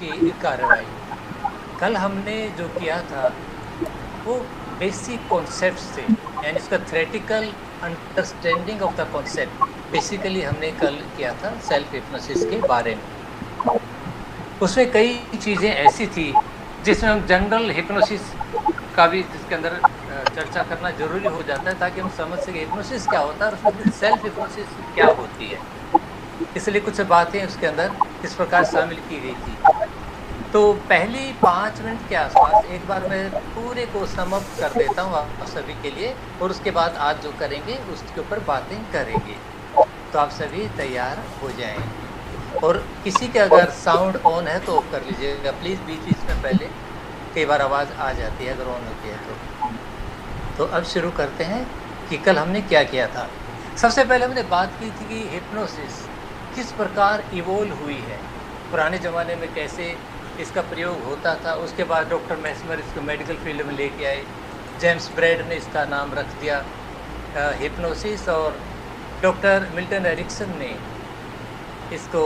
की कार्रवाई। कल हमने जो किया था वो बेसिक कॉन्सेप्ट्स थे, यानी इसका theoretical understanding of the concept basically हमने कल किया था सेल्फ हिप्नोसिस के बारे में। उसमें कई चीज़ें ऐसी थी जिसमें हम जनरल हिप्नोसिस का भी जिसके अंदर चर्चा करना ज़रूरी हो जाता है ताकि हम समझ सकें हिप्नोसिस क्या होता है और उसमें सेल्फ हिप्नोसिस क्या होती है। इसलिए कुछ बातें उसके अंदर इस प्रकार शामिल की गई थी। तो पहली 5 मिनट के आसपास एक बार मैं पूरे को सम अप कर देता हूँ आप सभी के लिए, और उसके बाद आज जो करेंगे उसके ऊपर बातें करेंगे। तो आप सभी तैयार हो जाएँ। और किसी के अगर साउंड ऑन है तो ऑफ कर लीजिएगा प्लीज़, बीच-बीच में पहले कई बार आवाज़ आ जाती है अगर ऑन होती है तो। तो अब शुरू करते हैं कि कल हमने क्या किया था। सबसे पहले हमने बात की थी कि हिप्नोसिस किस प्रकार इवॉल्व हुई है, पुराने ज़माने में कैसे इसका प्रयोग होता था। उसके बाद डॉक्टर मैस्मर इसको मेडिकल फील्ड में लेके आए, जेम्स ब्रेड ने इसका नाम रख दिया हिप्नोसिस, और डॉक्टर मिल्टन एरिक्सन ने इसको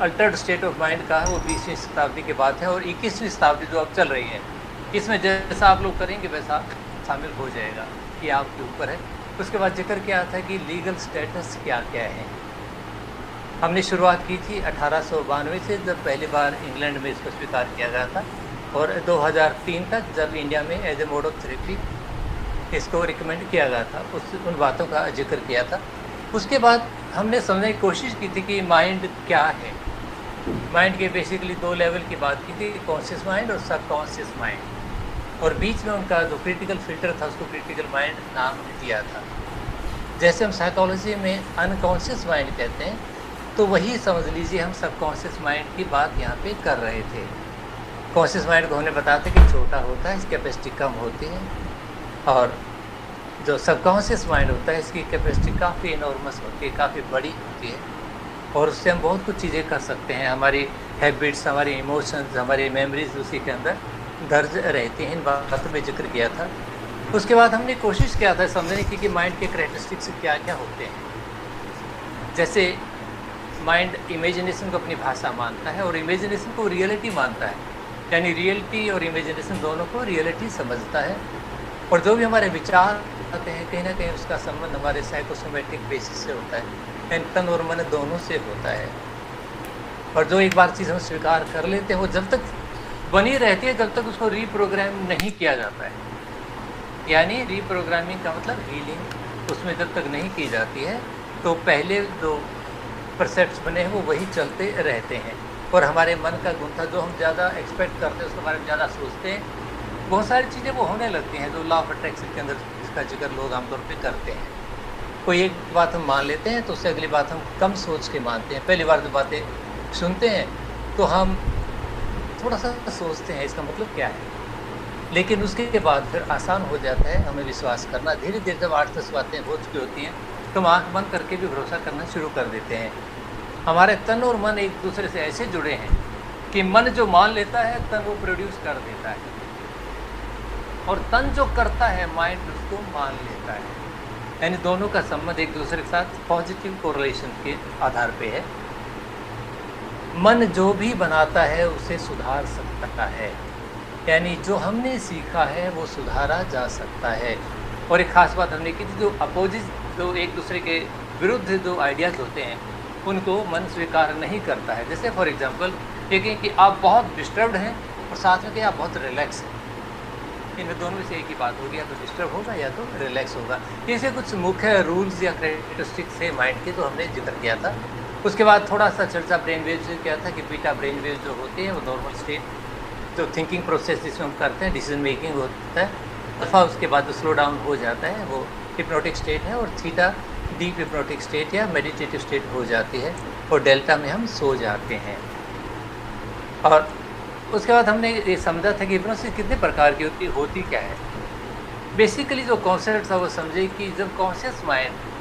अल्टर्ड स्टेट ऑफ माइंड कहा। वो 20वीं शताब्दी की बात है, और 21वीं शताब्दी जो अब चल रही है इसमें जैसा आप लोग करेंगे वैसा शामिल हो जाएगा, ये आपके ऊपर है। उसके बाद जिक्र किया था कि लीगल स्टेटस क्या क्या है। हमने शुरुआत की थी 1892 से, जब पहली बार इंग्लैंड में इसको स्वीकार किया गया था, और 2003 तक जब इंडिया में as a mode of therapy इसको रिकमेंड किया गया था, उन बातों का जिक्र किया था। उसके बाद हमने समझने की कोशिश की थी कि माइंड क्या है। माइंड के बेसिकली 2 लेवल की बात की थी, कॉन्शियस माइंड और सबकॉन्शियस माइंड, और बीच में उनका जो क्रिटिकल फिल्टर था उसको क्रिटिकल माइंड नाम दिया था। जैसे हम साइकोलॉजी में अनकॉन्शियस माइंड कहते हैं, तो वही समझ लीजिए हम सबकॉन्शियस माइंड की बात यहाँ पे कर रहे थे। कॉन्शियस माइंड को हमने बताते कि छोटा होता है, इसकी कैपेसिटी कम होती है, और जो सबकॉन्शियस माइंड होता है इसकी कैपेसिटी काफ़ी इनॉर्मस होती है, काफ़ी बड़ी होती है, और उससे हम बहुत कुछ चीज़ें कर सकते हैं। हमारी हैबिट्स, हमारी इमोशंस, हमारी मेमोरीज उसी के अंदर दर्ज रहती हैं। इन बातों में जिक्र किया था। उसके बाद हमने कोशिश किया था समझने की कि माइंड के कैरेक्टरिस्टिक्स क्या क्या होते हैं। जैसे माइंड इमेजिनेशन को अपनी भाषा मानता है और इमेजिनेशन को रियलिटी मानता है, यानी रियलिटी और इमेजिनेशन दोनों को रियलिटी समझता है। और जो भी हमारे विचार आते हैं कहीं ना कहीं उसका संबंध हमारे साइकोसोमेटिक बेसिस से होता है, यानी तन और मन दोनों से होता है। और जो एक बार चीज़ हम स्वीकार कर लेते हैं वो जब तक बनी रहती है जब तक उसको रीप्रोग्राम नहीं किया जाता है, यानी रीप्रोग्रामिंग का मतलब हीलिंग उसमें जब तक नहीं की जाती है तो पहले जो परसेप्ट्स बने हैं वो वही चलते रहते हैं। और हमारे मन का गुण था, जो हम ज़्यादा एक्सपेक्ट करते हैं उसके बारे में ज़्यादा सोचते हैं, बहुत सारी चीज़ें वो होने लगती हैं, जो लॉ ऑफ अट्रैक्शन के अंदर इसका जिक्र लोग आमतौर पे करते हैं। कोई एक बात हम मान लेते हैं तो उससे अगली बात हम कम सोच के मानते हैं। पहली बार जो बातें सुनते हैं तो हम थोड़ा सा सोचते हैं इसका मतलब क्या है, लेकिन उसके बाद फिर आसान हो जाता है हमें विश्वास करना। धीरे धीरे जब 8-10 बातें हो चुकी होती हैं तो हम आँख बंद करके भी भरोसा करना शुरू कर देते हैं। हमारे तन और मन एक दूसरे से ऐसे जुड़े हैं कि मन जो मान लेता है तन वो प्रोड्यूस कर देता है, और तन जो करता है माइंड उसको मान लेता है, यानी दोनों का संबंध एक दूसरे के साथ पॉजिटिव कोरिलेशन के आधार पे है। मन जो भी बनाता है उसे सुधार सकता है, यानी जो हमने सीखा है वो सुधारा जा सकता है। और एक ख़ास बात हमने की थी, जो अपोजिट, जो एक दूसरे के विरुद्ध जो आइडियाज़ होते हैं उनको मन स्वीकार नहीं करता है। जैसे फॉर एग्जांपल ये कहें कि आप बहुत डिस्टर्ब्ड हैं और साथ में कि आप बहुत रिलैक्स हैं, इनमें दोनों में से एक ही बात होगी, या तो डिस्टर्ब होगा या तो रिलैक्स होगा। ऐसे कुछ मुख्य रूल्स या कैरेक्टरिस्टिक्स है माइंड के जो हमने जिक्र किया था। उसके बाद थोड़ा सा चर्चा ब्रेन वेव से किया था कि बीटा ब्रेन वेव जो होती है वो नॉर्मल स्टेट, जो थिंकिंग प्रोसेस जिसमें हम करते हैं, डिसीजन मेकिंग होता है। अल्फा उसके बाद जो स्लो डाउन हो जाता है वो हिप्नोटिक स्टेट है, और थीटा डीप हिप्नोटिक स्टेट या मेडिटेटिव स्टेट हो जाती है, और डेल्टा में हम सो जाते हैं। और उसके बाद हमने ये समझा था कि हिप्नोसिस कितने प्रकार की होती क्या है। बेसिकली जो कॉन्सेप्ट था वो समझे कि जब कॉन्शियस माइंड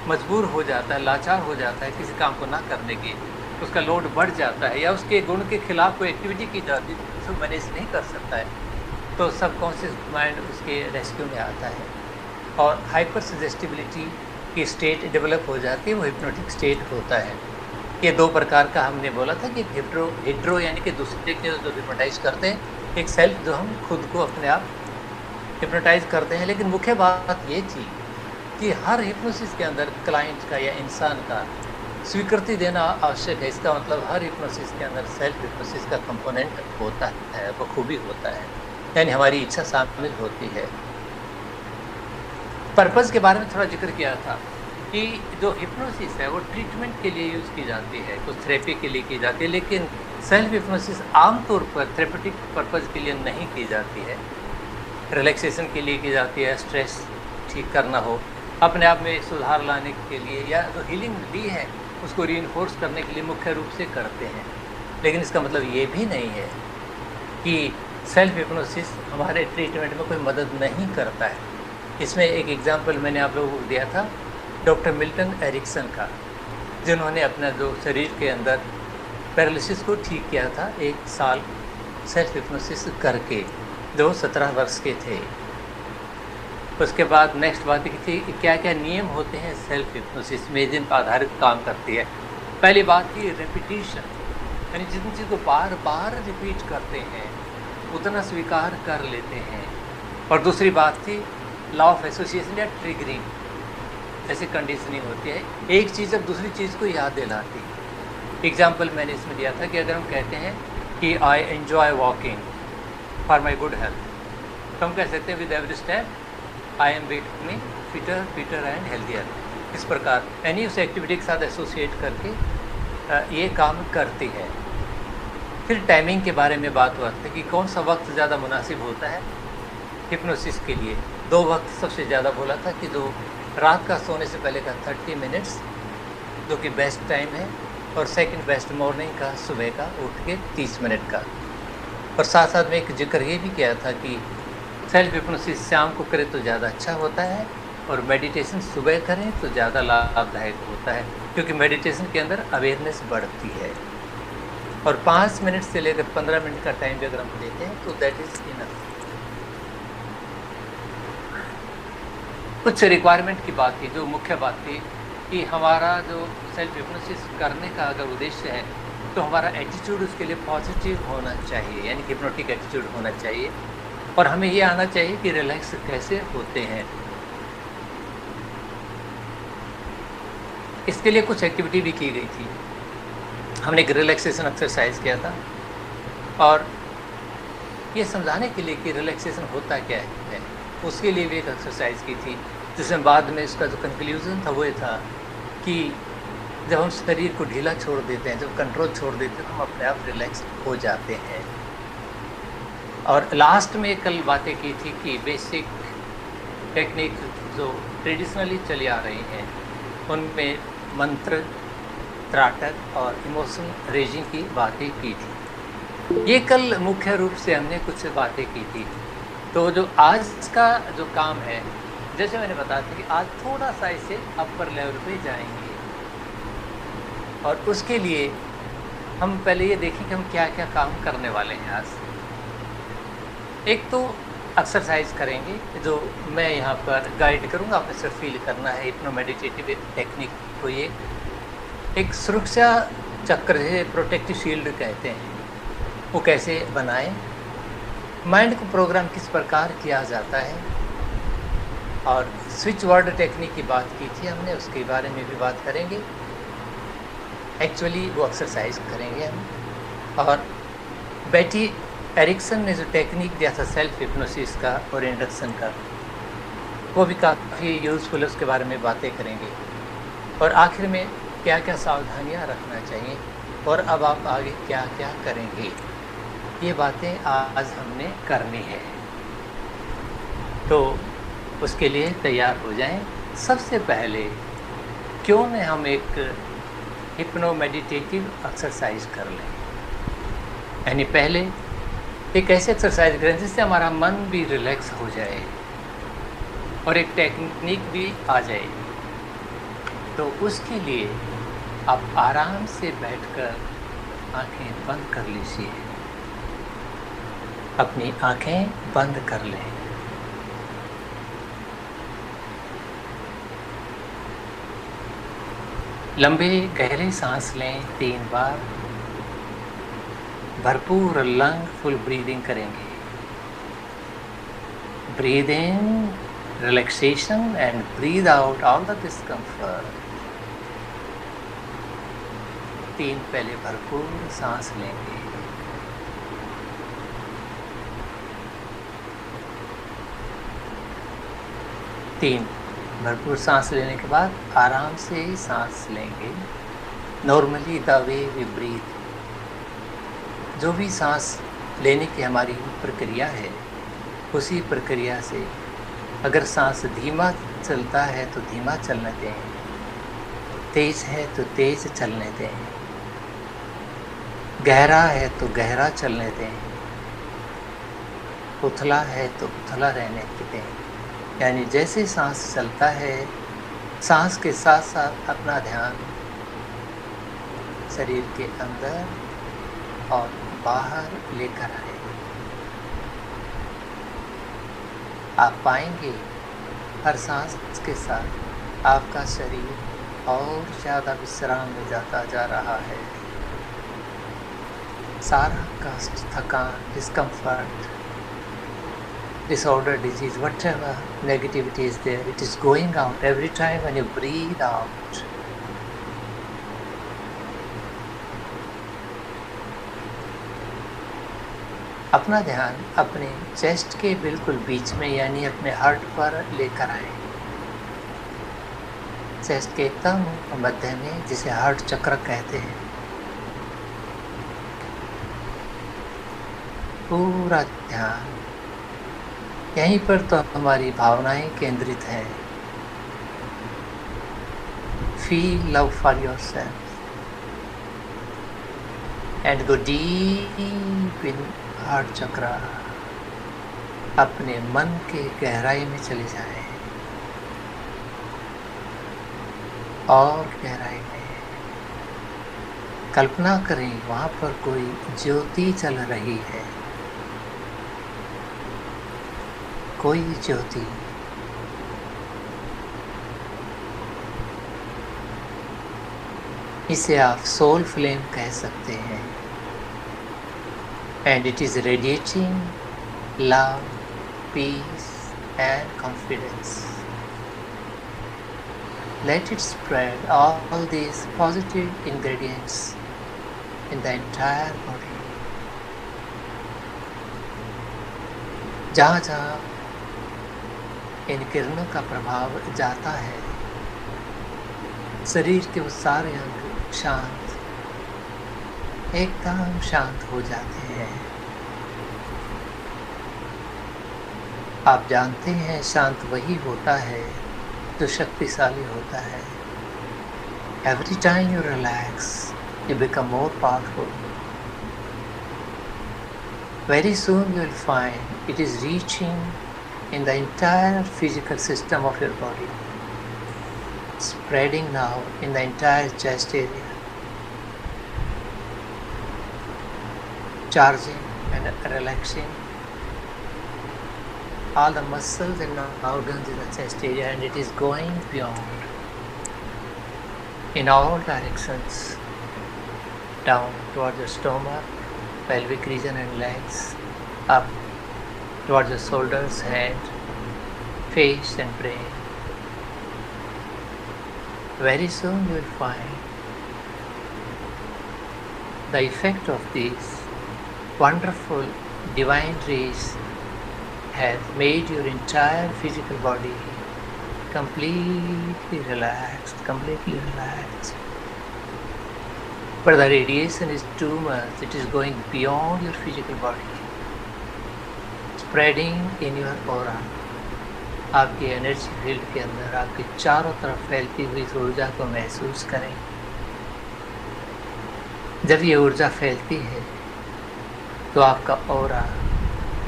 मजबूर हो जाता है, लाचार हो जाता है किसी काम को ना करने की, उसका लोड बढ़ जाता है या उसके गुण के खिलाफ कोई एक्टिविटी की जाती है तो उसको मैनेज नहीं कर सकता है, तो सबकॉन्शियस माइंड उसके रेस्क्यू में आता है और हाइपर सजेस्टिबिलिटी की स्टेट डेवलप हो जाती है, वो हिप्नोटिक स्टेट होता है। ये 2 प्रकार का हमने बोला था कि हेटेरो यानी कि दूसरे के जो हिप्नोटाइज़ करते हैं, एक सेल्फ जो हम खुद को अपने आप हिप्नोटाइज़ करते हैं। लेकिन मुख्य बात ये थी कि हर हिप्नोसिस के अंदर क्लाइंट का या इंसान का स्वीकृति देना आवश्यक है। इसका मतलब हर हिप्नोसिस के अंदर सेल्फ हिप्नोसिस का कंपोनेंट होता है, बखूबी होता है, यानी हमारी इच्छा शामिल होती है। पर्पज़ के बारे में थोड़ा जिक्र किया था कि जो हिप्नोसिस है वो ट्रीटमेंट के लिए यूज़ की जाती है, कुछ थेरेपी के लिए की जाती है, लेकिन सेल्फ हिप्नोसिस आमतौर पर थेरेपेटिक पर्पज़ के लिए नहीं की जाती है। रिलैक्सेशन के लिए की जाती है, स्ट्रेस ठीक करना हो, अपने आप में सुधार लाने के लिए, या जो हीलिंग ली है उसको रीइंफोर्स करने के लिए मुख्य रूप से करते हैं। लेकिन इसका मतलब ये भी नहीं है कि सेल्फ हिप्नोसिस हमारे ट्रीटमेंट में कोई मदद नहीं करता है। इसमें एक एग्जांपल मैंने आप लोगों को दिया था डॉक्टर मिल्टन एरिक्सन का, जिन्होंने अपना जो शरीर के अंदर पैरालिसिस को ठीक किया था 1 साल सेल्फ हिप्नोसिस करके, जो 17 वर्ष के थे। उसके बाद नेक्स्ट बात ये थी क्या क्या नियम होते हैं सेल्फ हिप्नोसिस में जिन पर आधारित काम करती है। पहली बात थी रेपिटिशन, यानी जिन चीज़ को बार बार रिपीट करते हैं उतना स्वीकार कर लेते हैं। और दूसरी बात थी लॉ ऑफ एसोसिएशन या ट्रिगरिंग, ऐसी कंडीशनिंग होती है, एक चीज़ अब दूसरी चीज़ को याद दिलाती है। एग्जाम्पल मैंने इसमें दिया था कि अगर हम कहते हैं कि I enjoy walking for my good health, तो हम कह सकते हैं with every step I am becoming fitter and healthier. इस प्रकार यानी उस एक्टिविटी के साथ एसोसिएट करके ये काम करती है। फिर टाइमिंग के बारे में बात हुआ था कि कौन सा वक्त ज़्यादा मुनासिब होता है हिप्नोसिस के लिए। 2 वक्त सबसे ज़्यादा बोला था कि जो रात का सोने से पहले का 30 मिनट्स जो कि बेस्ट टाइम है, और सेकंड बेस्ट मॉर्निंग का सुबह का उठ के 30 मिनट का। और साथ साथ में एक जिक्र ये भी किया था कि सेल्फ हिप्नोसिस शाम को करें तो ज़्यादा अच्छा होता है, और मेडिटेशन सुबह करें तो ज़्यादा लाभदायक होता है, क्योंकि मेडिटेशन के अंदर अवेयरनेस बढ़ती है। और 5 मिनट से लेकर 15 मिनट का टाइम भी अगर हम देते हैं तो दैट इज़ इनफ। कुछ रिक्वायरमेंट की बात थी, जो मुख्य बात थी कि हमारा जो सेल्फ हिप्नोसिस करने का अगर उद्देश्य है तो हमारा एटीट्यूड उसके लिए पॉजिटिव होना चाहिए, यानी हिप्नोटिक एटीट्यूड होना चाहिए, और हमें ये आना चाहिए कि रिलैक्स कैसे होते हैं। इसके लिए कुछ एक्टिविटी भी की गई थी। हमने एक रिलैक्सेशन एक्सरसाइज किया था, और ये समझाने के लिए कि रिलैक्सेशन होता क्या है उसके लिए भी एक एक्सरसाइज की थी, जिसमें बाद में इसका जो कंक्लूजन था वो ये था कि जब हम शरीर को ढीला छोड़ देते हैं, जब कंट्रोल छोड़ देते हैं, तो हम अपने आप रिलैक्स हो जाते हैं। और लास्ट में कल बातें की थी कि बेसिक टेक्निक जो ट्रेडिशनली चली आ रही हैं उनमें मंत्र, त्राटक और इमोशन रेजिंग की बातें की थी। ये कल मुख्य रूप से हमने कुछ बातें की थी। तो जो आज का जो काम है, जैसे मैंने बताया था कि आज थोड़ा सा इसे अपर लेवल पे जाएंगे, और उसके लिए हम पहले ये देखें कि हम क्या क्या काम करने वाले हैं आज। एक तो एक्सरसाइज करेंगे जो मैं यहाँ पर गाइड करूँगा, आपने सिर्फ फील करना है। हिप्नो मेडिटेटिव टेक्निक को ये एक सुरक्षा चक्र है, प्रोटेक्टिव शील्ड कहते हैं, वो कैसे बनाएं, माइंड को प्रोग्राम किस प्रकार किया जाता है, और स्विच वर्ड टेक्निक की बात की थी हमने, उसके बारे में भी बात करेंगे। एक्चुअली वो एक्सरसाइज करेंगे हम। और बेटी एरिक्सन ने जो टेक्निक दिया था सेल्फ हिप्नोसिस का और इंडक्शन का, वो भी काफ़ी यूज़फुल है, उसके बारे में बातें करेंगे। और आखिर में क्या क्या सावधानियां रखना चाहिए, और अब आप आगे क्या क्या करेंगे, ये बातें आज हमने करनी है। तो उसके लिए तैयार हो जाएं। सबसे पहले क्यों न हम एक हिप्नो मेडिटेटिव एक्सरसाइज कर लें, यानी पहले एक ऐसे एक्सरसाइज करें जिससे हमारा मन भी रिलैक्स हो जाए और एक टेक्निक भी आ जाए। तो उसके लिए आप आराम से बैठकर आंखें बंद कर लीजिए, अपनी आंखें बंद कर लें। लंबे गहरे सांस लें 3 बार, भरपूर लंग फुल ब्रीदिंग करेंगे। Breathe in relaxation and breathe out all the discomfort. 3 पहले भरपूर सांस लेंगे। भरपूर सांस लेने के बाद आराम से सांस लेंगे। Normally the way we breathe, जो भी सांस लेने की हमारी प्रक्रिया है उसी प्रक्रिया से, अगर सांस धीमा चलता है तो धीमा चलने दें, तेज है तो तेज चलने दें, गहरा है तो गहरा चलने दें, उथला है तो उथला रहने दें। यानी जैसे सांस चलता है, सांस के साथ साथ अपना ध्यान शरीर के अंदर और बाहर लेकर आए। आप पाएंगे हर सांस के साथ आपका शरीर और ज़्यादा विश्राम में जाता जा रहा है। सारा कष्ट, थकान, discomfort, disorder, disease, whatever negativity is there, it is going out every time when you breathe out. अपना ध्यान अपने चेस्ट के बिल्कुल बीच में यानी अपने हार्ट पर लेकर आए। चेस्ट के एकदम मध्य में, जिसे हार्ट चक्र कहते हैं। पूरा ध्यान यहीं पर तो हमारी भावनाएं केंद्रित हैं। Feel love for yourself and go deep in heart चक्र। अपने मन के गहराई में चले जाएं और गहराई में कल्पना करें वहां पर कोई ज्योति चल रही है, कोई ज्योति। इसे आप सोल फ्लेम कह सकते हैं। And it is radiating love, peace and confidence. Let it spread all these positive ingredients in the entire body. जहाँ जहाँ इन किरणों का प्रभाव जाता है, शरीर के वो सारे अंग शांत, एकदम शांत हो जाते हैं। आप जानते हैं शांत वही होता है जो शक्तिशाली होता है। Every time you relax, you become more powerful. Very soon you will find it is reaching in the entire physical system of your body, spreading now in the entire chest area, charging and relaxing all the muscles and organs in the chest area, and it is going beyond in all directions, down towards the stomach, pelvic region and legs, up towards the shoulders, head, face and brain. Very soon you will find the effect of these wonderful divine rays has made your entire physical body completely relaxed. But the radiation is too much. It is going beyond your physical body, spreading in your aura. आपके energy field के अंदर आपके चारों तरफ फैलती हुई ऊर्जा को महसूस करें। जब ये ऊर्जा फैलती है तो आपका ऑरा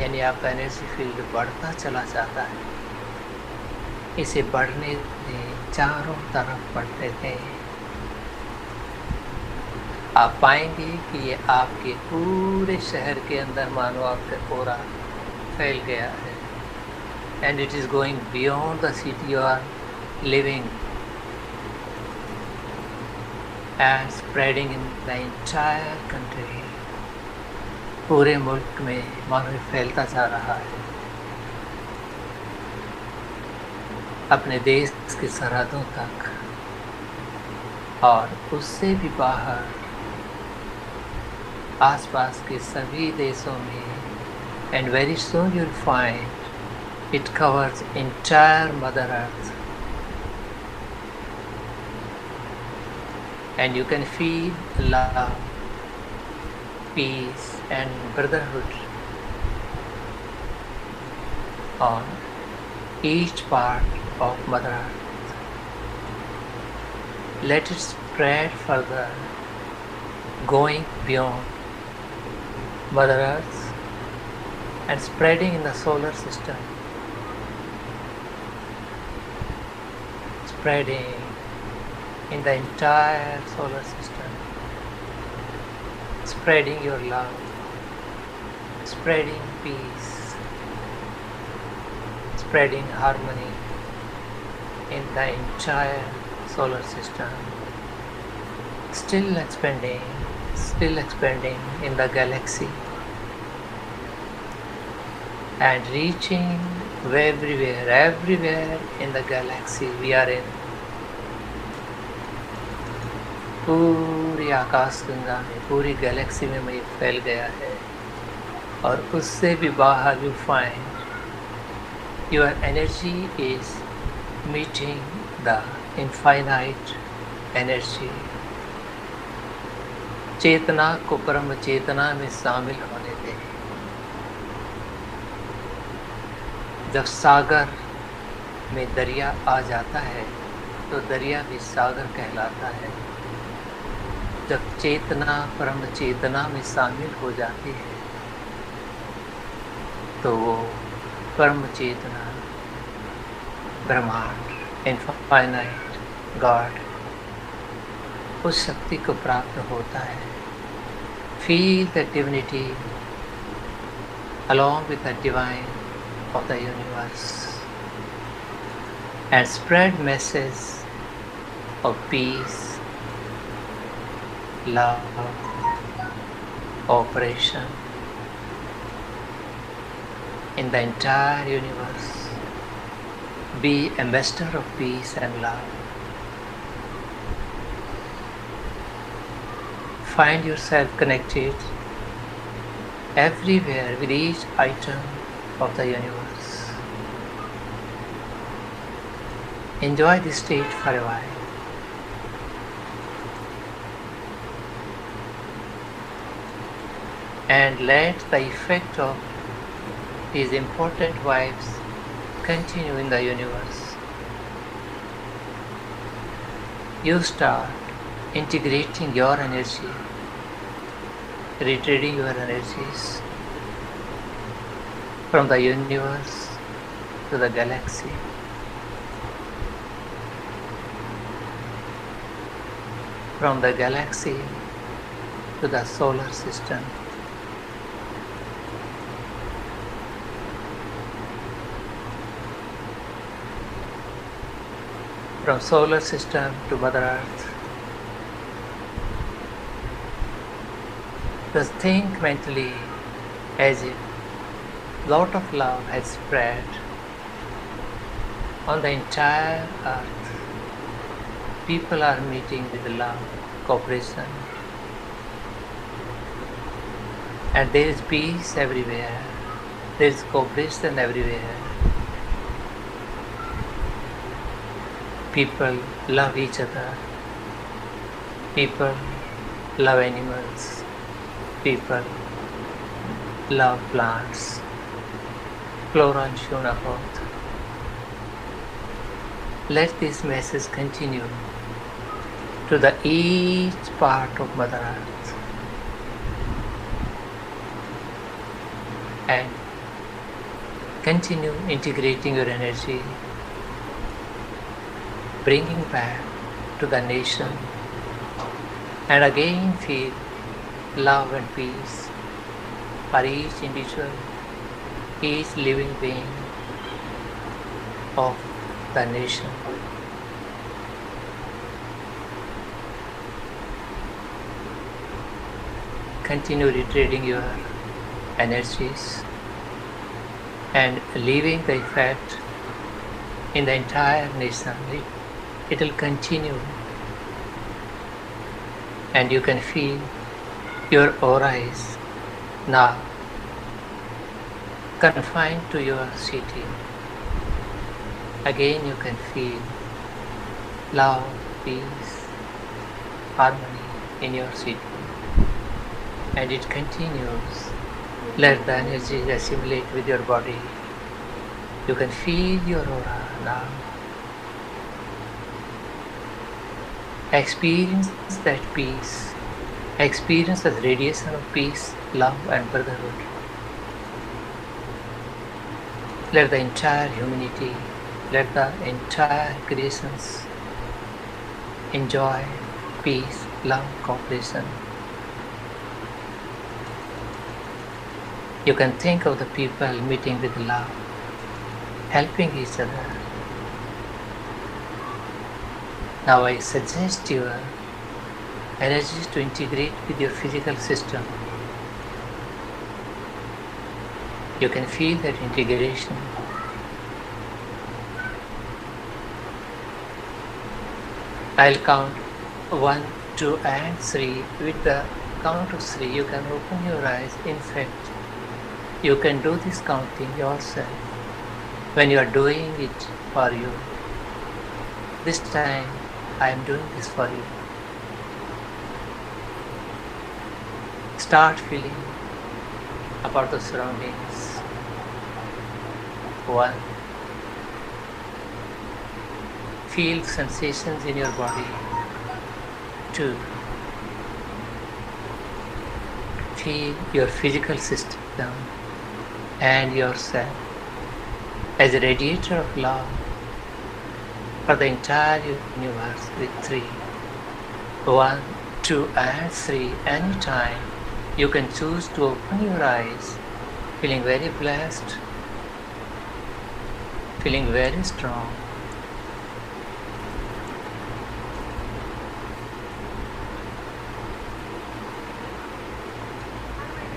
यानी आपका एनर्जी फील्ड बढ़ता चला जाता है। इसे बढ़ने दें, चारों तरफ बढ़ते दें। आप पाएंगे कि ये आपके पूरे शहर के अंदर मानो आपका ऑरा फैल गया है। And it is going beyond the city you are living. and spreading in the entire country. पूरे मुल्क में मानो ये फैलता जा रहा है, अपने देश की सरहदों तक और उससे भी बाहर आसपास के सभी देशों में. And very soon you'll find it covers entire Mother Earth. And you can feel love, peace and brotherhood on each part of Mother Earth. Let it spread further, going beyond Mother Earth and spreading in the solar system, spreading in the entire solar system, spreading your love, spreading peace, spreading harmony in the entire solar system, still expanding in the galaxy and reaching everywhere in the galaxy we are in. पूरी आकाश गंगा में, पूरी Galaxy में ये फैल गया है और उससे भी बाहर you find your energy is meeting the infinite energy. चेतना को परम चेतना में शामिल होने दें. जब सागर में दरिया आ जाता है तो दरिया भी सागर कहलाता है. जब चेतना परम चेतना में शामिल हो जाती है तो वो परम चेतना ब्रह्मांड इनफाइनाइट गॉड उस शक्ति को प्राप्त होता है. Feel the divinity along with the divine of the universe and spread message of peace, love, cooperation in the entire universe. Be ambassador of peace and love. Find yourself connected everywhere with each item of the universe. Enjoy this state for a while. And let the effect of these important vibes continue in the universe. You start integrating your energy, retraining your energies from the universe to the galaxy. From the galaxy to the solar system. From solar system to Mother Earth. Just think mentally as if lot of love has spread on the entire earth. People are meeting with love, cooperation, and there is peace everywhere. There is cooperation everywhere. People love each other. People love animals. People love plants. Flora and fauna both. Let this message continue to the each part of Mother Earth and continue integrating your energy, bringing back to the nation, and again feel love and peace for each individual, each living being of the nation. continue retraining your energies and leaving the effect in the entire nation. It will continue, and you can feel your aura is now confined to your city. Again you can feel love, peace, harmony in your city, and it continues. Let the energy assimilate with your body. You can feel your aura now. Experience that peace. Experience the radiation of peace, love and brotherhood. Let the entire humanity, let the entire creations enjoy peace, love, cooperation. You can think of the people meeting with love, helping each other. Now I suggest your energies to integrate with your physical system. You can feel that integration. I'll count 1, 2 and 3. With the count of 3, you can open your eyes. In fact, you can do this counting yourself when you are doing it for you. This time, I am doing this for you. Start feeling about the surroundings. 1. Feel sensations in your body. 2. Feel your physical system and yourself as a radiator of love for the entire universe with 3. 1, 2 and 3. Anytime you can choose to open your eyes, feeling very blessed, feeling very strong.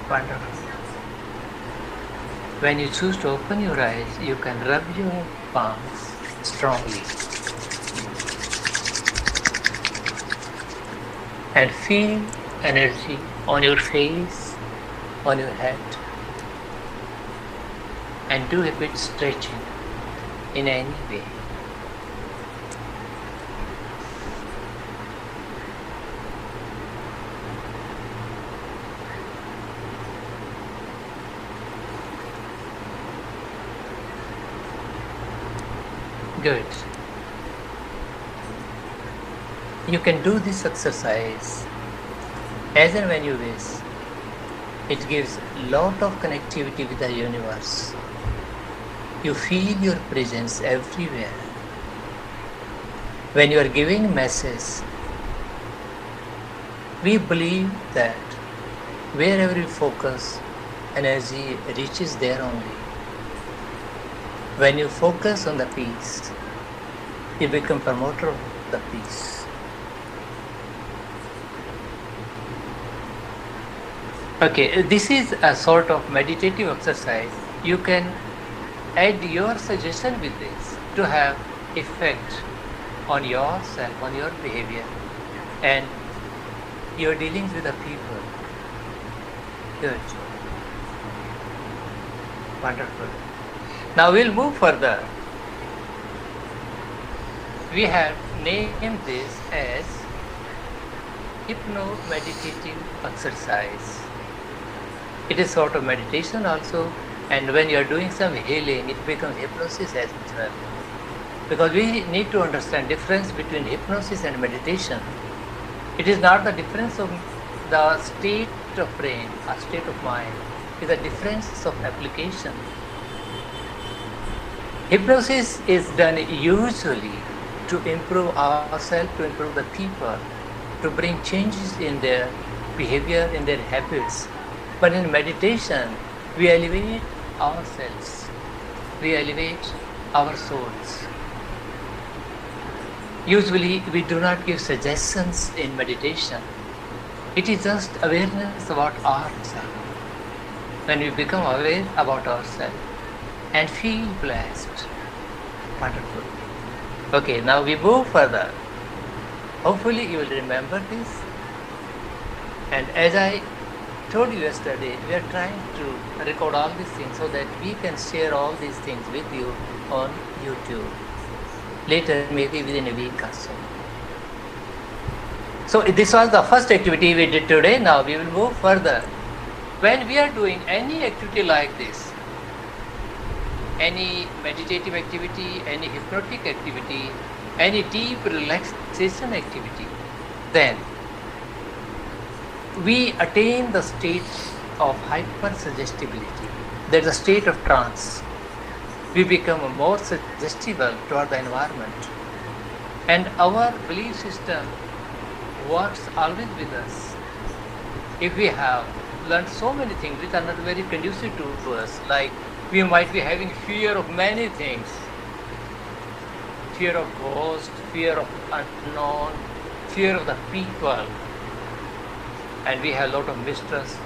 Wonderful. When you choose to open your eyes, you can rub your palms strongly and feel energy on your face, on your head, and do a bit stretching in any way. Good. You can do this exercise as and when you wish. It gives lot of connectivity with the universe. You feel your presence everywhere. When you are giving message, we believe that wherever you focus, energy reaches there only. When you focus on the peace, you become promoter of the peace. Okay, this is a sort of meditative exercise. You can add your suggestion with this to have effect on yourself, on your behavior and your dealings with the people. Good. Wonderful. Now we'll move further. We have named this as hypno-meditative exercise. It is sort of meditation also, and when you are doing some healing, it becomes hypnosis as well. Because we need to understand difference between hypnosis and meditation. It is not the difference of the state of brain or state of mind. It is a difference of application. Hypnosis is done usually to improve ourselves, to improve the people, to bring changes in their behavior, in their habits. But in meditation, we elevate ourselves, we elevate our souls. Usually, we do not give suggestions in meditation. It is just awareness about ourselves. When we become aware about ourselves and feel blessed. Wonderful. Okay, now we move further. Hopefully you will remember this. And as I told you yesterday, we are trying to record all these things so that we can share all these things with you on YouTube. Later, maybe within a week or so. So this was the first activity we did today. Now we will move further. When we are doing any activity like this, any meditative activity, any hypnotic activity, any deep relaxation activity, then we attain the state of hypersuggestibility. That's a state of trance. We become more suggestible toward the environment. And our belief system works always with us. If we have learned so many things which are not very conducive to us, like we might be having fear of many things, fear of ghosts, fear of unknown, fear of the people, and we have a lot of mistrust.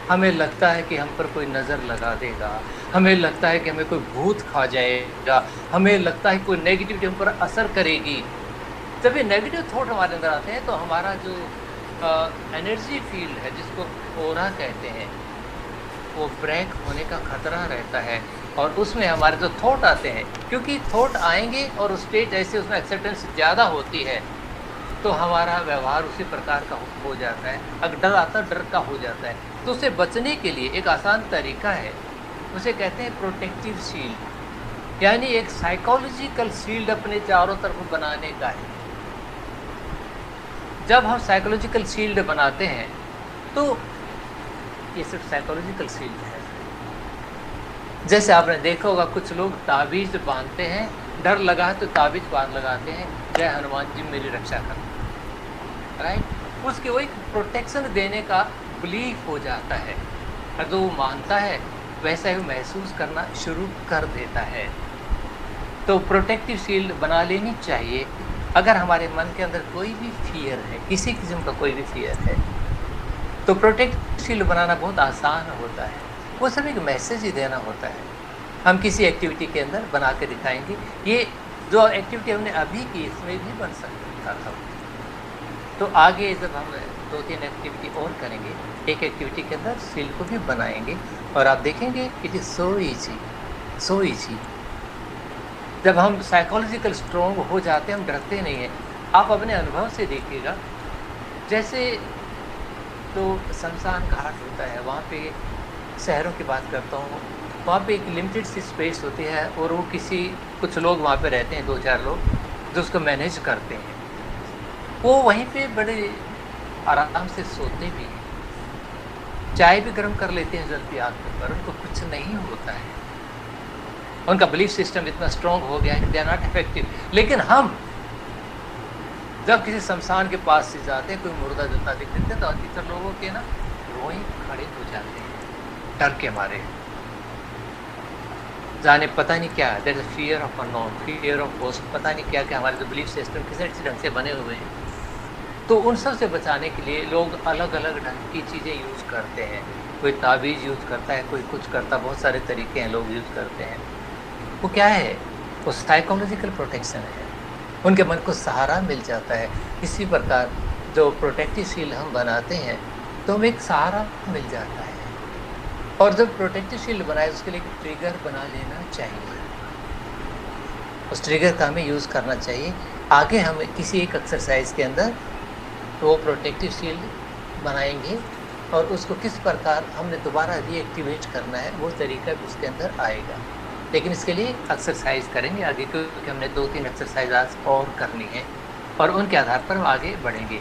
हमें लगता है कि हम पर कोई नज़र लगा देगा, हमें लगता है कि हमें कोई भूत खा जाएगा, हमें लगता है कोई नेगेटिविटी हम पर असर करेगी. जब ये नेगेटिव थॉट हमारे अंदर आते हैं तो हमारा जो एनर्जी फील्ड है, जिसको ओरा कहते हैं, वो ब्रेक होने का खतरा रहता है. और उसमें हमारे जो थॉट आते हैं, क्योंकि थॉट आएंगे और स्टेट ऐसे उसमें एक्सेप्टेंस ज़्यादा होती है तो हमारा व्यवहार उसी प्रकार का हो जाता है. अगर डर आता है, डर का हो जाता है. तो उससे बचने के लिए एक आसान तरीका है, उसे कहते हैं प्रोटेक्टिव शील्ड, यानी एक साइकोलॉजिकल शील्ड अपने चारों तरफ बनाने का है. जब हम साइकोलॉजिकल शील्ड बनाते हैं तो ये सिर्फ साइकोलॉजिकल शील्ड है. जैसे आपने देखा होगा कुछ लोग ताबीज़ बांधते हैं, डर लगा है तो ताबीज़ बांध लगाते हैं, जय हनुमान जी मेरी रक्षा कर, राइट. उसके वो एक प्रोटेक्शन देने का बिलीफ हो जाता है, और जो वो मानता है वैसा ही महसूस करना शुरू कर देता है. तो प्रोटेक्टिव शील्ड बना लेनी चाहिए. अगर हमारे मन के अंदर कोई भी फियर है, किसी किस्म का कोई भी फियर है, तो प्रोटेक्टिव शील्ड बनाना बहुत आसान होता है. वो सिर्फ एक मैसेज ही देना होता है. हम किसी एक्टिविटी के अंदर बना के दिखाएंगे. ये जो एक्टिविटी हमने अभी की इसमें भी बन सकता था. तो आगे जब हम 2-3 एक्टिविटी और करेंगे, एक एक्टिविटी के अंदर शील्ड को भी बनाएंगे और आप देखेंगे it is so easy, so easy. जब हम साइकोलॉजिकल स्ट्रॉन्ग हो जाते हैं, हम डरते नहीं हैं. आप अपने अनुभव से देखिएगा, जैसे तो शमशान घाट होता है, वहाँ पे शहरों की बात करता हूँ, वहाँ पे एक लिमिटेड सी स्पेस होती है और वो कुछ लोग वहाँ पे रहते हैं, 2-4 लोग जो उसको मैनेज करते हैं. वो वहीं पे बड़े आराम से सोते भी हैं, चाय भी गर्म कर लेते हैं जलती आग पर, उनको कुछ नहीं होता है. उनका बिलीफ सिस्टम इतना स्ट्रॉन्ग हो गया है, दे आर नॉट इफेक्टिव. लेकिन हम जब किसी शमशान के पास से जाते हैं, कोई मुर्दा जितना दिख देते हैं, तो अधिकतर लोगों के ना रोए खड़े हो जाते हैं डर के मारे, जाने पता नहीं क्या. There is fear of unknown, fear of ghost, पता नहीं क्या क्या हमारे जो बिलीफ सिस्टम किसी ढंग से बने हुए हैं. तो उन सब से बचाने के लिए लोग अलग अलग ढंग की चीज़ें यूज़ करते हैं. कोई ताबीज़ यूज़ करता है, कोई कुछ करता, बहुत सारे तरीके हैं लोग यूज़ करते हैं. वो क्या है? वो साइकोलॉजिकल प्रोटेक्शन है. उनके मन को सहारा मिल जाता है. इसी प्रकार जो प्रोटेक्टिव शील्ड हम बनाते हैं तो हमें एक सहारा मिल जाता है. और जब प्रोटेक्टिव शील्ड बनाए उसके लिए एक ट्रिगर बना लेना चाहिए. उस ट्रिगर का हमें यूज़ करना चाहिए. आगे हम किसी एक एक्सरसाइज के अंदर तो वो प्रोटेक्टिव शील्ड बनाएंगे और उसको किस प्रकार हमने दोबारा रीएक्टिवेट करना है वो तरीका भी उसके अंदर आएगा. लेकिन इसके लिए एक्सरसाइज करेंगे आगे, क्योंकि हमने 2-3 एक्सरसाइज आज और करनी है और उनके आधार पर हम आगे बढ़ेंगे.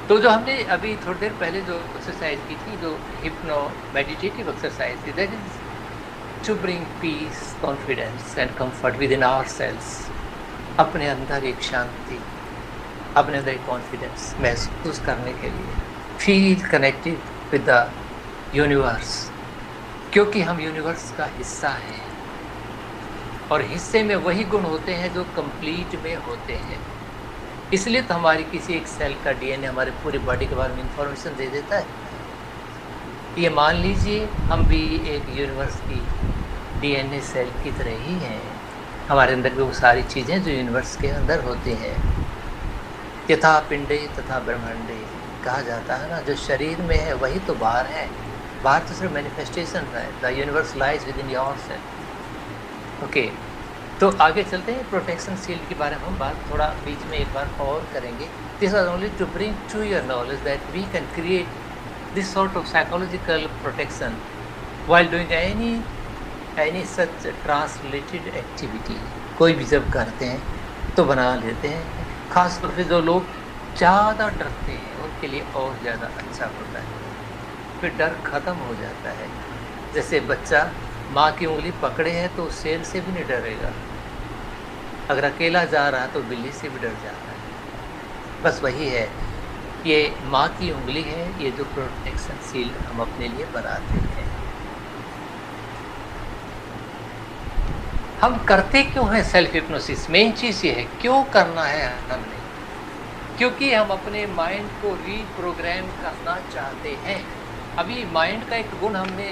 तो जो हमने अभी थोड़ी देर पहले जो एक्सरसाइज की थी, जो हिप्नो मेडिटेटिव एक्सरसाइज थी, that is to bring peace, confidence and comfort within ourselves. अपने अंदर एक शांति, अपने अंदर एक कॉन्फिडेंस महसूस करने के लिए, feel connected with the universe, क्योंकि हम यूनिवर्स का हिस्सा हैं और हिस्से में वही गुण होते हैं जो कंप्लीट में होते हैं. इसलिए तो हमारी किसी एक सेल का डीएनए हमारे पूरी बॉडी के बारे में इंफॉर्मेशन दे देता है। ये मान लीजिए हम भी एक यूनिवर्स की डीएनए सेल की तरह ही हैं। हमारे अंदर भी वो सारी चीज़ें जो यूनिवर्स के अंदर होती हैं। यथा पिंडे तथा ब्रह्मांडे कहा जाता है ना, जो शरीर में है वही तो बाहर है। बाहर तो सिर्फ मैनिफेस्टेशन है। The universe lies with in yourself. Okay, तो आगे चलते हैं। प्रोटेक्शन शील्ड के बारे में हम बात थोड़ा बीच में एक बार और करेंगे। This was only to bring to your knowledge that we can create this sort of psychological protection while doing any such translated activity. कोई भी जब करते हैं तो बना लेते हैं। खास तौर पे जो लोग ज़्यादा डरते हैं उनके लिए और ज़्यादा अच्छा होता है, फिर डर ख़त्म हो जाता है। जैसे बच्चा माँ की उंगली पकड़े है तो शेर से भी नहीं डरेगा, अगर अकेला जा रहा तो बिल्ली से भी डर जाता है। बस वही है, ये माँ की उंगली है, ये जो प्रोटेक्शन शील्ड हम अपने लिए बनाते हैं। हम करते क्यों हैं सेल्फ हिप्नोसिस? मेन चीज़ ये है, क्यों करना है हमने? क्योंकि हम अपने माइंड को रीप्रोग्राम करना चाहते हैं। अभी माइंड का एक गुण हमने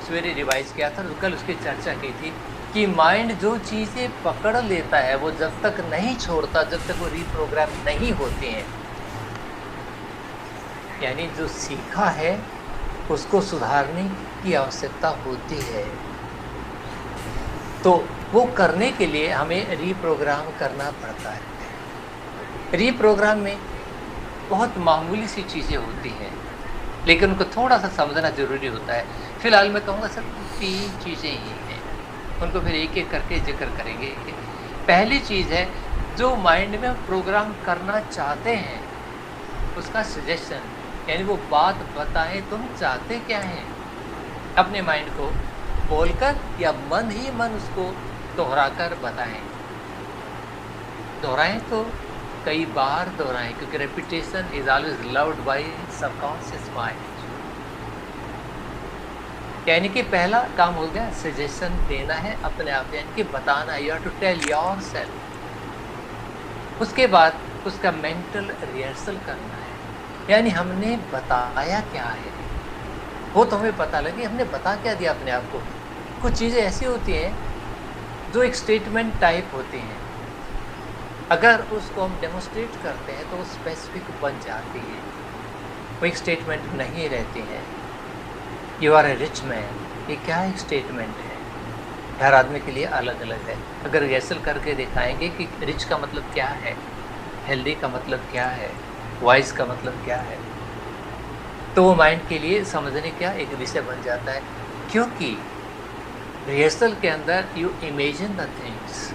सवेरे रिवाइज किया था, तो कल उसकी चर्चा की थी कि माइंड जो चीज़ें पकड़ लेता है वो जब तक नहीं छोड़ता, जब तक वो रीप्रोग्राम नहीं होते हैं। यानी जो सीखा है उसको सुधारने की आवश्यकता होती है। तो वो करने के लिए हमें रीप्रोग्राम करना पड़ता है। रीप्रोग्राम में बहुत मामूली सी चीज़ें होती हैं, लेकिन उनको थोड़ा सा समझना ज़रूरी होता है। फिलहाल मैं कहूँगा सर 3 चीज़ें ही हैं, उनको फिर एक एक करके जिक्र करेंगे। पहली चीज़ है, जो माइंड में हम प्रोग्राम करना चाहते हैं उसका सजेशन, यानी वो बात बताएं तुम चाहते क्या हैं। अपने माइंड को बोलकर या मन ही मन उसको दोहराकर बताएं। दोहराएं तो कई बार दोहराएं, क्योंकि repetition is always loved by subconscious mind. यानी कि पहला काम हो गया, सजेशन देना है अपने आप, यानी कि बताना, you have to tell yourself. उसके बाद उसका मेंटल रिहर्सल करना है, यानी हमने बताया क्या है वो तो हमें पता लगे हमने बता क्या दिया अपने आप को। कुछ चीज़ें ऐसी होती हैं जो एक स्टेटमेंट टाइप होती हैं, अगर उसको हम डेमोस्ट्रेट करते हैं तो वो स्पेसिफिक बन जाती है, वो एक स्टेटमेंट नहीं रहती है। You are a rich man, ये क्या एक स्टेटमेंट है? हर आदमी के लिए अलग अलग है। अगर रिहर्सल करके दिखाएंगे कि रिच का मतलब क्या है, हेल्दी का मतलब क्या है, वाइज का मतलब क्या है, तो वो माइंड के लिए समझने क्या एक विषय बन जाता है। क्योंकि रिहर्सल के अंदर यू इमेजिन द थिंग्स,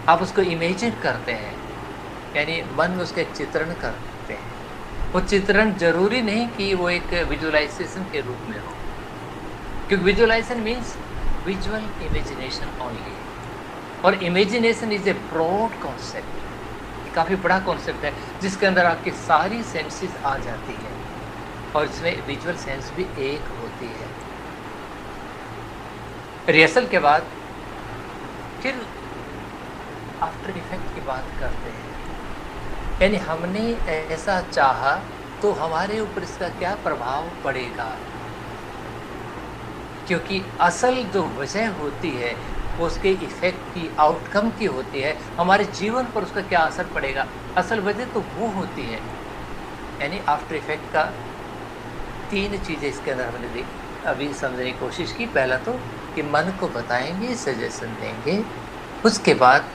आप उसको इमेजिन करते हैं, यानी मन में उसका एक चित्रण करते हैं। वो चित्रण जरूरी नहीं कि वो एक विजुअलाइजेशन के रूप में हो, क्योंकि visualization means visual imagination only, और imagination is a broad concept, काफ़ी बड़ा कॉन्सेप्ट है जिसके अंदर आपकी सारी सेंसेस आ जाती हैं, और इसमें विजुअल सेंस भी एक होती है। रिहर्सल के बाद फिर आफ्टर इफेक्ट की बात करते हैं, यानी हमने ऐसा चाहा तो हमारे ऊपर इसका क्या प्रभाव पड़ेगा। क्योंकि असल जो वजह होती है वो उसके इफेक्ट की, आउटकम की होती है, हमारे जीवन पर उसका क्या असर पड़ेगा, असल वजह तो वो होती है। यानी आफ्टर इफेक्ट का 3 चीज़ें इसके अंदर हमने अभी समझने की कोशिश की। पहला तो कि मन को बताएंगे, सजेशन देंगे, उसके बाद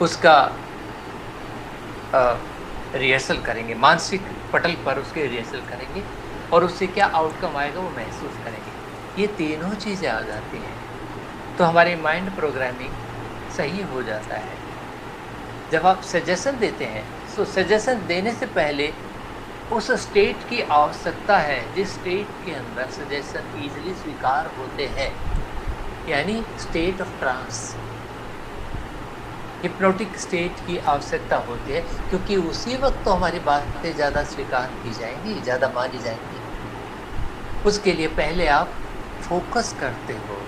उसका रिहर्सल करेंगे, मानसिक पटल पर उसके रिहर्सल करेंगे, और उससे क्या आउटकम आएगा वो महसूस करेंगे। ये तीनों चीज़ें आ जाती हैं तो हमारी माइंड प्रोग्रामिंग सही हो जाता है। जब आप सजेशन देते हैं तो सजेशन देने से पहले उस स्टेट की आवश्यकता है जिस स्टेट के अंदर सजेशन ईजिली स्वीकार होते हैं, यानी state of trance, hypnotic state की आवश्यकता होती है, क्योंकि उसी वक्त तो हमारी बातें ज़्यादा स्वीकार की जाएंगी, ज़्यादा मानी जाएंगी। उसके लिए पहले आप फोकस करते हो,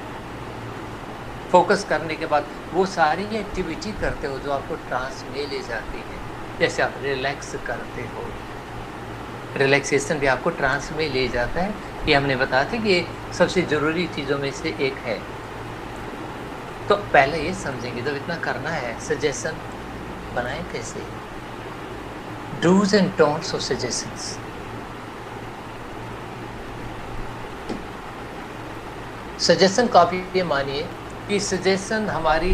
फोकस करने के बाद वो सारी एक्टिविटी करते हो जो आपको ट्रांस में ले जाती है। जैसे आप रिलैक्स करते हो, रिलैक्सेशन भी आपको ट्रांस में ले जाता है। ये हमने बताया था कि ये सबसे ज़रूरी चीज़ों में से एक है। तो पहले ये समझेंगे, जब इतना करना है सजेशन बनाएं कैसे, dos and don'ts of suggestions. Suggestion को आप ये मानिए कि सजेशन हमारी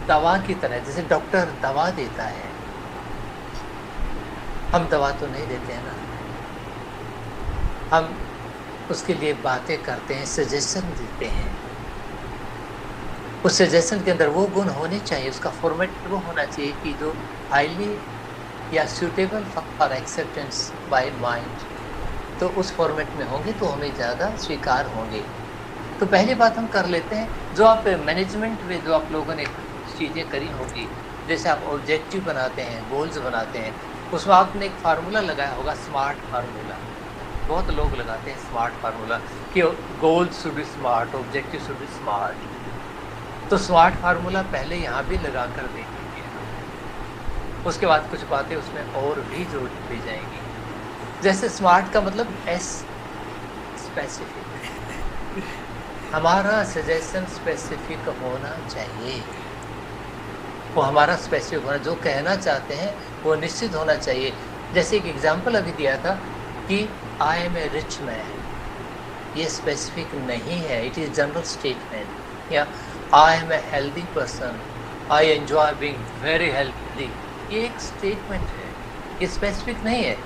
दवा की तरह, जैसे डॉक्टर दवा देता है, हम दवा तो नहीं देते हैं ना, हम उसके लिए बातें करते हैं, सजेशन देते हैं। उस सजेशन के अंदर वो गुण होने चाहिए, उसका फॉर्मेट वो होना चाहिए कि जो हाईली या suitable for acceptance by mind, तो उस फॉर्मेट में होंगे तो हमें ज़्यादा स्वीकार होंगे। तो पहली बात हम कर लेते हैं, जो आप मैनेजमेंट में जो आप लोगों ने चीज़ें करी होगी, जैसे आप ऑब्जेक्टिव बनाते हैं, गोल्स बनाते हैं, उसमें आपने एक फार्मूला लगाया होगा, स्मार्ट फार्मूला। बहुत लोग लगाते हैं स्मार्ट फार्मूला कि goals should be smart, objective should be smart. तो स्मार्ट फार्मूला पहले यहाँ भी लगा कर देखेंगे, उसके बाद कुछ बातें उसमें और भी जोड़ दी जाएंगी। जैसे स्मार्ट का मतलब एस, स्पेसिफिक। हमारा सजेशन स्पेसिफिक होना चाहिए, वो हमारा स्पेसिफिक होना, जो कहना चाहते हैं वो निश्चित होना चाहिए। जैसे एक एग्जांपल अभी दिया था कि I am a rich man, ये स्पेसिफिक नहीं है, इट इज़ जनरल स्टेटमेंट। या I am a healthy person, I enjoy being very healthy, ये एक स्टेटमेंट है, ये स्पेसिफिक नहीं है।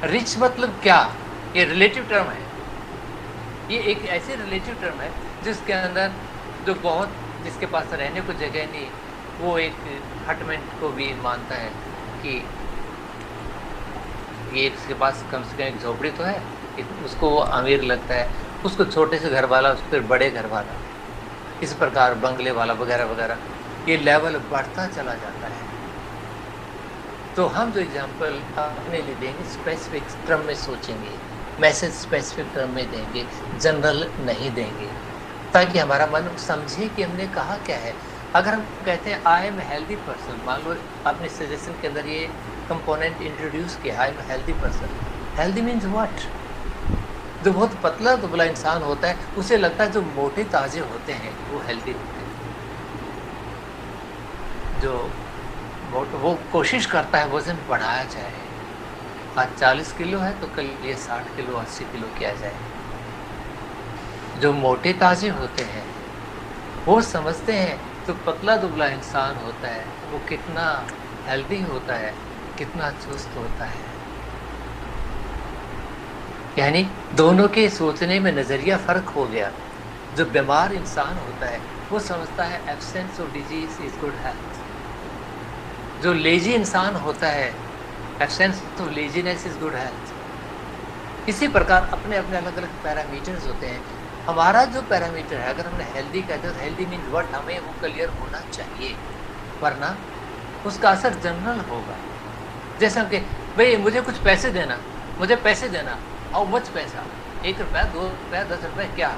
रिच मतलब क्या, ये रिलेटिव टर्म है, ये एक ऐसी रिलेटिव टर्म है जिसके अंदर जो बहुत, जिसके पास रहने को जगह नहीं, वो एक हटमेंट को भी मानता है कि ये इसके पास कम से कम एक झोपड़ी तो है, उसको वो अमीर लगता है, उसको छोटे से घर वाला, उसको फिर बड़े घर वाला, इस प्रकार बंगले वाला वगैरह वगैरह, ये लेवल बढ़ता चला जाता है। तो हम जो एग्जाम्पल अपने लिए देंगे स्पेसिफिक टर्म में सोचेंगे, मैसेज स्पेसिफिक टर्म में देंगे, जनरल नहीं देंगे, ताकि हमारा मन समझे कि हमने कहा क्या है। अगर हम कहते हैं आई एम हेल्दी पर्सन, मान लो अपने सजेशन के अंदर ये कंपोनेंट इंट्रोड्यूस किया, I am healthy person, healthy means what? जो बहुत पतला दुबला इंसान होता है उसे लगता है जो मोटे ताजे होते हैं वो हेल्दी होते हैं, जो वो कोशिश करता है वजन बढ़ाया जाए, आज 40 किलो है तो कल ये 60 किलो 80 किलो किया जाए। जो मोटे ताजे होते हैं वो समझते हैं तो पतला दुबला इंसान होता है वो कितना हेल्दी होता है, कितना चुस्त होता है। यानी दोनों के सोचने में नज़रिया फ़र्क हो गया। जो बीमार इंसान होता है वो समझता है absence of disease is good health. जो लेजी इंसान होता है absence of laziness is good health. इसी प्रकार अपने अपने अलग अलग पैरामीटर्स होते हैं। हमारा जो पैरामीटर है, अगर हमने हेल्दी कहते हैं तो हेल्दी मीन्स व्हाट, हमें वो क्लियर होना चाहिए, वरना उसका असर जनरल होगा। जैसे हम कहें भाई मुझे कुछ पैसे देना, मुझे पैसे देना, हाउ मच पैसा, 1 रुपया 2 रुपया 10 रुपये, क्या?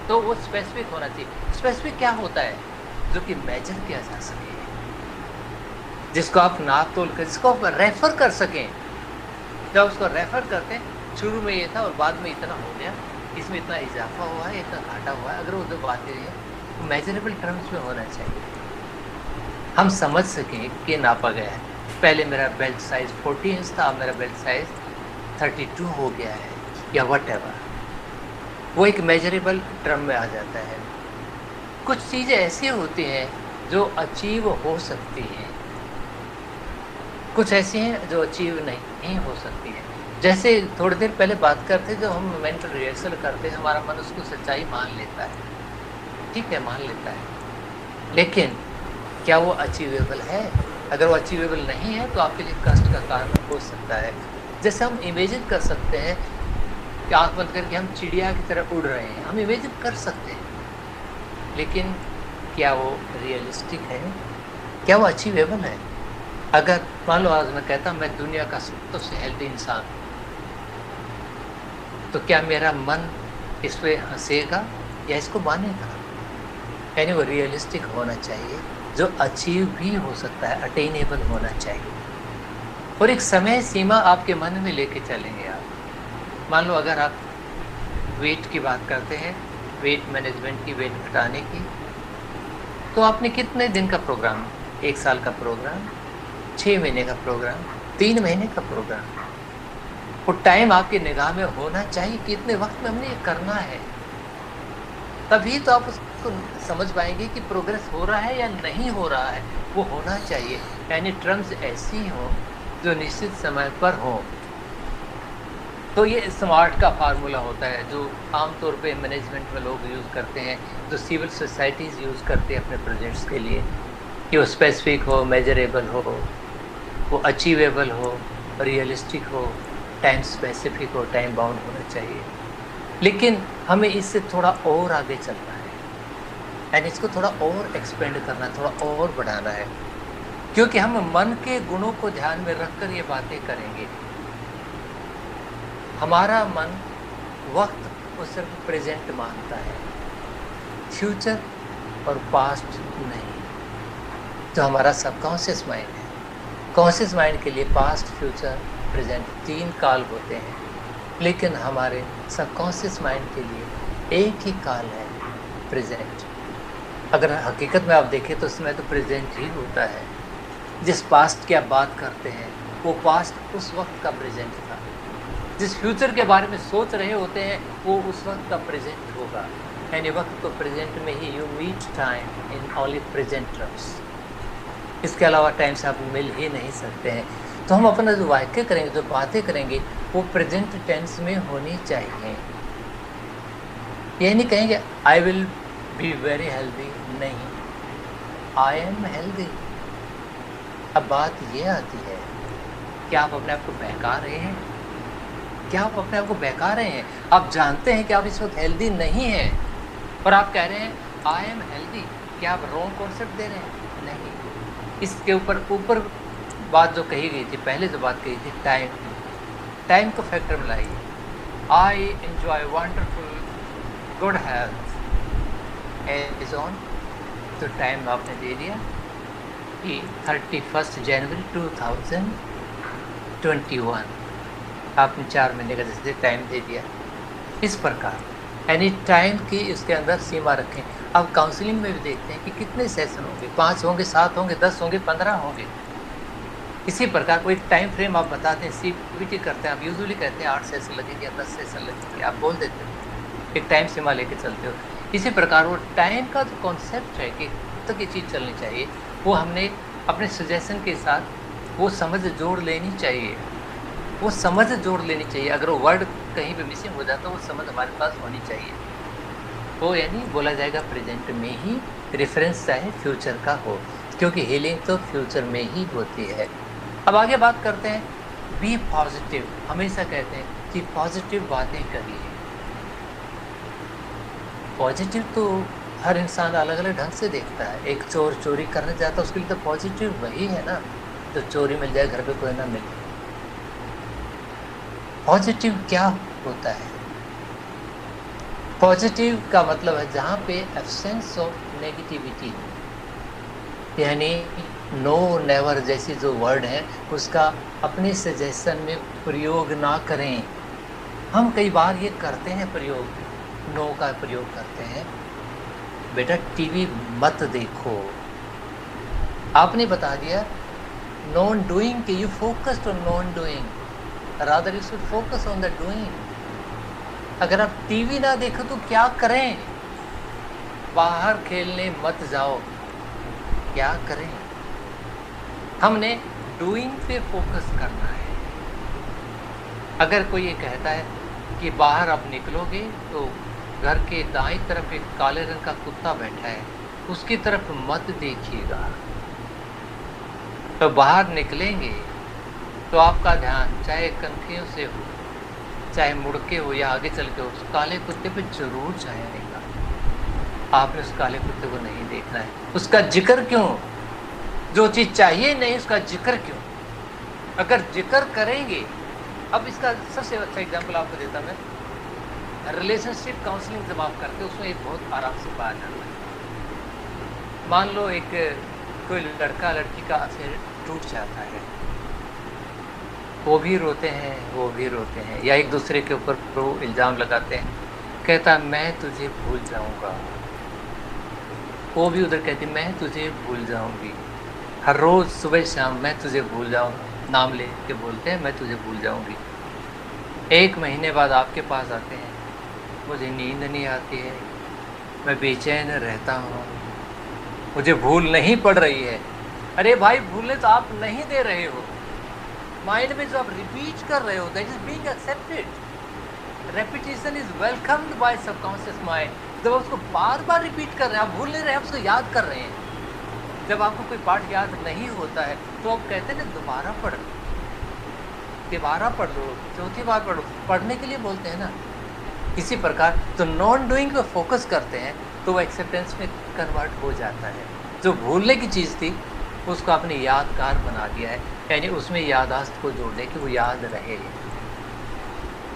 तो वो स्पेसिफिक होना चाहिए। स्पेसिफिक क्या होता है? जो कि मेजर किया जा सके, जिसको आप नाप तोल कर, जिसको आप रेफर कर सकें। जब उसको रेफर करते हैं शुरू में ये था और बाद में इतना हो गया, इसमें इतना इजाफा हुआ है, इतना घाटा हुआ है, अगर वो जो बातें हैं वो मेजरेबल टर्म्स में होना चाहिए, हम समझ सकें कि नापा गया है। पहले मेरा बेल्ट साइज़ 40 इंच था, अब मेरा बेल्ट साइज़ 32 हो गया है, या वट एवर, वो एक मेजरेबल टर्म में आ जाता है। कुछ चीज़ें ऐसी होती हैं जो अचीव हो सकती हैं, कुछ ऐसी हैं जो अचीव नहीं हो सकती हैं। जैसे थोड़ी देर पहले बात करते, जो हम मेंटल रिहर्सल करते हैं, हमारा मन उसको सच्चाई मान लेता है, ठीक है, मान लेता है, लेकिन क्या वो अचीवेबल है? अगर वो अचीवेबल नहीं है तो आपके लिए कष्ट का कारण हो सकता है। जैसे हम इमेजिन कर सकते हैं कि आँख बंद करके हम चिड़िया की तरह उड़ रहे हैं, हम इमेजिन कर सकते हैं, लेकिन क्या वो रियलिस्टिक है? क्या वो अचीवेबल है? अगर मान लो आज मैं कहता मैं दुनिया का सबसे हेल्दी इंसान, तो क्या मेरा मन इस पर हंसेगा या इसको मानेगा? यानी वो रियलिस्टिक होना चाहिए, जो अचीव भी हो सकता है, अटेनेबल होना चाहिए। और एक समय सीमा आपके मन में लेके चलेंगे आप। मान लो अगर आप वेट की बात करते हैं, वेट मैनेजमेंट की, वेट घटाने की, तो आपने कितने दिन का प्रोग्राम, 1 साल का प्रोग्राम, 6 महीने का प्रोग्राम, 3 महीने का प्रोग्राम, वो टाइम आपकी निगाह में होना चाहिए कि इतने वक्त में हमने ये करना है। तभी तो आप उसको समझ पाएंगे कि प्रोग्रेस हो रहा है या नहीं हो रहा है। वो होना चाहिए, यानी टर्म्स ऐसी हो जो निश्चित समय पर हो। तो ये स्मार्ट का फार्मूला होता है जो आमतौर पे मैनेजमेंट में लोग यूज़ करते हैं, जो सिविल सोसाइटीज़ यूज़ करते हैं अपने प्रोजेक्ट्स के लिए, कि वो स्पेसिफिक हो, मेजरेबल हो, वो अचीवेबल हो, रियलिस्टिक हो, टाइम स्पेसिफिक हो, टाइम बाउंड होना चाहिए। लेकिन हमें इससे थोड़ा और आगे चलना है, यानी इसको थोड़ा और एक्सपेंड करना है, थोड़ा और बढ़ाना है, क्योंकि हम मन के गुणों को ध्यान में रखकर ये बातें करेंगे। हमारा मन वक्त को सिर्फ प्रेजेंट मानता है, फ्यूचर और पास्ट नहीं। जो हमारा सबकॉन्शियस माइंड है, कॉन्शियस माइंड के लिए पास्ट, फ्यूचर, प्रेजेंट 3 काल होते हैं, लेकिन हमारे सबकॉन्शियस माइंड के लिए एक ही काल है, प्रेजेंट। अगर हकीकत में आप देखें तो उसमें तो प्रेजेंट ही होता है। जिस पास्ट की आप बात करते हैं वो पास्ट उस वक्त का प्रेजेंट था। जिस फ्यूचर के बारे में सोच रहे होते हैं वो उस वक्त का प्रेजेंट होगा। यानी वक्त तो प्रेजेंट में ही, you meet time in only present terms. इसके अलावा टाइम से आप मिल ही नहीं सकते हैं। तो हम अपना जो वाक्य करेंगे, जो बातें करेंगे, वो प्रेजेंट टेंस में होनी चाहिए। ये नहीं कहेंगे I will be very healthy, नहीं, आई एम हेल्दी। अब बात ये आती है, क्या आप अपने आप को बहका रहे हैं? क्या आप अपने आप को बहका रहे हैं? आप जानते हैं कि आप इस वक्त हेल्दी नहीं हैं और आप कह रहे हैं आई एम हेल्दी। क्या आप रॉन्ग कॉन्सेप्ट दे रहे हैं? नहीं। इसके ऊपर बात जो कही गई थी, पहले जो बात कही थी, टाइम को फैक्टर में लाइए। I enjoy wonderful good health as on, तो टाइम आपने दे दिया कि 31 जनवरी 2021, आपने 4 महीने का जैसे टाइम दे दिया। इस प्रकार यानी टाइम की इसके अंदर सीमा रखें। अब काउंसलिंग में भी देखते हैं कि कितने सेशन होंगे, 5 होंगे, 7 होंगे, 10 होंगे, 15 होंगे। इसी प्रकार कोई टाइम फ्रेम आप बताते हैं, CPT करते हैं, आप यूजुअली कहते हैं 8 सेशन लगेंगे या 10 सेशन लगेंगे, आप बोल देते हो, एक टाइम सीमा लेके चलते हो। इसी प्रकार वो टाइम का जो कॉन्सेप्ट है कि तक ये चीज़ चलनी चाहिए, वो हमने अपने सजेशन के साथ वो समझ जोड़ लेनी चाहिए, वो समझ जोड़ लेनी चाहिए। अगर वो वर्ड कहीं पे मिसिंग हो जाता है, वो समझ हमारे पास होनी चाहिए। वो यानी बोला जाएगा प्रेजेंट में ही, रेफरेंस चाहे फ्यूचर का हो, क्योंकि हीलिंग तो फ्यूचर में ही होती है। अब आगे बात करते हैं, बी पॉजिटिव। हमेशा कहते हैं कि पॉजिटिव बातें करिए। पॉजिटिव तो हर इंसान अलग अलग ढंग से देखता है। एक चोर चोरी करने जाता है, उसके लिए तो पॉजिटिव वही है ना, जो चोरी मिल जाए, घर पे कोई ना मिले। पॉजिटिव क्या होता है? पॉजिटिव का मतलब है जहाँ पे एब्सेंस ऑफ नेगेटिविटी, यानी नो नेवर जैसी जो वर्ड है उसका अपने सजेशन में प्रयोग ना करें। हम कई बार ये करते हैं प्रयोग, नो का प्रयोग करते हैं। बेटा टीवी मत देखो, आपने बता दिया नॉन डूइंग के, you focused on non doing, rather you should focus on the doing. अगर आप टीवी ना देखो तो क्या करें? बाहर खेलने मत जाओ, क्या करें? हमने डूइंग पे फोकस करना है। अगर कोई ये कहता है कि बाहर आप निकलोगे तो घर के दाईं तरफ एक काले रंग का कुत्ता बैठा है, उसकी तरफ मत देखिएगा। तो बाहर निकलेंगे तो आपका ध्यान चाहे कनखियों से हो, चाहे मुड़के हो या आगे चल के हो, उस काले कुत्ते पे जरूर जाएगा। आपने उस काले कुत्ते को नहीं देखना है। उसका जिक्र क्यों? जो चीज़ चाहिए नहीं उसका जिक्र क्यों? अगर जिक्र करेंगे, अब इसका सबसे अच्छा एग्जाम्पल आपको देता मैं। रिलेशनशिप काउंसलिंग जब आप करते हो उसमें एक बहुत आराम से बात जाता है। मान लो एक कोई लड़का लड़की का अफेयर टूट जाता है, वो भी रोते हैं, या एक दूसरे के ऊपर वो इल्ज़ाम लगाते हैं, कहता मैं तुझे भूल जाऊंगा, वो भी उधर कहती मैं तुझे भूल जाऊंगी, हर रोज़ सुबह शाम मैं तुझे भूल जाऊँ, नाम ले के बोलते हैं मैं तुझे भूल जाऊंगी। 1 महीने बाद आपके पास आते हैं, मुझे नींद नहीं आती है, मैं बेचैन रहता हूँ, मुझे भूल नहीं पड़ रही है। अरे भाई, भूलने तो आप नहीं दे रहे हो, माइंड में जो आप रिपीट कर रहे हो that is being accepted. Repetition is welcomed by subconscious mind. जब उसको बार बार रिपीट कर रहे हैं, आप भूल नहीं रहे, आप उसको याद कर रहे हैं। जब आपको कोई पाठ याद नहीं होता है तो आप कहते हैं ना दोबारा पढ़ लो, दोबारा पढ़ लो, चौथी बार पढ़ो, पढ़ने के लिए बोलते हैं ना। इसी प्रकार जो नॉन डूइंग पे फोकस करते हैं तो वो एक्सेप्टेंस में कन्वर्ट हो जाता है। जो भूलने की चीज़ थी उसको आपने यादगार बना दिया है, यानी उसमें याददाश्त को जोड़ दे कि वो याद रहे।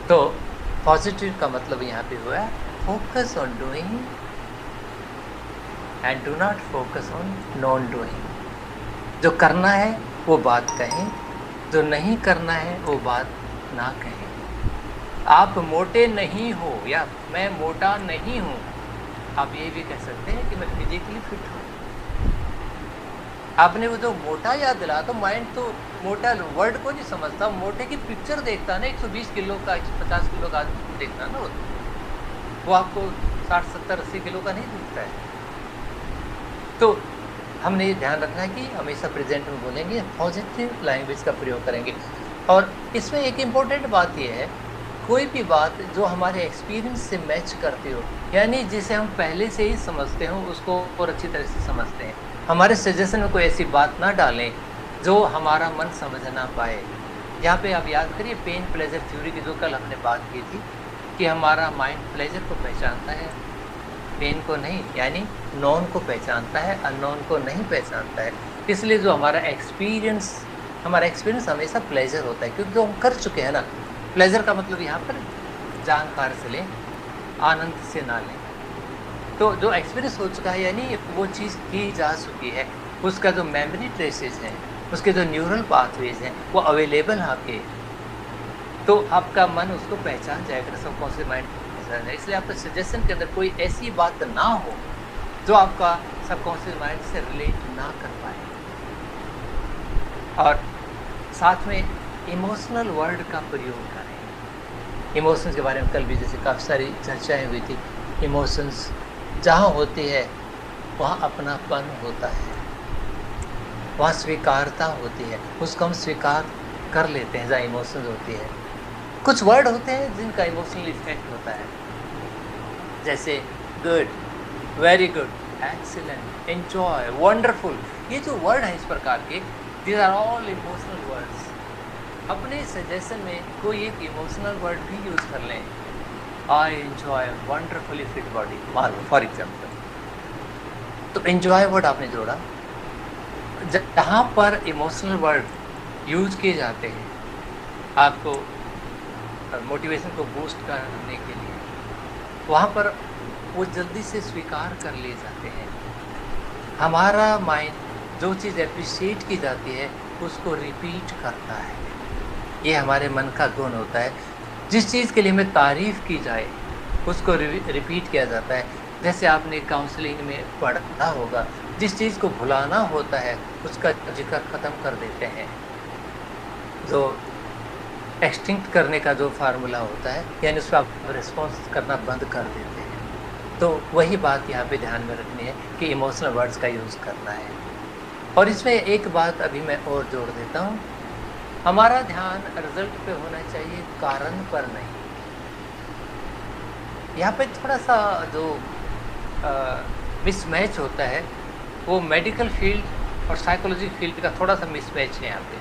तो पॉजिटिव का मतलब यहाँ पे हुआ है focus on doing and do not focus on non doing. जो करना है वो बात कहें, जो नहीं करना है वो बात ना कहें। आप मोटे नहीं हो या मैं मोटा नहीं हूँ, आप ये भी कह सकते हैं कि मैं फिजिकली फिट हूँ। आपने वो जो मोटा याद दिला तो माइंड तो मोटा वर्ड को नहीं समझता, मोटे की पिक्चर देखता ना, 120 किलो का 150 किलो का आदमी देखता ना, वो आपको 60 70 80 किलो का नहीं दिखता है। तो हमने ये ध्यान रखना है कि हमेशा प्रेजेंट में बोलेंगे, पॉजिटिव लैंग्वेज का प्रयोग करेंगे। और इसमें एक इम्पोर्टेंट बात यह है, कोई भी बात जो हमारे एक्सपीरियंस से मैच करती हो, यानी जिसे हम पहले से ही समझते हो उसको और अच्छी तरह से समझते हैं। हमारे सजेशन में कोई ऐसी बात ना डालें जो हमारा मन समझ ना पाए। यहाँ पे आप याद करिए पेन प्लेजर थ्योरी की जो कल हमने बात की थी कि हमारा माइंड प्लेजर को पहचानता है, पेन को नहीं, यानी नॉन को पहचानता है, अननोन को नहीं पहचानता है। इसलिए जो हमारा एक्सपीरियंस हमेशा प्लेजर होता है, क्योंकि जो हम कर चुके हैं ना। प्लेजर का मतलब यहाँ पर जानकार से लें, आनंद से ना लें। तो जो एक्सपीरियंस हो चुका है, यानी वो चीज़ की जा चुकी है, उसका जो मेमोरी ट्रेसेस हैं, उसके जो न्यूरल पाथवेज हैं वो अवेलेबल हैं आपके, तो आपका मन उसको पहचान जाएगा, सबकॉन्शियस माइंड पहचान जाएगा। इसलिए आपके सजेशन के अंदर कोई ऐसी बात ना हो जो आपका सबकॉन्शियस माइंड से रिलेट ना कर पाए। और साथ में इमोशनल वर्ड का प्रयोग करें। इमोशंस के बारे में कल भी जैसे काफ़ी सारी चर्चाएं हुई थी। इमोशंस जहाँ होती है वहाँ अपनापन होता है, वहाँ स्वीकारता होती है, उसको हम स्वीकार कर लेते हैं जहाँ इमोशंस होती है। कुछ वर्ड होते हैं जिनका इमोशनल इफेक्ट होता है, जैसे good, very good, excellent, enjoy, wonderful. ये जो वर्ड हैं इस प्रकार के, these are all emotional words. अपने सजेशन में कोई एक इमोशनल वर्ड भी यूज़ कर लें, I enjoy wonderfully fit body, मान लो फॉर एग्जाम्पल। तो एंजॉय वर्ड आपने जोड़ा। जहाँ पर इमोशनल वर्ड यूज किए जाते हैं आपको मोटिवेशन को बूस्ट करने के लिए, वहाँ पर वो जल्दी से स्वीकार कर लिए जाते हैं। हमारा माइंड जो चीज़ अप्रिशिएट की जाती है उसको रिपीट करता है। ये हमारे मन का गुण होता है। जिस चीज़ के लिए हमें तारीफ़ की जाए उसको रिपीट किया जाता है। जैसे आपने काउंसलिंग में पढ़ा होगा, जिस चीज़ को भुलाना होता है उसका जिक्र ख़त्म कर देते हैं। जो एक्सटिंक्ट करने का जो फार्मूला होता है, यानी उस पर आप रिस्पॉन्स करना बंद कर देते हैं। तो वही बात यहाँ पे ध्यान में रखनी है कि इमोशनल वर्ड्स का यूज़ करना है। और इसमें एक बात अभी मैं और जोड़ देता हूँ, हमारा ध्यान रिजल्ट पे होना चाहिए, कारण पर नहीं। यहाँ पे थोड़ा सा जो मिसमैच होता है वो मेडिकल फील्ड और साइकोलॉजी फील्ड का थोड़ा सा मिसमैच है यहाँ पे।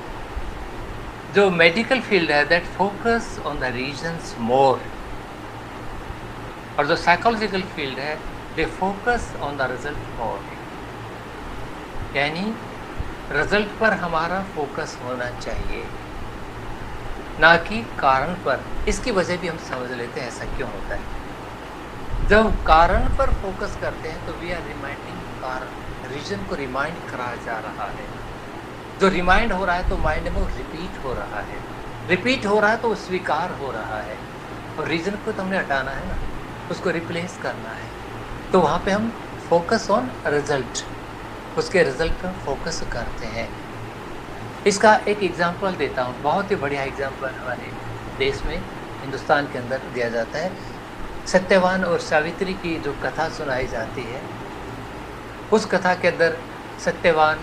जो मेडिकल फील्ड है that focus on the reasons more, और जो साइकोलॉजिकल फील्ड है they focus on the result more. यानी रिजल्ट पर हमारा फोकस होना चाहिए, ना कि कारण पर। इसकी वजह भी हम समझ लेते हैं ऐसा क्यों होता है। जब कारण पर फोकस करते हैं तो वी आर रिमाइंडिंग कारण, रीजन को रिमाइंड कराया जा रहा है। जो रिमाइंड हो रहा है तो माइंड में वो रिपीट हो रहा है, रिपीट हो रहा है तो वो स्वीकार हो रहा है, और रीजन को तो हमने हटाना है ना, उसको रिप्लेस करना है। तो वहाँ पे हम फोकस ऑन रिजल्ट, उसके रिजल्ट पर फोकस करते हैं। इसका एक एग्जाम्पल देता हूँ, बहुत ही बढ़िया एग्जाम्पल हमारे देश में, हिंदुस्तान के अंदर दिया जाता है। सत्यवान और सावित्री की जो कथा सुनाई जाती है, उस कथा के अंदर सत्यवान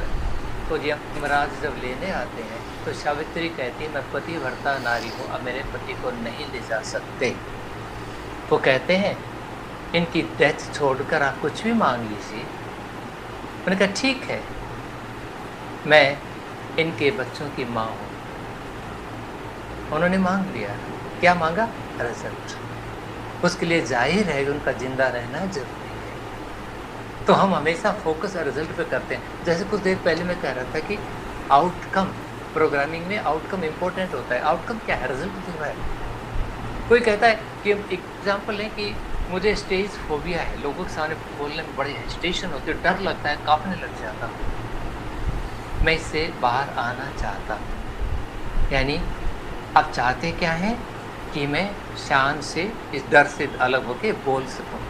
को यमराज जब लेने आते हैं तो सावित्री कहती है मैं पतिव्रता नारी हूँ, अब मेरे पति को नहीं ले जा सकते। वो कहते हैं इनकी डेथ छोड़कर आप कुछ भी मांग लीजिए। मैंने कहा ठीक है, मैं इनके बच्चों की माँ हूँ। उन्होंने मांग लिया, क्या मांगा? रिजल्ट। उसके लिए जाहिर है कि उनका जिंदा रहना जरूरी है। तो हम हमेशा फोकस रिजल्ट पे करते हैं। जैसे कुछ देर पहले मैं कह रहा था कि आउटकम, प्रोग्रामिंग में आउटकम इम्पोर्टेंट होता है। आउटकम क्या है? रिजल्ट जो है। कोई कहता है कि एग्जाम्पल है कि मुझे स्टेज फोबिया है, लोगों के सामने बोलने में बड़ी हेजिटेशन होती है, डर लगता है, कांपने लग जाता हूँ, मैं इससे बाहर आना चाहता हूँ। यानी आप चाहते क्या हैं? कि मैं शान से, इस डर से अलग होकर बोल सकूं।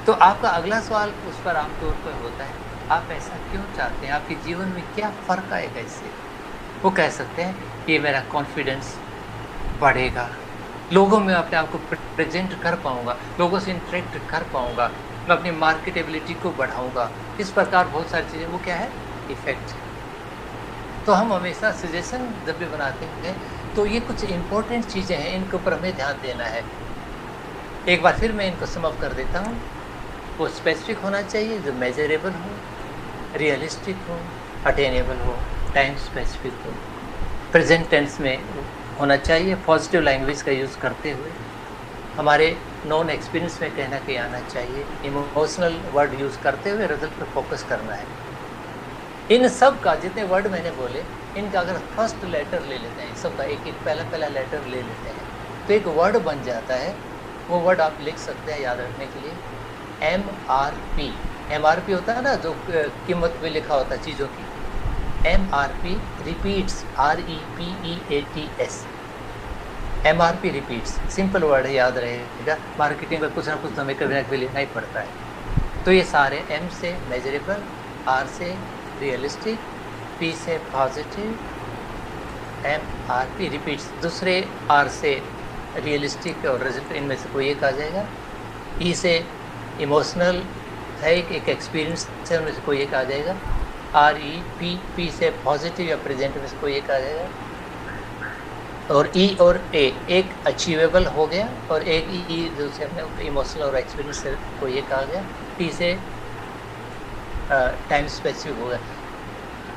तो आपका अगला सवाल उस पर आमतौर पर होता है, आप ऐसा क्यों चाहते हैं? आपके जीवन में क्या फ़र्क आएगा इससे? वो कह सकते हैं कि मेरा कॉन्फिडेंस बढ़ेगा, लोगों में अपने आप को प्रेजेंट कर पाऊंगा, लोगों से इंटरेक्ट कर पाऊंगा, मैं अपनी मार्केटेबिलिटी को बढ़ाऊंगा। इस प्रकार बहुत सारी चीज़ें, वो क्या है? इफेक्ट। तो हम हमेशा सजेशन जब भी बनाते हैं तो ये कुछ इम्पोर्टेंट चीज़ें हैं, इनके ऊपर हमें ध्यान देना है। एक बार फिर मैं इनको समअप कर देता हूँ। वो स्पेसिफिक होना चाहिए, जो मेजरेबल हो, रियलिस्टिक हो, अटेनेबल हो, टाइम स्पेसिफिक हो, प्रेजेंट टेंस में होना चाहिए, पॉजिटिव लैंग्वेज का यूज़ करते हुए, हमारे नॉन एक्सपीरियंस में कहना कि आना चाहिए, इमोशनल वर्ड यूज़ करते हुए रिजल्ट पर फोकस करना है। इन सब का जितने वर्ड मैंने बोले, इनका अगर फर्स्ट लेटर ले लेते हैं, सबका एक एक पहला लेटर ले लेते हैं तो एक वर्ड बन जाता है। वो वर्ड आप लिख सकते हैं याद रखने के लिए, MRP। MRP होता है ना, जो कीमत पे लिखा होता है चीज़ों की। MRP repeats, REPEATS। MRP repeats, simple word है, याद रहेगा। मार्केटिंग में कुछ ना कुछ हमें कभी ना कभी लेना ही पड़ता है। तो ये सारे M से मेजरेबल, R से रियलिस्टिक, P से पॉजिटिव, MRP रिपीट्स, दूसरे R से रियलिस्टिक और रिजल्ट, इनमें से कोई एक आ जाएगा। E से इमोशनल है, एक एक्सपीरियंस से उनमें से कोई एक आ जाएगा। REP से पॉजिटिव या प्रेजेंट में से कोई एक आ जाएगा। और E और A, एक अचीवेबल हो गया और एक E जो से हमने इमोशनल और एक्सपीरियंस से कोई एक आ गया। T से टाइम स्पेसिफिक हो गया।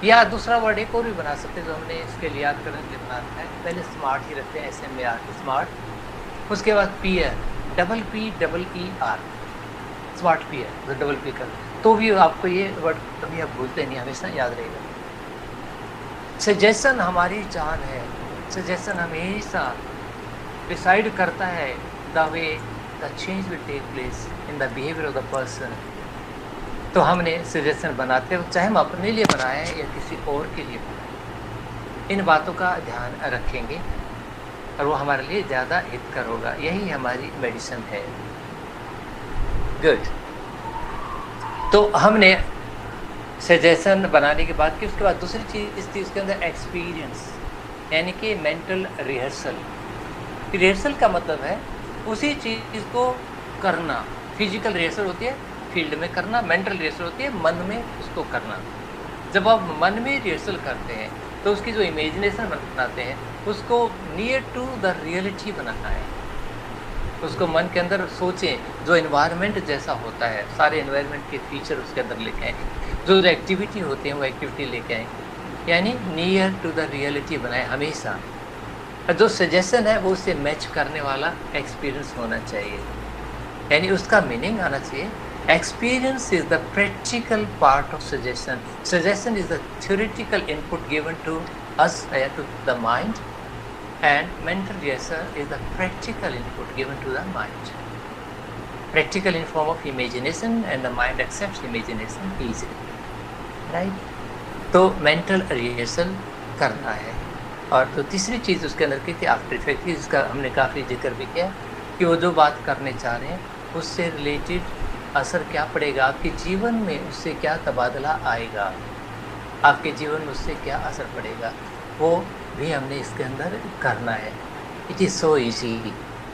या दूसरा वर्ड एक और भी बना सकते हैं, जो हमने इसके लिए याद करने के लिए बनाना है। पहले स्मार्ट ही रखते हैं, SMAR, स्मार्ट। उसके बाद पीयर, PPEER, स्मार्ट पीयर, जो डबल पी कर, तो भी आपको ये वर्ड कभी आप भूलते नहीं, हमेशा याद रहेगा। सजेशन हमारी जान है। सजेशन हमेशा डिसाइड करता है the way the change will take place in the behaviour of the person. तो हमने सजेशन बनाते हो, चाहे हम अपने लिए बनाएं या किसी और के लिए बनाएं, इन बातों का ध्यान रखेंगे और वो हमारे लिए ज़्यादा हितकर होगा। यही हमारी मेडिसिन है। गुड। तो हमने सजेशन बनाने के बाद, कि उसके बाद दूसरी चीज़ थी उसके अंदर एक्सपीरियंस, यानी कि मेंटल रिहर्सल। रिहर्सल का मतलब है उसी चीज़ को करना। फिजिकल रिहर्सल होती है फील्ड में करना, मेंटल रिहर्सल होती है मन में उसको करना। जब आप मन में रिहर्सल करते हैं तो उसकी जो इमेजिनेशन बनाते हैं उसको नियर टू द रियलिटी बनाना है। उसको मन के अंदर सोचें, जो इन्वायरमेंट जैसा होता है, सारे इन्वायरमेंट के फीचर उसके अंदर लेके आएँ, जो एक्टिविटी होती है वो एक्टिविटी लेके आएँ, यानी नियर टू द रियलिटी बनाएं हमेशा। जो सजेशन है वो उससे मैच करने वाला एक्सपीरियंस होना चाहिए, यानी उसका मीनिंग आना चाहिए। Experience is the practical part of suggestion. Suggestion is the theoretical input given to us, to the mind, and mental rehearsal is the practical input given to the mind. practical in form of imagination and the mind accepts imagination easily, right? तो mental rehearsal करना है। और तो तीसरी चीज़ उसके अंदर की थी आफ्टर इफेक्ट की, जिसका हमने काफ़ी जिक्र भी किया कि वो जो बात करने चाह रहे हैं उससे रिलेटेड असर क्या पड़ेगा आपके जीवन में, उससे क्या तबादला आएगा, आपके जीवन में उससे क्या असर पड़ेगा, वो भी हमने इसके अंदर करना है। It is so easy.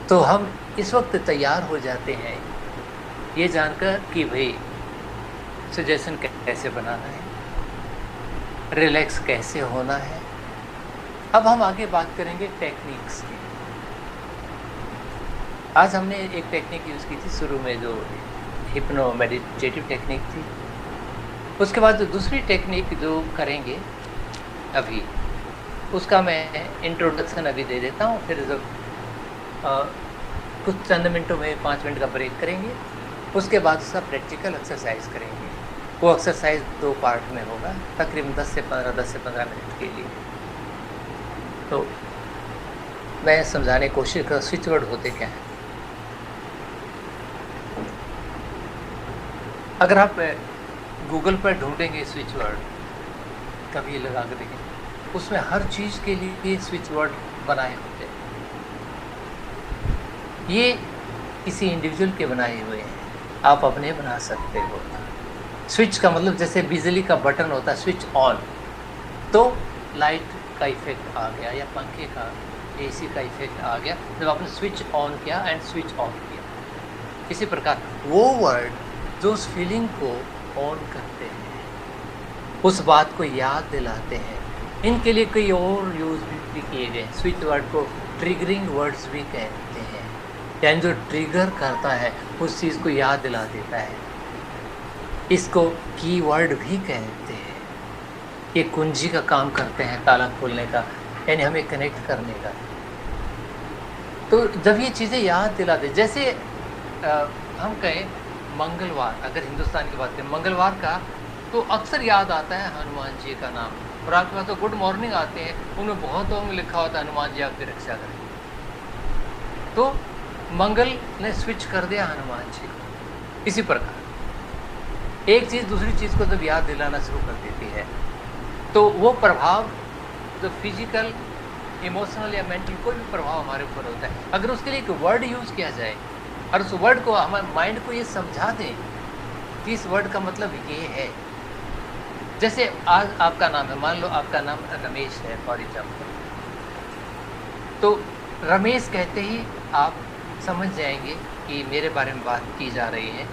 तो हम इस वक्त तैयार हो जाते हैं ये जानकर कि भाई सजेशन कैसे बनाना है, रिलैक्स कैसे होना है। अब हम आगे बात करेंगे टेक्निक्स की। आज हमने एक टेक्निक यूज़ की थी शुरू में जो हिप्नो मेडिटेटिव टेक्निक थी। उसके बाद जो दूसरी टेक्निक जो करेंगे अभी, उसका मैं इंट्रोडक्शन अभी दे देता हूँ। फिर जब कुछ चंद मिनटों में 5 मिनट का ब्रेक करेंगे, उसके बाद उसका प्रैक्टिकल एक्सरसाइज करेंगे। वो एक्सरसाइज 2 पार्ट में होगा, तकरीबन 10 से 15 मिनट के लिए। तो मैं समझाने की कोशिश कर, स्विच वर्ड होते क्या हैं। अगर आप गूगल पर ढूंढेंगे स्विच वर्ड, कभी लगा कर देखें, उसमें हर चीज़ के लिए स्विच वर्ड बनाए होते हैं। ये किसी इंडिविजुअल के बनाए हुए हैं, आप अपने बना सकते हो। स्विच का मतलब जैसे बिजली का बटन होता है स्विच ऑन, तो लाइट का इफेक्ट आ गया या पंखे का, एसी का इफेक्ट आ गया जब आपने स्विच ऑन किया एंड स्विच ऑफ किया। इसी प्रकार वो वर्ड जो उस फीलिंग को ऑन करते हैं, उस बात को याद दिलाते हैं, इनके लिए कई और यूज़ भी किए गए। स्विच वर्ड को ट्रिगरिंग वर्ड्स भी कहते हैं, यानी जो ट्रिगर करता है उस चीज़ को याद दिला देता है। इसको कीवर्ड भी कहते हैं। ये कुंजी का काम करते हैं, ताला खोलने का, यानी हमें कनेक्ट करने का। तो जब ये चीज़ें याद दिलाते, जैसे हम कहें मंगलवार, अगर हिंदुस्तान की बात करें मंगलवार का, तो अक्सर याद आता है हनुमान जी का नाम। और आपके पास तो गुड मॉर्निंग आते हैं, उनमें बहुतों में लिखा होता है हनुमान जी आपकी रक्षा करें। तो मंगल ने स्विच कर दिया हनुमान जी को। इसी प्रकार एक चीज़ दूसरी चीज़ को जब याद दिलाना शुरू कर देती है, तो वो प्रभाव जो फिजिकल, इमोशनल या मेंटल कोई भी प्रभाव हमारे ऊपर होता है, अगर उसके लिए एक वर्ड यूज़ किया जाए और उस वर्ड को हमारे माइंड को ये समझा दें कि इस वर्ड का मतलब ये है। जैसे आज आपका नाम है, मान लो आपका नाम रमेश है फॉर एग्जाम्पल, तो रमेश कहते ही आप समझ जाएंगे कि मेरे बारे में बात की जा रही है।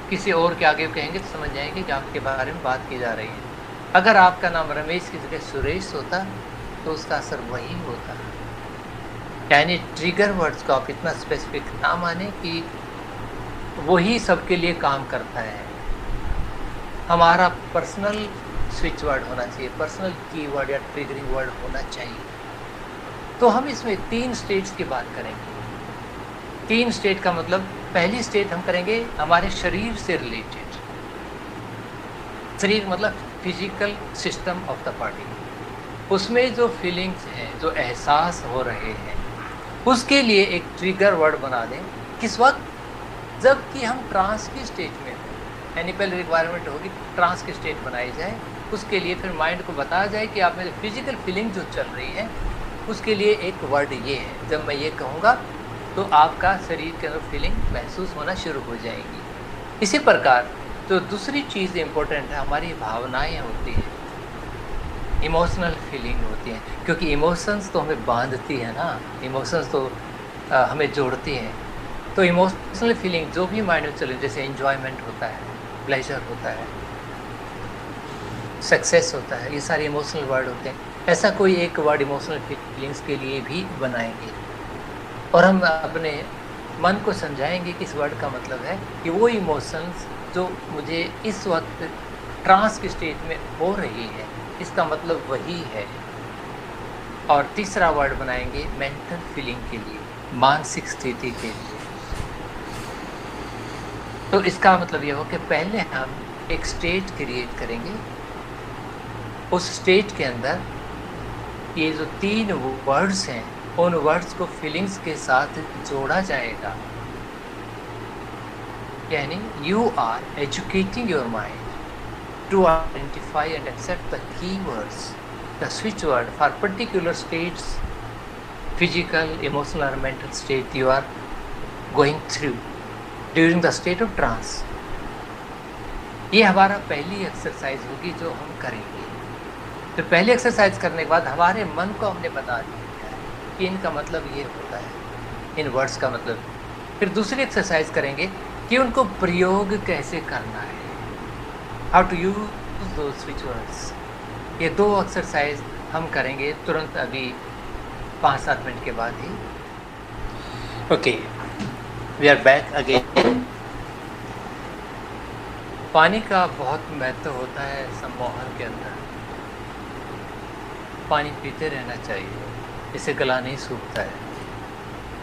किसी और के आगे कहेंगे तो समझ जाएंगे कि आपके बारे में बात की जा रही है। अगर आपका नाम रमेश की जगह सुरेश होता तो उसका असर वही होता। यानी ट्रिगर वर्ड्स को आप इतना स्पेसिफिक ना माने कि वही सबके लिए काम करता है। हमारा पर्सनल स्विच वर्ड होना चाहिए, पर्सनल कीवर्ड या ट्रिगरिंग वर्ड होना चाहिए। तो हम इसमें 3 स्टेट्स की बात करेंगे। 3 स्टेट का मतलब, पहली स्टेट हम करेंगे हमारे शरीर से रिलेटेड। शरीर मतलब physical system of the body, उसमें जो फीलिंग्स हैं, जो एहसास हो रहे हैं, उसके लिए एक ट्रिगर वर्ड बना दें। किस वक्त? जबकि हम ट्रांस की स्टेट में हो, यानी पहले रिक्वायरमेंट होगी ट्रांस की स्टेट बनाई जाए। उसके लिए फिर माइंड को बताया जाए कि आप में फिजिकल फीलिंग जो चल रही है उसके लिए एक वर्ड ये है। जब मैं ये कहूँगा तो आपका शरीर के अंदर फीलिंग महसूस होना शुरू हो जाएगी। इसी प्रकार जो दूसरी चीज़ इम्पोर्टेंट है, हमारी भावनाएं होती हैं, इमोशनल फीलिंग होती हैं, क्योंकि इमोशंस तो हमें बांधती है ना, इमोशंस तो हमें जोड़ती हैं। तो इमोशनल फीलिंग जो भी माइंड में चले, जैसे एंजॉयमेंट होता है, प्लेजर होता है, सक्सेस होता है, ये सारे इमोशनल वर्ड होते हैं। ऐसा कोई एक वर्ड इमोशनल फीलिंग्स के लिए भी बनाएंगे और हम अपने मन को समझाएंगे कि इस वर्ड का मतलब है कि वो इमोशंस जो मुझे इस वक्त ट्रांस की स्टेट में हो रही है, इसका मतलब वही है। और तीसरा वर्ड बनाएंगे मेंटल फीलिंग के लिए, मानसिक स्थिति के लिए। तो इसका मतलब ये हो कि पहले हम एक स्टेट क्रिएट करेंगे, उस स्टेट के अंदर ये जो 3 वर्ड्स हैं, उन वर्ड्स को फीलिंग्स के साथ जोड़ा जाएगा। यानी you are educating your mind to identify and accept the keywords, the switch word for particular states, physical, emotional or mental state you are going through during the state of trance. ये हमारा पहली exercise होगी जो हम करेंगे। तो पहली exercise करने के बाद हमारे मन को हमने बता दिया है कि इनका मतलब ये होता है, इन वर्ड्स का मतलब। फिर दूसरी एक्सरसाइज करेंगे कि उनको प्रयोग कैसे करना है, हाउ टू यूज दो स्विच वर्ड्स। ये दो एक्सरसाइज हम करेंगे तुरंत अभी 5-7 मिनट के बाद ही। Okay, we are back again. पानी का बहुत महत्व होता है सम्मोहन के अंदर। पानी पीते रहना चाहिए, इससे गला नहीं सूखता है।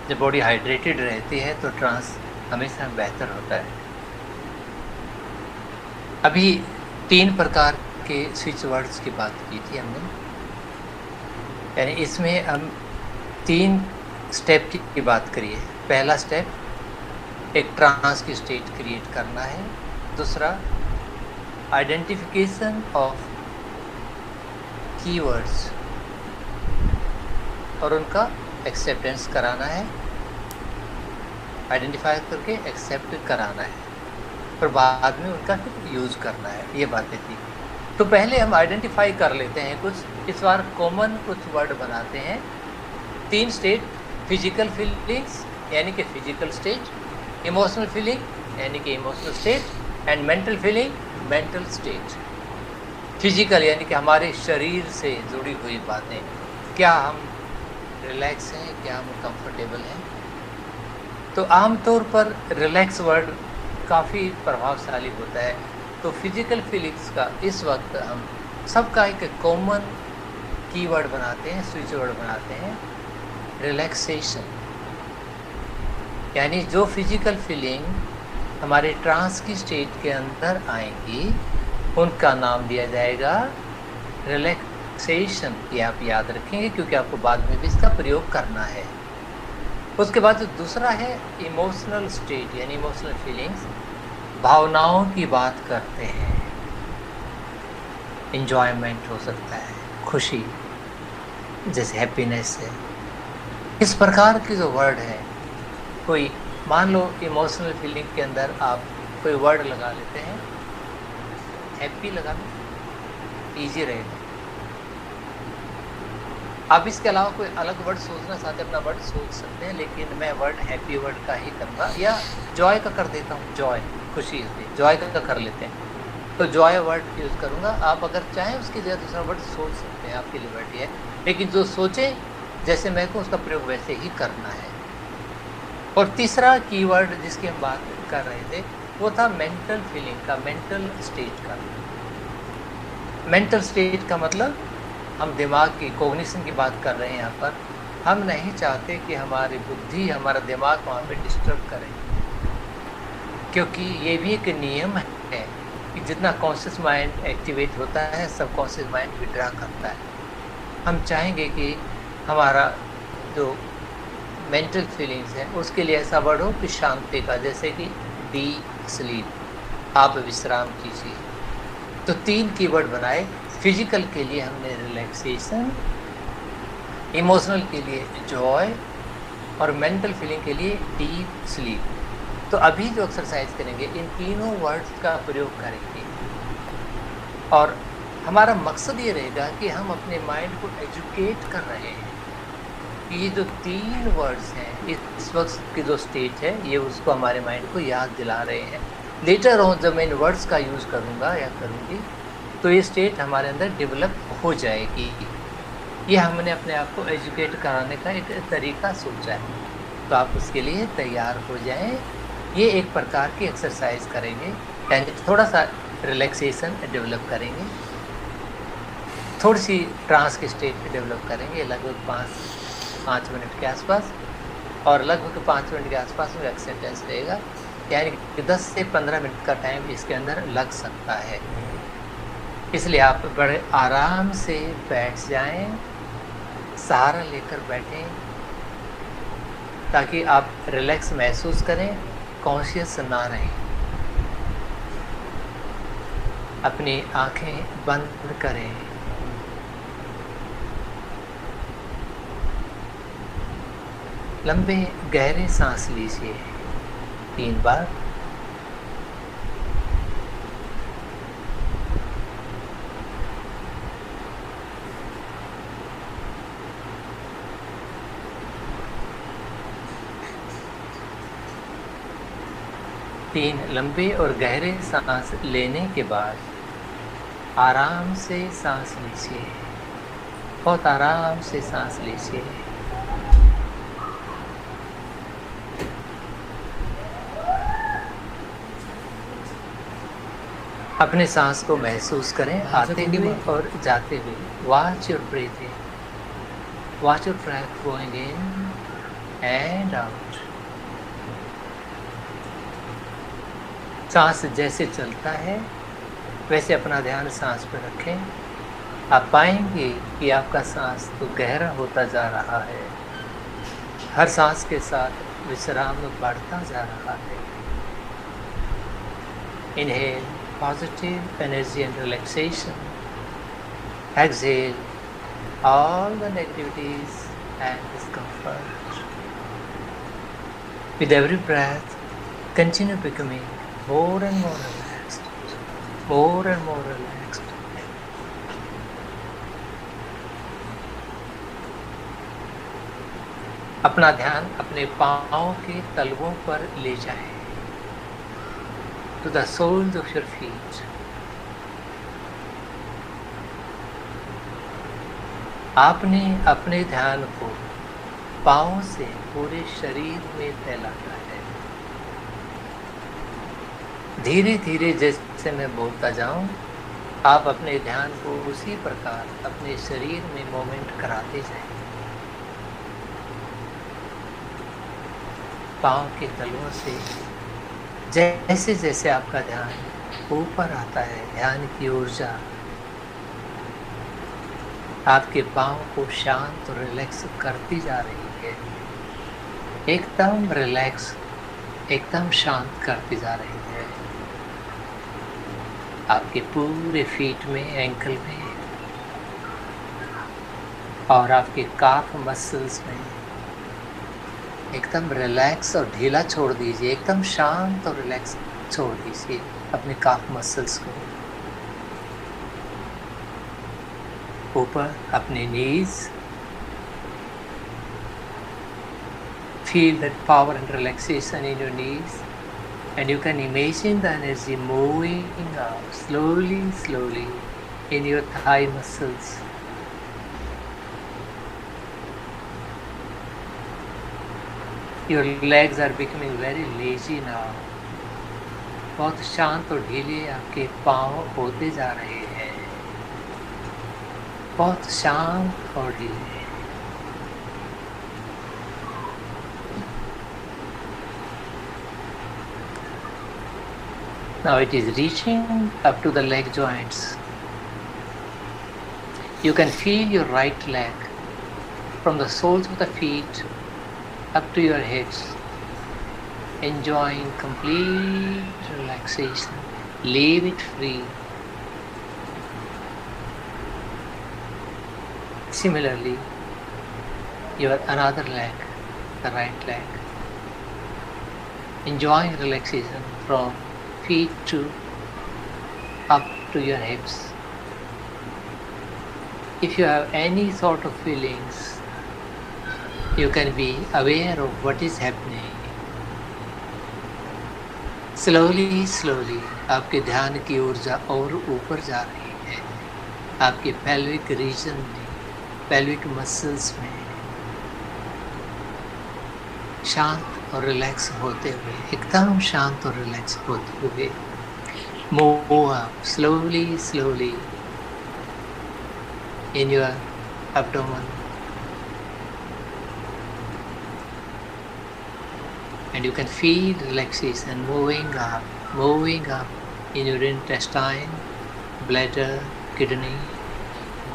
जब बॉडी हाइड्रेटेड रहती है तो ट्रांस हमेशा बेहतर होता है। अभी 3 प्रकार के स्विच वर्ड्स की बात की थी हमने, यानी इसमें हम 3 स्टेप की बात करिए। पहला स्टेप एक ट्रांस की स्टेट क्रिएट करना है। दूसरा आइडेंटिफिकेशन ऑफ कीवर्ड्स और उनका एक्सेप्टेंस कराना है, आइडेंटिफाई करके एक्सेप्ट कराना है, और बाद में उनका फिर यूज़ करना है। ये बातें थी। तो पहले हम आइडेंटिफाई कर लेते हैं कुछ, इस बार कॉमन कुछ वर्ड बनाते हैं। 3 स्टेट, फिजिकल फीलिंग्स यानी कि फिजिकल स्टेट, इमोशनल फीलिंग यानी कि emotional state, and mental feeling mental state. Physical यानी कि हमारे शरीर से जुड़ी हुई बातें, क्या हम रिलैक्स हैं, क्या हम कंफर्टेबल हैं। तो आमतौर पर रिलैक्स वर्ड काफ़ी प्रभावशाली होता है। तो फिजिकल फीलिंग्स का इस वक्त हम सबका एक कॉमन कीवर्ड बनाते हैं, स्विच वर्ड बनाते हैं, रिलैक्सेशन। यानी जो फिजिकल फीलिंग हमारे ट्रांस की स्टेट के अंदर आएंगी उनका नाम दिया जाएगा रिलैक्सेशन। ये आप याद रखेंगे क्योंकि आपको बाद में भी इसका प्रयोग करना है। उसके बाद जो दूसरा है इमोशनल स्टेट यानी इमोशनल फीलिंग्स, भावनाओं की बात करते हैं। एंजॉयमेंट हो सकता है, खुशी, जैसे हैप्पीनेस है। इस प्रकार की जो वर्ड है, कोई मान लो इमोशनल फीलिंग के अंदर आप कोई वर्ड लगा लेते हैं, हैप्पी लगा लो, ईजी रहेगा। आप इसके अलावा कोई अलग वर्ड सोचना चाहते हैं, अपना वर्ड सोच सकते हैं, लेकिन मैं वर्ड हैप्पी वर्ड का ही करूँगा, या जॉय का कर देता हूँ। जॉय खुशी होती है, जॉय का कर लेते हैं, तो जॉय वर्ड यूज़ करूँगा। आप अगर चाहें उसकी जगह दूसरा वर्ड सोच सकते हैं, आपकी लिबर्टी है, लेकिन जो सोचें जैसे मैं को उसका प्रयोग वैसे ही करना है। और तीसरा कीवर्ड जिसकी हम बात कर रहे थे वो था मेंटल फीलिंग का, मेंटल स्टेट का। मेंटल स्टेट का मतलब हम दिमाग की कॉग्निशन की बात कर रहे हैं यहाँ पर। हम नहीं चाहते कि हमारी बुद्धि, हमारा दिमाग वहाँ पे डिस्टर्ब करे, क्योंकि ये भी एक नियम है कि जितना कॉन्शियस माइंड एक्टिवेट होता है सब कॉन्शियस माइंड विड्रा करता है। हम चाहेंगे कि हमारा जो मेंटल फीलिंग्स है उसके लिए ऐसा वर्ड हो कि शांति का, जैसे कि डीप स्लीप, आप विश्राम कीजिए। तो 3 कीवर्ड बनाए। फिजिकल के लिए हमने रिलैक्सेशन, इमोशनल के लिए जॉय और मेंटल फीलिंग के लिए डीप स्लीप। तो अभी जो एक्सरसाइज करेंगे इन तीनों वर्ड्स का प्रयोग करेंगे, और हमारा मकसद ये रहेगा कि हम अपने माइंड को एजुकेट कर रहे हैं। ये जो 3 वर्ड्स हैं, इस वक्त की जो स्टेट है, ये उसको हमारे माइंड को याद दिला रहे हैं। लेटर ऑन जब मैं इन वर्ड्स का यूज़ करूँगा या करूँगी तो ये स्टेट हमारे अंदर डेवलप हो जाएगी। ये हमने अपने आप को एजुकेट कराने का एक तरीका सोचा है, तो आप उसके लिए तैयार हो जाएं। ये एक प्रकार की एक्सरसाइज करेंगे, यानी थोड़ा सा रिलैक्सेशन डेवलप करेंगे, थोड़ी सी ट्रांस की स्टेट डेवलप करेंगे, लगभग 5 मिनट के आसपास, और लगभग 5 मिनट के आसपास में एक्सेप्टेंस रहेगा। यानी कि 10 से 15 मिनट का टाइम इसके अंदर लग सकता है। इसलिए आप बड़े आराम से बैठ जाएं, सहारा लेकर बैठें, ताकि आप रिलैक्स महसूस करें, कॉन्शियस ना रहें। अपनी आंखें बंद करें। लंबे गहरे सांस लीजिए 3 बार। तीन लंबे और गहरे सांस लेने के बाद आराम से सांस लीजिए, बहुत आराम से सांस लीजिए। अपने सांस को महसूस करें आते हुए और जाते हुए। Watch your breathing, watch your breath going in and out. सांस जैसे चलता है वैसे अपना ध्यान सांस पर रखें। आप पाएंगे कि आपका सांस तो गहरा होता जा रहा है, हर सांस के साथ विश्राम बढ़ता जा रहा है। Inhale positive energy and relaxation. Exhale all the negativities and discomfort. With every breath, continue becoming more and more relaxed, more and more relaxed. अपना ध्यान अपने पांव के तलवों पर ले जाएं, to the soles of your feet. आपने अपने ध्यान को पांव से पूरे शरीर में फैलाना है। धीरे धीरे जैसे मैं बोलता जाऊं, आप अपने ध्यान को उसी प्रकार अपने शरीर में मूवमेंट कराते जाएं। पांव के तलवों से जैसे जैसे आपका ध्यान ऊपर आता है, ध्यान की ऊर्जा आपके पांव को शांत और रिलैक्स करती जा रही है। एकदम रिलैक्स, एकदम शांत करती जा रही है। आपके पूरे फीट में, एंकल में और आपके काफ मसल्स में एकदम रिलैक्स और ढीला छोड़ दीजिए। एकदम शांत और रिलैक्स छोड़ दीजिए अपने काफ मसल्स को। ऊपर अपने नीज, feel that power and relaxation in your knees, and you can imagine the energy moving out slowly, slowly in your thigh muscles. Your legs are becoming very lazy now. बहुत शांत और ढीले आपके पांव होते जा रहे हैं, बहुत शांत और ढीले। Now it is reaching up to the leg joints. You can feel your right leg from the soles of the feet up to your hips, enjoying complete relaxation. Leave it free. Similarly, your another leg, the right leg, enjoying relaxation from feet to up to your hips. If you have any sort of feelings, you can be aware of what is happening. Slowly, slowly, आपके ध्यान की ऊर्जा और ऊपर जा रही है, आपके pelvic region में, pelvic muscles में, शांत और रिलैक्स होते हुए, एकदम शांत और रिलैक्स होते हुए move up slowly, slowly in your abdomen, and you can feel relaxation moving up in your intestine, bladder, kidney,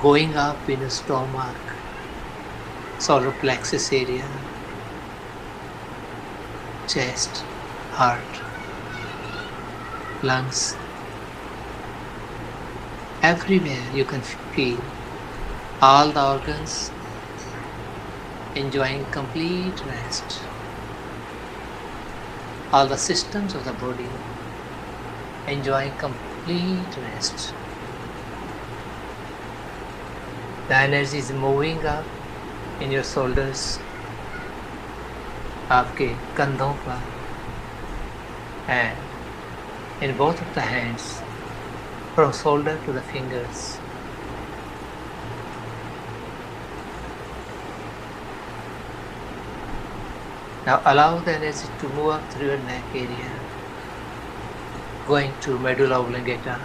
going up in your stomach, solar plexus area, chest, heart, lungs, Everywhere you can feel all the organs enjoying complete rest. All the systems of the body enjoying complete rest. The energy is moving up in your shoulders, आपके कंधों पर, and in both of the hands, from shoulder to the fingers. Now allow the energy to move up through your neck area, going to medulla oblongata,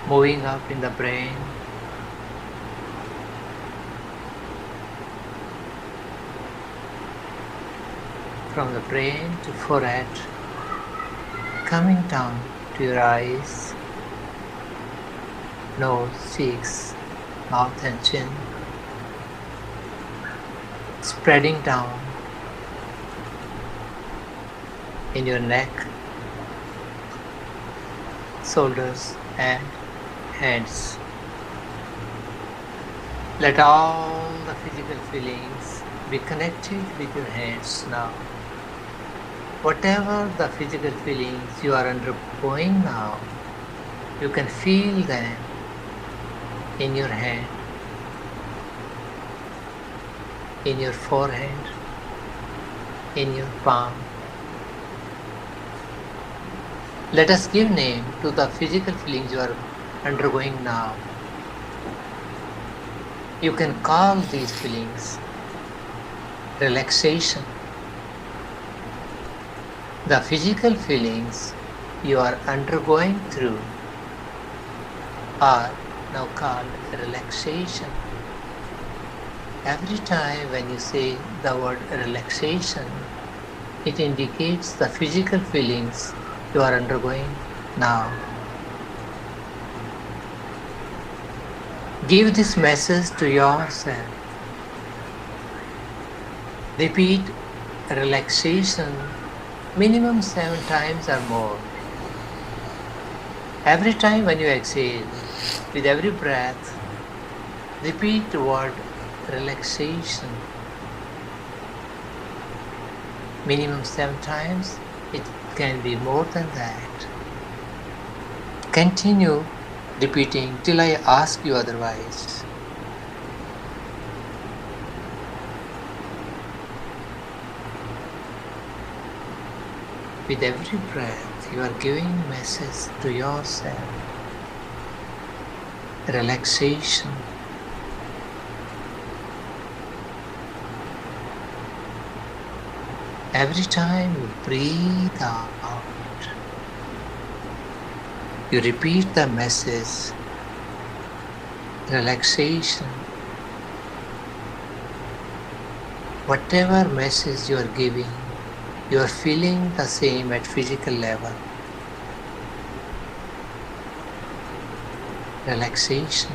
moving up in the brain, from the brain to forehead, coming down to your eyes, nose, cheeks, mouth and chin, spreading down in your neck, shoulders and hands. Let all the physical feelings be connected with your hands now. Whatever the physical feelings you are undergoing now, you can feel them in your hand, in your forehead, in your palm. Let us give name to the physical feelings you are undergoing now. You can call these feelings relaxation. The physical feelings you are undergoing through are now called relaxation. Every time when you say the word relaxation, it indicates the physical feelings you are undergoing now. Give this message to yourself. Repeat relaxation minimum 7 times or more. Every time when you exhale, with every breath, repeat the word relaxation. Minimum 7 times, it can be more than that. Continue repeating till I ask you otherwise. With every breath, you are giving message to yourself. Relaxation. Every time you breathe out, you repeat the message, relaxation. Whatever message you are giving, you are feeling the same at physical level. Relaxation.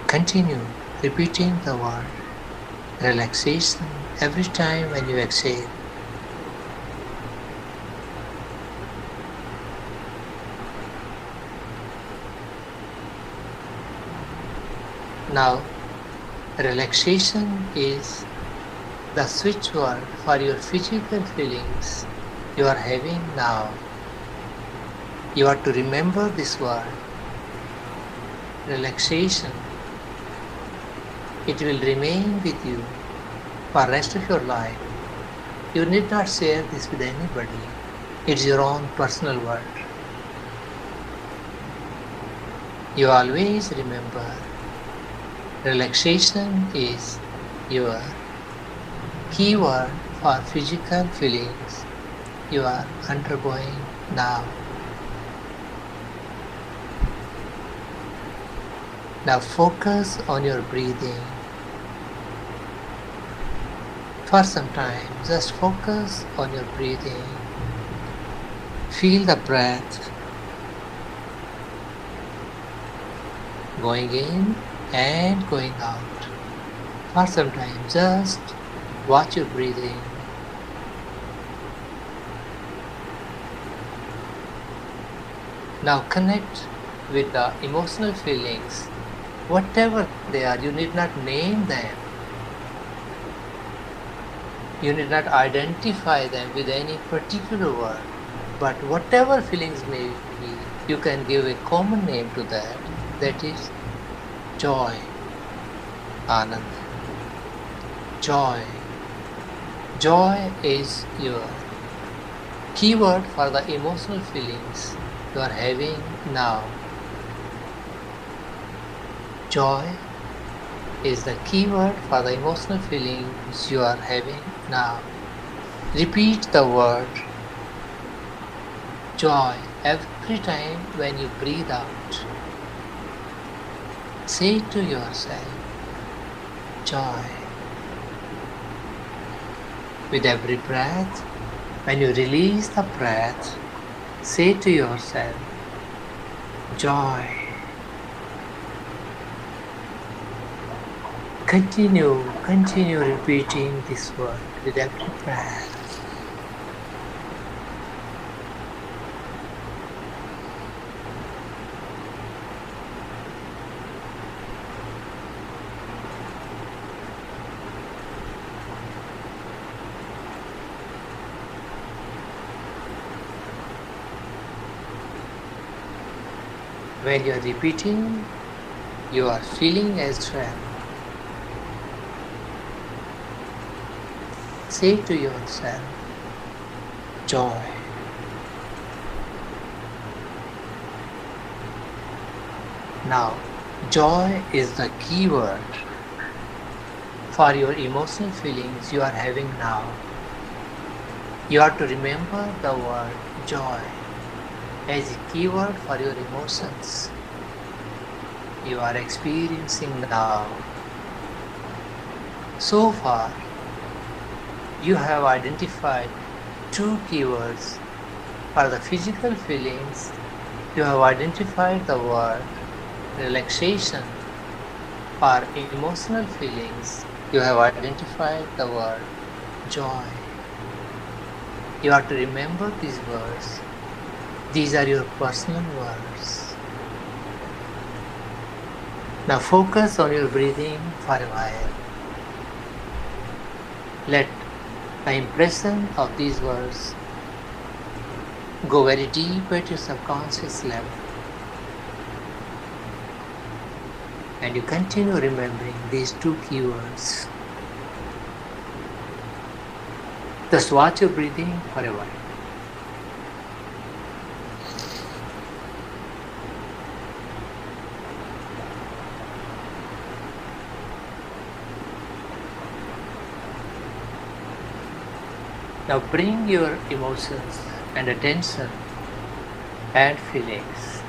Continue repeating the word relaxation every time when you exhale. Now, relaxation is the switch word for your physical feelings you are having now. You are to remember this word, relaxation. It will remain with you for the rest of your life. You need not share this with anybody. It's your own personal word. You always remember, relaxation is your keyword for physical feelings you are undergoing now. Now focus on your breathing. For some time, just focus on your breathing. Feel the breath going in and going out. For some time, just watch your breathing. Now connect with the emotional feelings, whatever they are. You need not name them. You need not identify them with any particular word. But whatever feelings may be, you can give a common name to that. That is joy, Anand. Joy. Joy is your keyword for the emotional feelings you are having now. Joy is the keyword for the emotional feelings you are having now. Repeat the word joy every time when you breathe out. Say to yourself, joy. With every breath, when you release the breath, say to yourself, joy. Continue repeating this word with every breath. When you are repeating, you are feeling as well. Say to yourself, joy. Now, joy is the key word for your emotional feelings you are having now. You have to remember the word joy as a keyword for your emotions you are experiencing now. So far, you have identified two keywords. For the physical feelings, you have identified the word relaxation. For emotional feelings, you have identified the word joy. You have to remember these words. These are your personal words. Now focus on your breathing for a while. Let the impression of these words go very deep at your subconscious level. And you continue remembering these two keywords. Just watch your breathing for a while. Now bring your emotions and attention and feelings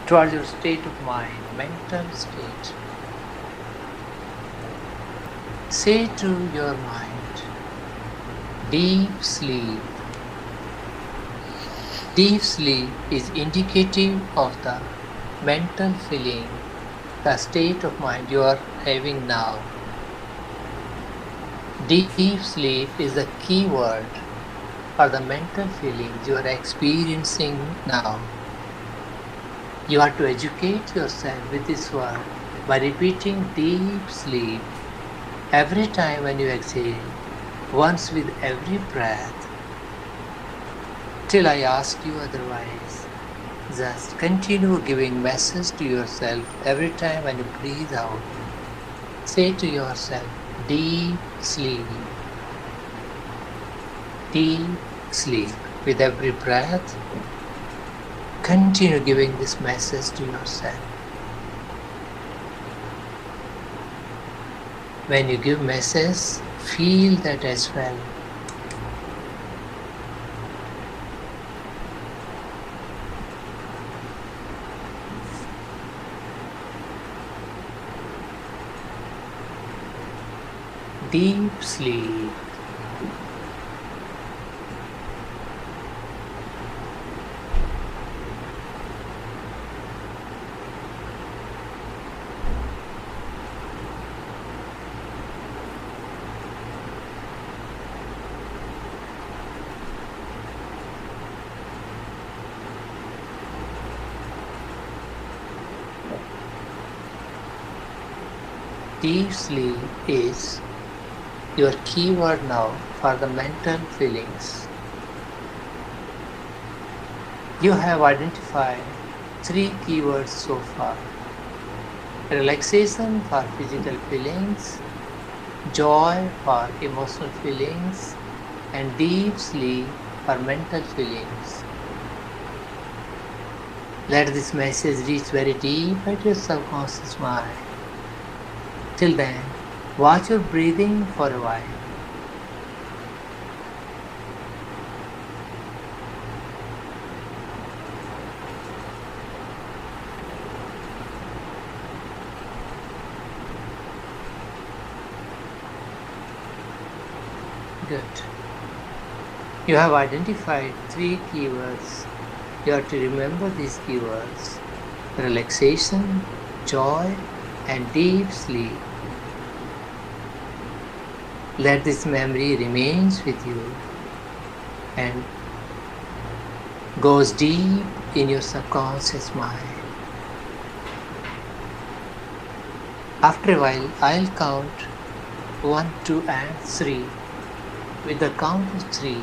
towards your state of mind, mental state. Say to your mind, deep sleep. Deep sleep is indicative of the mental feeling, the state of mind you are having now. Deep sleep is the key word for the mental feelings you are experiencing now. You have to educate yourself with this word by repeating deep sleep every time when you exhale, once with every breath, till I ask you otherwise. Just continue giving message to yourself every time when you breathe out. Say to yourself, deep sleep. Deep sleep. With every breath, continue giving this message to yourself. When you give message, feel that as well. Deep sleep. deep sleep is your keyword now for the mental feelings. You have identified 3 keywords so far: relaxation for physical feelings, joy for emotional feelings, and deep sleep for mental feelings. Let this message reach very deep at your subconscious mind. Till then, watch your breathing for a while. Good. You have identified 3 keywords. You have to remember these keywords: relaxation, joy, and deep sleep. Let this memory remains with you and goes deep in your subconscious mind. After a while, I'll count 1, 2, and 3. With the count of 3,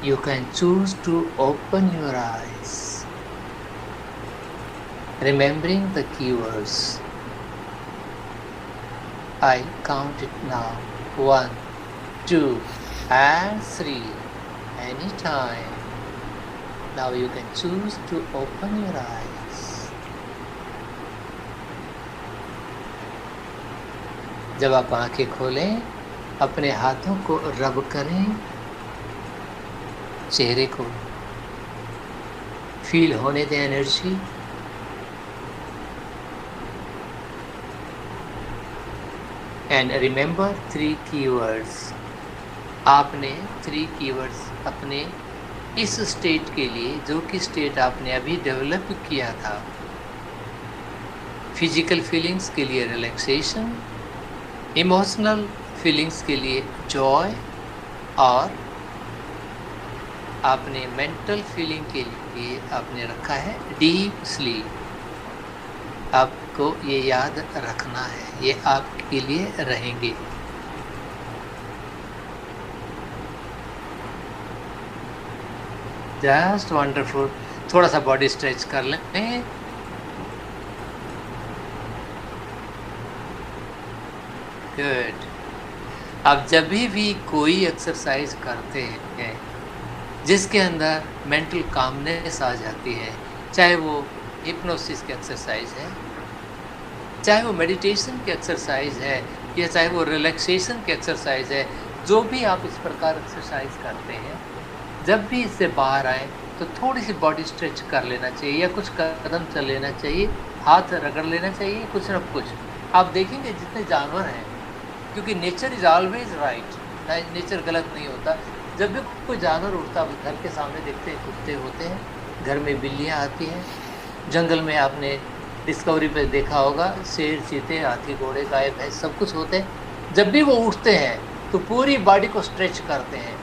you can choose to open your eyes, remembering the keywords. I count it now. 1, 2, and 3. Anytime. Now you can choose to open your eyes. जब आप आंखें खोलें, अपने हाथों को रब करें, चेहरे को फील होने दें एनर्जी। And remember 3 keywords. आपने 3 कीवर्ड्स अपने इस स्टेट के लिए, जो कि स्टेट आपने अभी डेवलप किया था, फिजिकल फीलिंग्स के लिए रिलैक्सेशन, इमोशनल फीलिंग्स के लिए जॉय, और आपने मेंटल फीलिंग के लिए आपने रखा है डीप स्लीप। आपको ये याद रखना है, ये आपके लिए रहेंगे। Just wonderful. थोड़ा सा बॉडी स्ट्रेच कर लें। गुड। अब जब भी कोई एक्सरसाइज करते हैं जिसके अंदर मेंटल कामनेस आ जाती है, चाहे वो हिप्नोसिस की एक्सरसाइज है, चाहे वो मेडिटेशन की एक्सरसाइज है, या चाहे वो रिलैक्सेशन की एक्सरसाइज है, जो भी आप इस प्रकार एक्सरसाइज करते हैं, जब भी इससे बाहर आए तो थोड़ी सी बॉडी स्ट्रेच कर लेना चाहिए, या कुछ कदम चल लेना चाहिए, हाथ रगड़ लेना चाहिए, कुछ न कुछ। आप देखेंगे जितने जानवर हैं, क्योंकि nature is always right, nature गलत नहीं होता। जब भी कोई जानवर उठता, घर के सामने देखते हैं कुत्ते होते हैं, घर में बिल्लियाँ आती हैं, जंगल में आपने डिस्कवरी पे देखा होगा शेर, चीते, हाथी, घोड़े, गाय, भैंस सब कुछ होते हैं। जब भी वो उठते हैं तो पूरी बॉडी को स्ट्रेच करते हैं,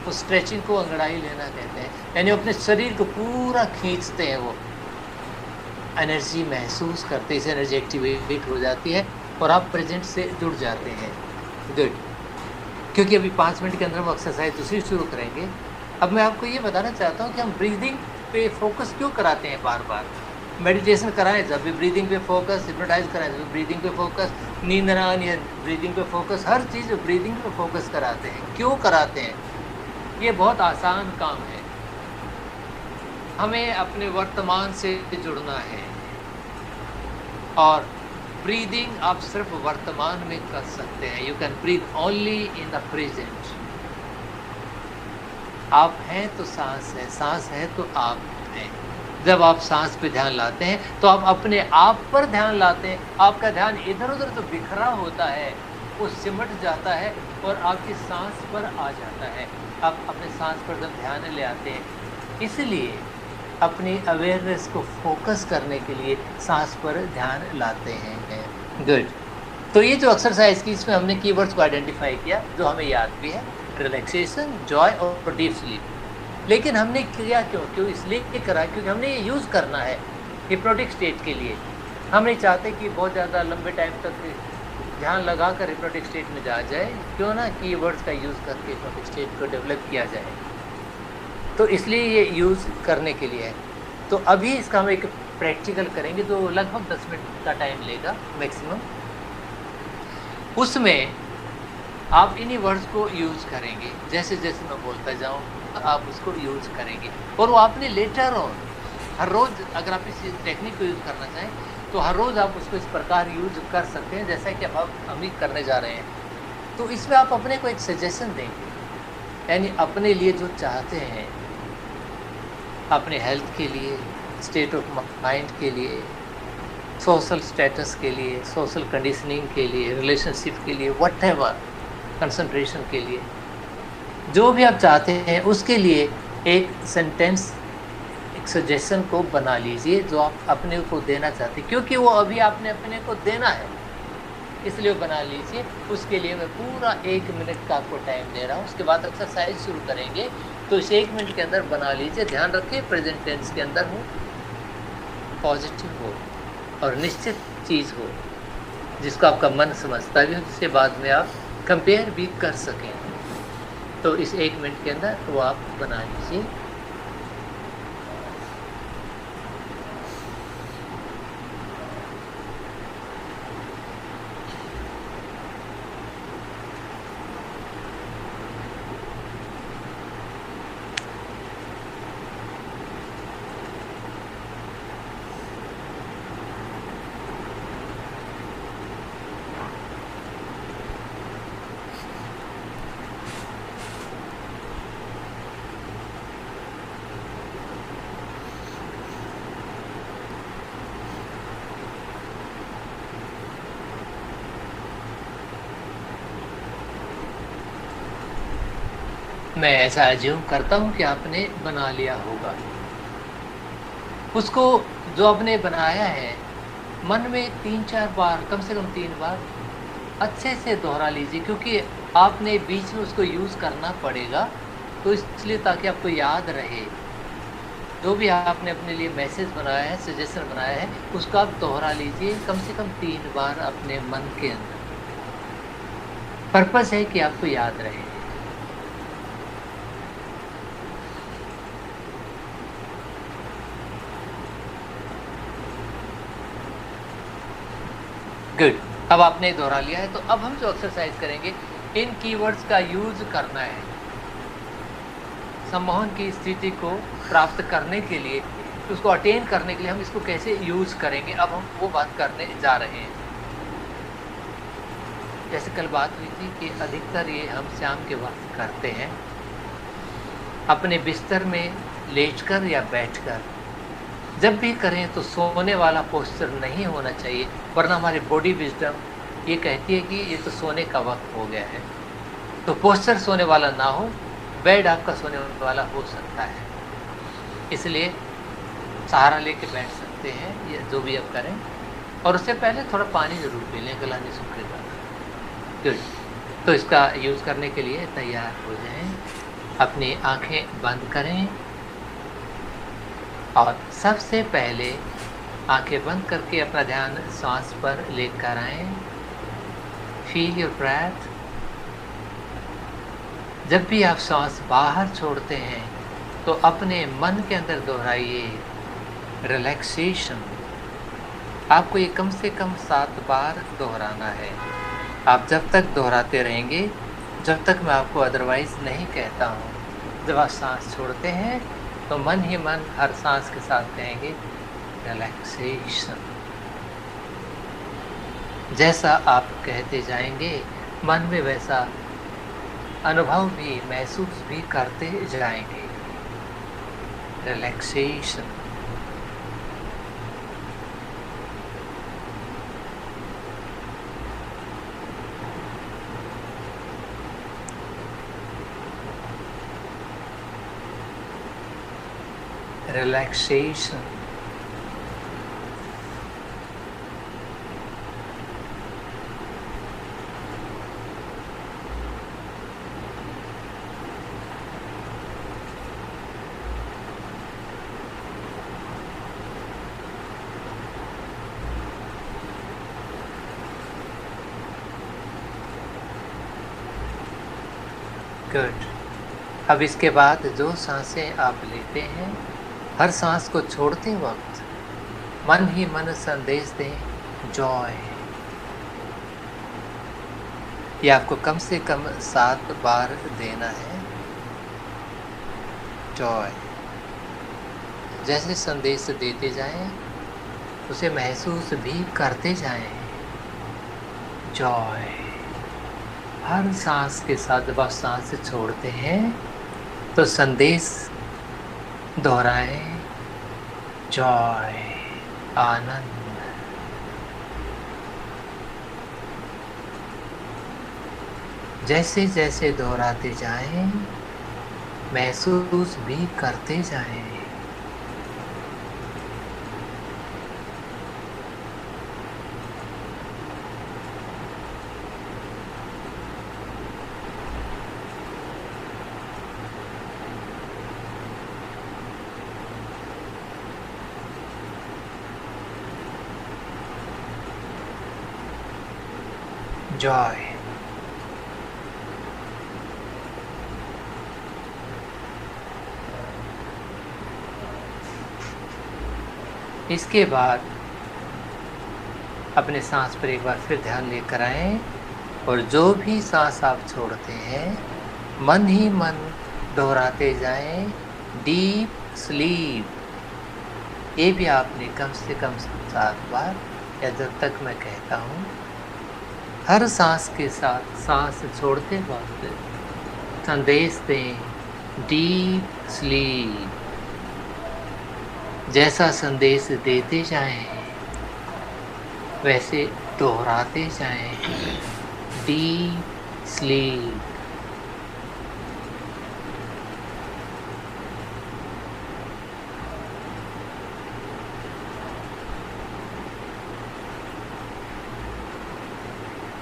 तो स्ट्रेचिंग को अंगड़ाई लेना कहते हैं, यानी अपने शरीर को पूरा खींचते हैं, वो एनर्जी महसूस करते हैं, इसे एनर्जी एक्टिवेट हो जाती है और आप प्रेजेंट से जुड़ जाते हैं। गुड। क्योंकि अभी 5 मिनट के अंदर हम एक्सरसाइज दूसरी शुरू करेंगे। अब मैं आपको ये बताना चाहता हूँ कि हम ब्रीदिंग पे फोकस क्यों कराते हैं बार बार। मेडिटेशन कराएं जब भी ब्रीदिंग पे फोकस, हिप्नोटाइज कराएं जब भी ब्रीदिंग पे फोकस, नींद ना आनी है ब्रीदिंग पे फोकस, हर चीज़ ब्रीदिंग पे फोकस कराते हैं। क्यों कराते हैं? ये बहुत आसान काम है। हमें अपने वर्तमान से जुड़ना है, और ब्रीदिंग आप सिर्फ वर्तमान में कर सकते हैं। You can breathe only in the present. आप हैं तो सांस है, सांस है तो आप हैं। जब आप सांस पे ध्यान लाते हैं तो आप अपने आप पर ध्यान लाते हैं। आपका ध्यान इधर उधर तो बिखरा होता है, वो सिमट जाता है और आपकी सांस पर आ जाता है। आप अपने सांस पर जब ध्यान ले आते हैं, इसलिए अपनी अवेयरनेस को फोकस करने के लिए सांस पर ध्यान लाते हैं। गुड। तो ये जो एक्सरसाइज की, इसमें हमने कीवर्ड्स को आइडेंटिफाई किया जो हमें याद भी है, रिलैक्सेशन, जॉय और डीप स्लीप। लेकिन हमने किया क्यों इसलिए करा क्योंकि हमने ये यूज़ करना है हिप्नोटिक स्टेट के लिए। हम नहीं चाहते कि बहुत ज़्यादा लंबे टाइम तक ध्यान लगा कर हिप्नोटिक स्टेट में जा जाए, क्यों ना कीवर्ड्स का यूज़ करके हिप्नोटिक स्टेट को डेवलप किया जाए। तो इसलिए ये यूज़ करने के लिए है। तो अभी इसका हम एक प्रैक्टिकल करेंगे जो लगभग 10 मिनट का टाइम लेगा मैक्सिमम। उसमें आप इन्हीं वर्ड्स को यूज़ करेंगे, जैसे जैसे मैं बोलता जाऊँ आप उसको यूज़ करेंगे, और वो आपने लेटर ऑन हर रोज़ अगर आप इस टेक्निक को यूज़ करना चाहें तो हर रोज़ आप उसको इस प्रकार यूज़ कर सकते हैं जैसा कि अब हम ही करने जा रहे हैं। तो इसमें आप अपने को एक सजेशन देंगे, यानी अपने लिए जो चाहते हैं, अपने हेल्थ के लिए, स्टेट ऑफ माइंड के लिए, सोशल स्टेटस के लिए, सोशल कंडीशनिंग के लिए, रिलेशनशिप के लिए, व्हाटएवर, कंसंट्रेशन के लिए, जो भी आप चाहते हैं उसके लिए एक सेंटेंस, एक सजेशन को बना लीजिए जो आप अपने को देना चाहते हैं, क्योंकि वो अभी आपने अपने को देना है, इसलिए वो बना लीजिए। उसके लिए मैं पूरा 1 मिनट का आपको टाइम दे रहा हूँ। उसके बाद एक्सरसाइज शुरू करेंगे, तो इस 1 मिनट के अंदर बना लीजिए। ध्यान रखिए प्रेजेंट टेंस के अंदर हो, पॉजिटिव हो और निश्चित चीज़ हो जिसको आपका मन समझता भी हो, जिसके बाद में आप कंपेयर भी कर सकें। तो इस 1 मिनट के अंदर वो आप बना लीजिए। मैं ऐसा अज्यूम करता हूँ कि आपने बना लिया होगा। उसको जो आपने बनाया है मन में 3-4 बार, कम से कम 3 बार अच्छे से दोहरा लीजिए, क्योंकि आपने बीच में उसको यूज़ करना पड़ेगा। तो इसलिए ताकि आपको याद रहे, जो भी आपने अपने लिए मैसेज बनाया है, सजेशन बनाया है, उसको आप दोहरा लीजिए कम से कम 3 बार अपने मन के अंदर। पर्पस है कि आपको याद रहे। गुड। अब आपने दोहरा लिया है, तो अब हम जो एक्सरसाइज करेंगे, इन कीवर्ड्स का यूज करना है सम्मोहन की स्थिति को प्राप्त करने के लिए, उसको अटेन करने के लिए हम इसको कैसे यूज करेंगे, अब हम वो बात करने जा रहे हैं। जैसे कल बात हुई थी कि अधिकतर ये हम शाम के वक्त करते हैं, अपने बिस्तर में लेटकर या बैठकर। जब भी करें तो सोने वाला पोस्चर नहीं होना चाहिए, वरना हमारी बॉडी विजडम ये कहती है कि ये तो सोने का वक्त हो गया है। तो पोस्चर सोने वाला ना हो, बेड आपका सोने वाला हो सकता है। इसलिए सहारा लेके बैठ सकते हैं, या जो भी आप करें, और उससे पहले थोड़ा पानी ज़रूर पी लें, गला नहीं सूखेगा। गुड। तो इसका यूज़ करने के लिए तैयार हो जाएं, अपनी आंखें बंद करें और सबसे पहले आंखें बंद करके अपना ध्यान सांस पर लेकर आएं। Feel your breath. जब भी आप सांस बाहर छोड़ते हैं तो अपने मन के अंदर दोहराइए रिलैक्सेशन। आपको ये कम से कम 7 बार दोहराना है। आप जब तक दोहराते रहेंगे जब तक मैं आपको अदरवाइज नहीं कहता हूँ। जब आप सांस छोड़ते हैं तो मन ही मन हर सांस के साथ कहेंगे रिलैक्सेशन। जैसा आप कहते जाएंगे मन में वैसा अनुभव भी, महसूस भी करते जाएंगे रिलैक्सेशन। relaxation. गुड। अब इसके बाद जो सांसें आप लेते हैं, हर सांस को छोड़ते वक्त मन ही मन संदेश दें जॉय। ये आपको कम से कम 7 बार देना है। जॉय। जैसे संदेश देते जाएं, उसे महसूस भी करते जाएं। जॉय। हर सांस के साथ जब आप सांस छोड़ते हैं तो संदेश दोहराएं जॉय, आनंद। जैसे जैसे दोहराते जाएं, महसूस भी करते जाएं। जॉय। इसके बाद अपने सांस पर एक बार फिर ध्यान लेकर आएं और जो भी सांस आप छोड़ते हैं, मन ही मन दोहराते जाएं डीप स्लीप। ये भी आपने कम से कम 7 बार, या जब तक मैं कहता हूँ, हर सांस के साथ सांस छोड़ते वक्त संदेश दें डीप स्लीप। जैसा संदेश देते जाएं, वैसे दोहराते जाएं डीप स्लीप।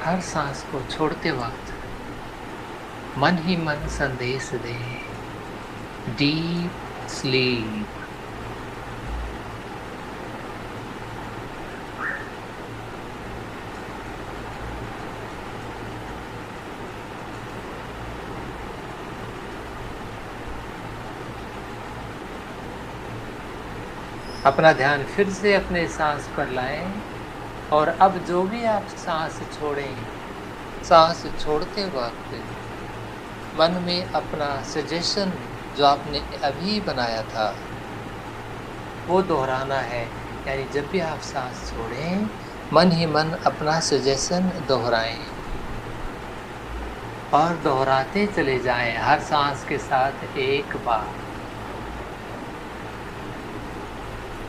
हर सांस को छोड़ते वक्त मन ही मन संदेश दें डीप स्लीप। अपना ध्यान फिर से अपने सांस पर लाएं और अब जो भी आप सांस छोड़ें, सांस छोड़ते वक्त मन में अपना सजेशन जो आपने अभी बनाया था वो दोहराना है। यानी जब भी आप सांस छोड़ें, मन ही मन अपना सजेशन दोहराएं और दोहराते चले जाएं हर सांस के साथ एक बार।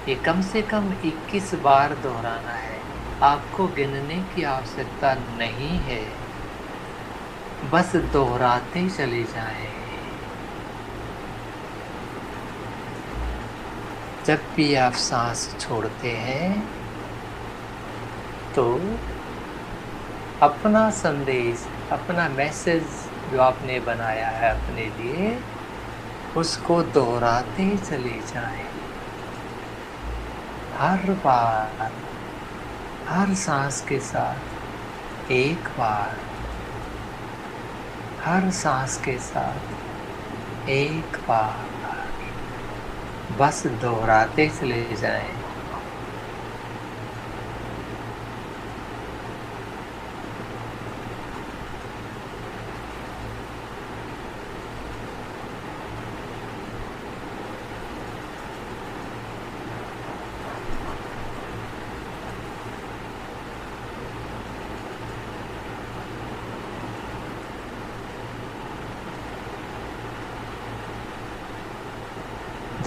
ये कम से कम 21 बार दोहराना है। आपको गिनने की आवश्यकता नहीं है, बस दोहराते चले जाएं। जब भी आप सांस छोड़ते हैं तो अपना संदेश, अपना मैसेज जो आपने बनाया है अपने लिए, उसको दोहराते चले जाएं। हर बार, हर सांस के साथ एक बार, हर सांस के साथ एक बार, बस दोहराते चले जाएं।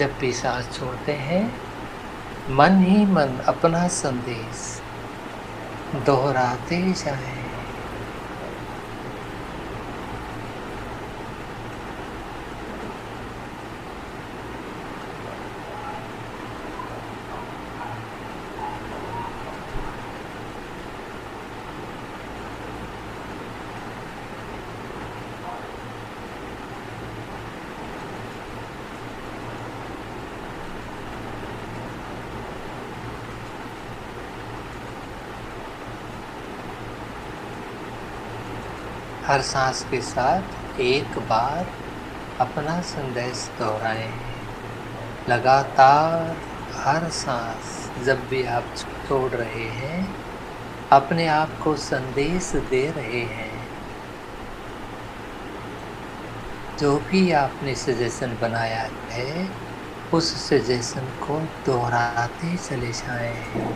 जब भी सांस छोड़ते हैं, मन ही मन अपना संदेश दोहराते जाएं। हर सांस के साथ एक बार अपना संदेश दोहराएं। लगातार हर सांस जब भी आप छोड़ रहे हैं, अपने आप को संदेश दे रहे हैं। जो भी आपने सजेशन बनाया है, उस सजेशन को दोहराते चले जाएं।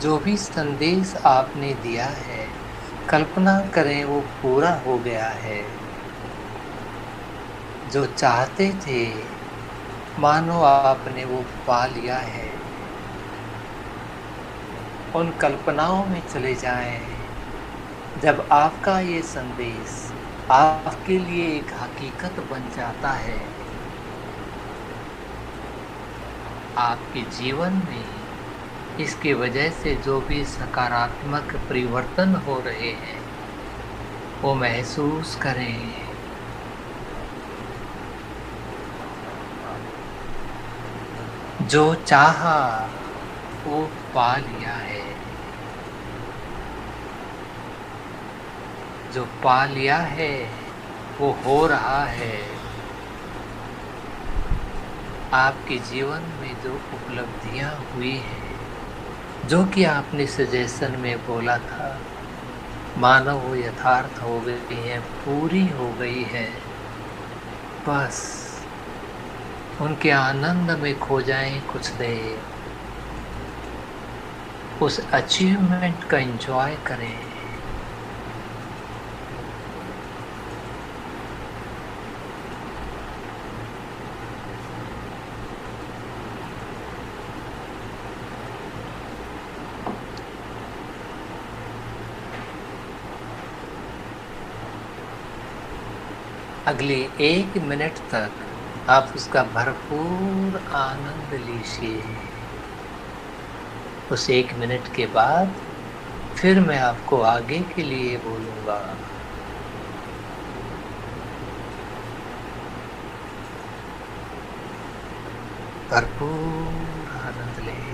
जो भी संदेश आपने दिया है, कल्पना करें वो पूरा हो गया है। जो चाहते थे, मानो आपने वो पा लिया है। उन कल्पनाओं में चले जाएं, जब आपका ये संदेश आपके लिए एक हकीकत बन जाता है। आपके जीवन में इसकी वजह से जो भी सकारात्मक परिवर्तन हो रहे हैं, वो महसूस करें। जो चाहा वो पा लिया है। जो पा लिया है वो हो रहा है। आपके जीवन में जो उपलब्धियां हुई हैं, जो कि आपने सजेशन में बोला था, मानो वो यथार्थ हो गई है, पूरी हो गई है। बस उनके आनंद में खो जाएं कुछ देर। उस अचीवमेंट का एंजॉय करें। अगले 1 मिनट तक आप उसका भरपूर आनंद लीजिए। उस 1 मिनट के बाद फिर मैं आपको आगे के लिए बोलूँगा। भरपूर आनंद लें।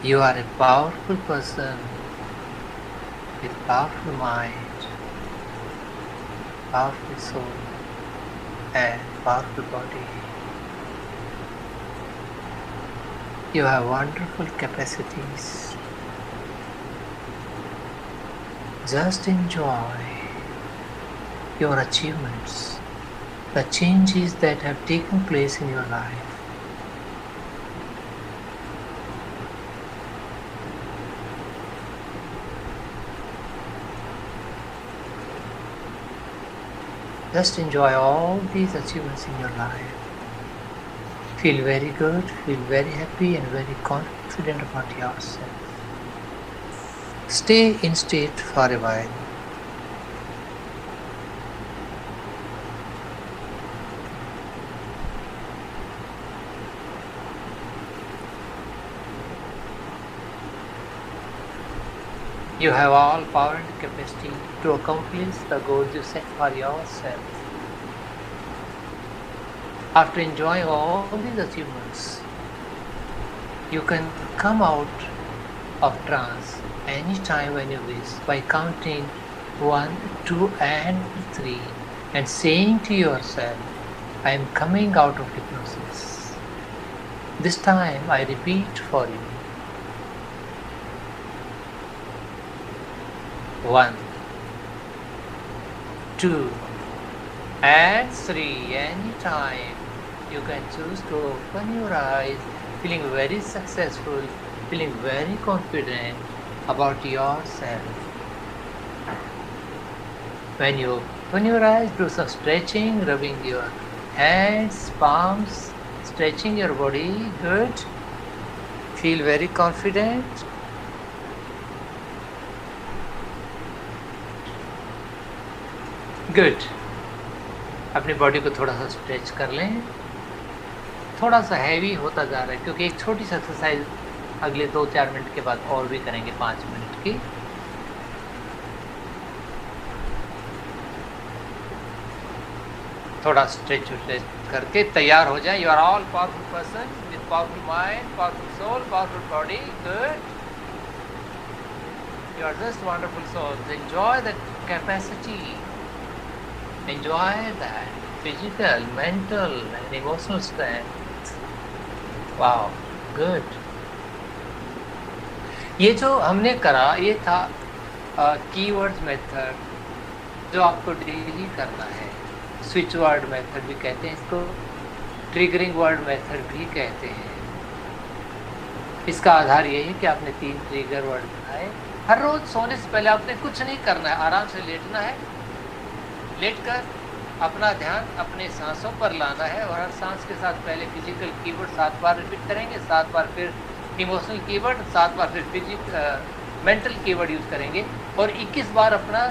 You are a powerful person with powerful mind, powerful soul and powerful body. You have wonderful capacities. Just enjoy your achievements, the changes that have taken place in your life. Just enjoy all these achievements in your life. Feel very good, feel very happy and very confident about yourself. Stay in state for a while. You have all power and capacity to accomplish the goals you set for yourself. After enjoying all these achievements, you can come out of trance anytime when you wish by counting 1, 2 and 3 and saying to yourself, I am coming out of hypnosis. This time I repeat for you. 1, 2 and 3. Anytime you can choose to open your eyes, feeling very successful, feeling very confident about yourself. When you open your eyes, do some stretching, rubbing your hands, palms, stretching your body. Good. Feel very confident. Good. अपनी body को थोड़ा सा stretch कर लें। थोड़ा सा heavy होता जा रहा है क्योंकि एक छोटी सी एक्सरसाइज अगले 2-4 मिनट के बाद और भी करेंगे, 5 मिनट की। थोड़ा स्ट्रेच करके तैयार हो जाए। You are all powerful person with powerful mind, powerful soul, powerful body. Good. You are just wonderful souls. Enjoy that capacity. Enjoy that physical, mental, and emotional strength. Wow, good. ये जो हमने करा ये था कीवर्ड्स मेथड, जो आपको daily करना है। स्विच वर्ड मेथड भी कहते हैं इसको, ट्रिगरिंग वर्ड मेथड भी कहते हैं। इसका आधार यही है कि आपने 3 ट्रिगर वर्ड बनाए। हर रोज सोने से पहले आपने कुछ नहीं करना है, आराम से लेटना है। लेटकर अपना ध्यान अपने सांसों पर लाना है और हर सांस के साथ पहले फिजिकल कीवर्ड 7 बार रिपीट करेंगे, 7 बार फिर इमोशनल कीवर्ड, 7 बार फिर मेंटल कीवर्ड यूज करेंगे और 21 बार अपना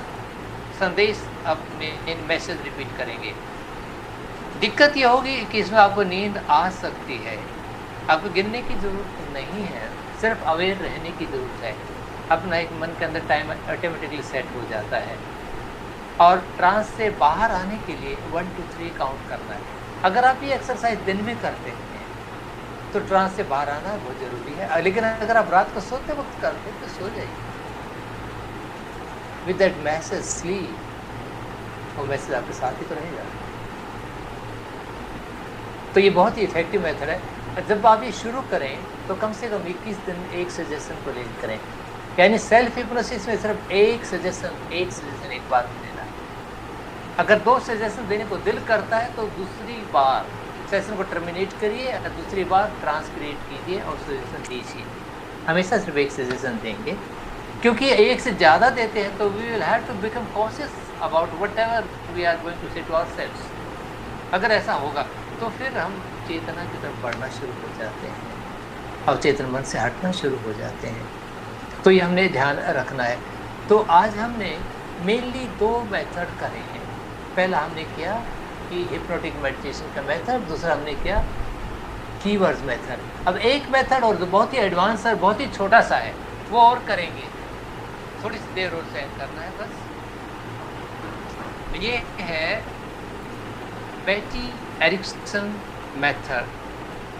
संदेश अपने मैसेज रिपीट करेंगे। दिक्कत ये होगी कि इसमें आपको नींद आ सकती है। आपको गिनने की जरूरत नहीं है, सिर्फ अवेयर रहने की जरूरत है। अपना एक मन के अंदर टाइम ऑटोमेटिकली सेट हो जाता है और ट्रांस से बाहर आने के लिए 1 2 3 काउंट करना है। अगर आप ये एक्सरसाइज दिन में करते हैं तो ट्रांस से बाहर आना बहुत ज़रूरी है, लेकिन अगर आप रात को सोते वक्त करते हैं तो सो जाइए। विद दैट मैसेज स्लीप, वो मैसेज आपके साथ ही तो रहेगा। तो ये बहुत ही इफेक्टिव मेथड है। जब आप ये शुरू करें तो कम से कम 21 दिन एक सजेशन को ले करें, यानी सेल्फ हिप्नोसिस में सिर्फ एक सजेशन एक बार में देना। अगर 2 सजेशन देने को दिल करता है तो दूसरी बार सेशन को टर्मिनेट करिए और दूसरी बार ट्रांस क्रिएट कीजिए और सजेशन दीजिए। हमेशा सिर्फ एक सजेशन देंगे, क्योंकि एक से ज़्यादा देते हैं तो we will have to become conscious about whatever we are going to say to ourselves. अगर ऐसा होगा तो फिर हम चेतना की तरफ बढ़ना शुरू हो जाते हैं और चेतन मन से हटना शुरू हो जाते हैं। तो ये हमने ध्यान रखना है। तो आज हमने मेनली 2 मेथड करे हैं। पहला हमने किया कि हिप्नोटिक मेडिटेशन का मेथड, दूसरा हमने किया कीवर्ड्स मेथड। अब एक मेथड और जो बहुत ही एडवांस है, बहुत ही छोटा सा है, वो और करेंगे। थोड़ी सी देर और सहन करना है बस। ये है बेटी एरिक्सन मेथड,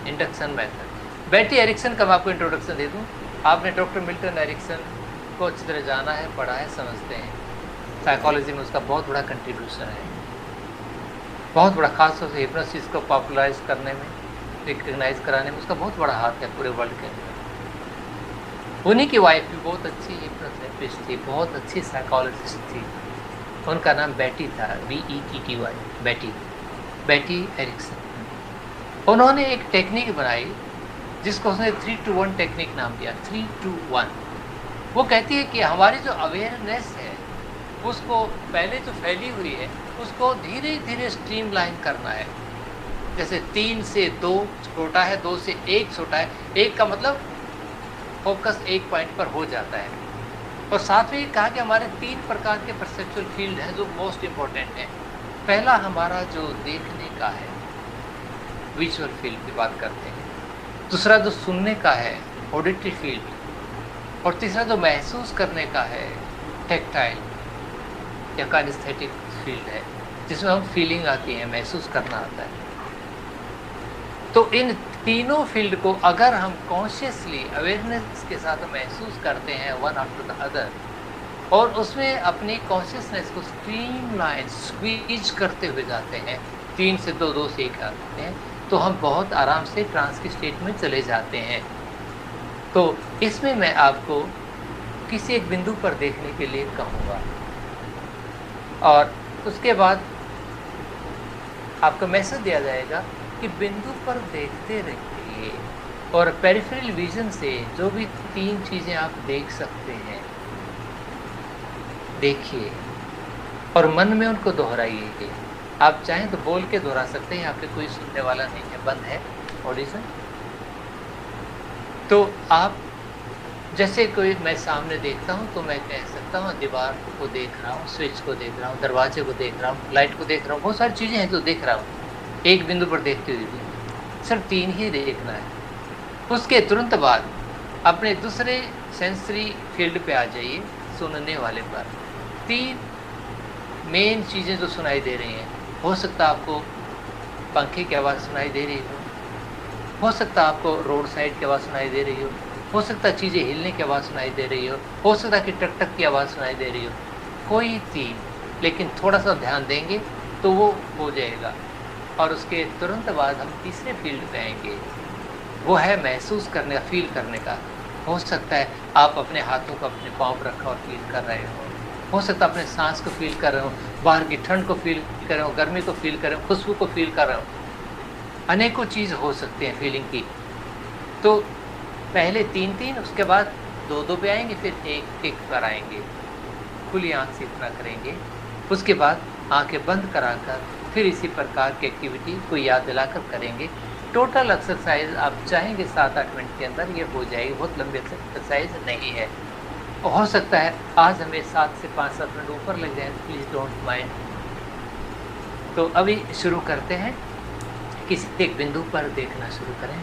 इंडक्शन मेथड। बेटी एरिक्सन का मैं आपको इंट्रोडक्शन दे दूं। आपने डॉक्टर मिल्टन एरिक्सन को अच्छी तरह जाना है, पढ़ा है, समझते हैं। साइकोलॉजी में उसका बहुत बड़ा कंट्रीब्यूशन है, बहुत बड़ा, खासतौर से हिप्नोसिस को पॉपुलराइज करने में, रिकग्नाइज कराने में उसका बहुत बड़ा हाथ है पूरे वर्ल्ड के अंदर। उन्हीं की वाइफ भी बहुत अच्छी हिप्नोथेरेपिस्ट थी, बहुत अच्छी साइकोलॉजिस्ट थी। उनका नाम बेटी था, BETTY, बेटी एरिक्सन। उन्होंने एक टेक्निक बनाई जिसको उसने 3 to 1 टेक्निक नाम दिया, 3 to 1। वो कहती है कि हमारी जो अवेयरनेस है उसको पहले जो फैली हुई है उसको धीरे धीरे स्ट्रीमलाइन करना है। जैसे 3 से 2 छोटा है, 2 से 1 छोटा है, 1 का मतलब फोकस एक पॉइंट पर हो जाता है। और साथ में कहा कि हमारे 3 प्रकार के परसेप्चुअल फील्ड हैं जो मोस्ट इम्पोर्टेंट हैं। पहला हमारा जो देखने का है, विजुअल फील्ड की बात करते हैं। दूसरा जो सुनने का है, ऑडिटरी फील्ड। और तीसरा जो महसूस करने का है, टेक्टाइल या काइनेस्थेटिक फील्ड है, जिसमें हम फीलिंग आती है, महसूस करना आता है। तो इन तीनों फील्ड को अगर हम कॉन्शियसली अवेयरनेस के साथ महसूस करते हैं वन आफ्टर द अदर, और उसमें अपनी कॉन्शियसनेस को स्ट्रीमलाइन स्क्वीज करते हुए जाते हैं, 3 से 2, 2 से 1 आते हैं, तो हम बहुत आराम से ट्रांस की स्टेट में चले जाते हैं। तो इसमें मैं आपको किसी एक बिंदु पर देखने के लिए कहूँगा और उसके बाद आपको मैसेज दिया जाएगा कि बिंदु पर देखते रहिए और पेरिफेरल विजन से जो भी 3 चीज़ें आप देख सकते हैं देखिए और मन में उनको दोहराइए। आप चाहें तो बोल के दोहरा सकते हैं, यहाँ पे कोई सुनने वाला नहीं है, बंद है ऑडिशन। तो आप जैसे कोई मैं सामने देखता हूँ तो मैं कह सकता हूँ दीवार को देख रहा हूँ, स्विच को देख रहा हूँ, दरवाजे को देख रहा हूँ, लाइट को देख रहा हूँ, बहुत सारी चीज़ें हैं जो देख रहा हूँ, एक बिंदु पर देखते हुए भी। सिर्फ 3 ही देखना है। उसके तुरंत बाद अपने दूसरे सेंसरी फील्ड पे आ जाइए, सुनने वाले पर। 3 मेन चीज़ें जो सुनाई दे रही हैं, हो सकता है आपको पंखे की आवाज़ सुनाई दे रही हो सकता है आपको रोड साइड की आवाज़ सुनाई दे रही हो सकता है चीज़ें हिलने की आवाज़ सुनाई दे रही हो सकता है कि टक टक की आवाज़ सुनाई दे रही हो, कोई 3, लेकिन थोड़ा-सा ध्यान देंगे तो वो हो जाएगा। और उसके तुरंत बाद हम तीसरे फील्ड पे आएँगे, वो है महसूस करने का, फ़ील करने का। हो सकता है आप अपने हाथों को अपने पाँव पर रखा और फ़ील कर रहे हो सकता है अपने साँस को फ़ील कर रहे हो, बाहर की ठंड को फ़ील कर रहे हो, गर्मी को फ़ील कर रहे हो, खुशबू को फ़ील कर रहे हो। अनेकों चीज़ हो सकती हैं फ़ीलिंग की। तो पहले 3-3, उसके बाद 2-2 पे आएँगे, फिर 1-1 पर आएँगे। खुली आँख से इतना करेंगे, उसके बाद आँखें बंद कराकर फिर इसी प्रकार की एक्टिविटी को याद दिलाकर करेंगे। टोटल एक्सरसाइज़ आप चाहेंगे 7-8 मिनट के अंदर ये हो जाएगी, बहुत लंबी एक्सरसाइज़ नहीं है। हो सकता है आज हमें 7 से 5-7 मिनट ऊपर लग जाए, प्लीज़ डोंट माइंड। तो अभी शुरू करते हैं। किसी एक बिंदु पर देखना शुरू करें,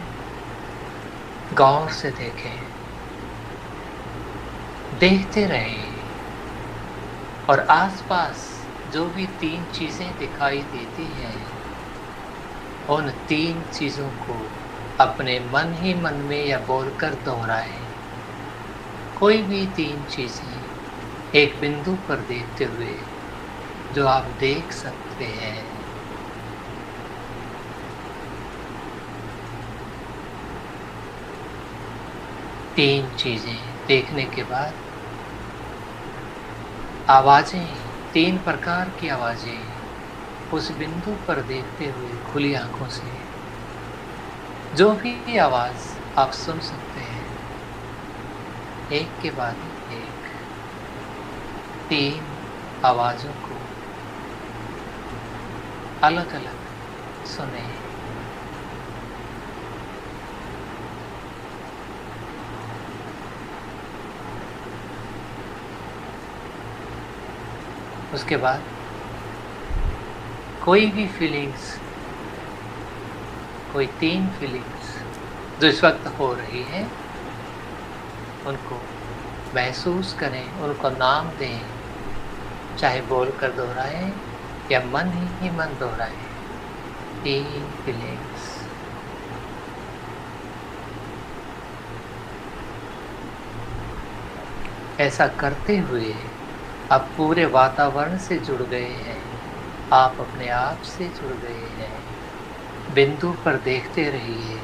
गौर से देखें, देखते रहें और आसपास जो भी 3 चीज़ें दिखाई देती हैं, उन 3 चीज़ों को अपने मन ही मन में या बोलकर दोहराएं। कोई भी 3 चीज़ें एक बिंदु पर देखते हुए जो आप देख सकते हैं। तीन चीज़ें देखने के बाद आवाज़ें, 3 प्रकार की आवाज़ें उस बिंदु पर देखते हुए खुली आँखों से जो भी आवाज़ आप सुन सकते हैं, एक के बाद एक 3 आवाज़ों को अलग-अलग सुने। उसके बाद कोई भी फीलिंग्स, कोई 3 फीलिंग्स जो इस वक्त हो रही है, उनको महसूस करें, उनको नाम दें, चाहे बोलकर दोहराएं या मन ही मन दोहराएं। 3 फीलिंग्स। ऐसा करते हुए आप पूरे वातावरण से जुड़ गए हैं, आप अपने आप से जुड़ गए हैं। बिंदु पर देखते रहिए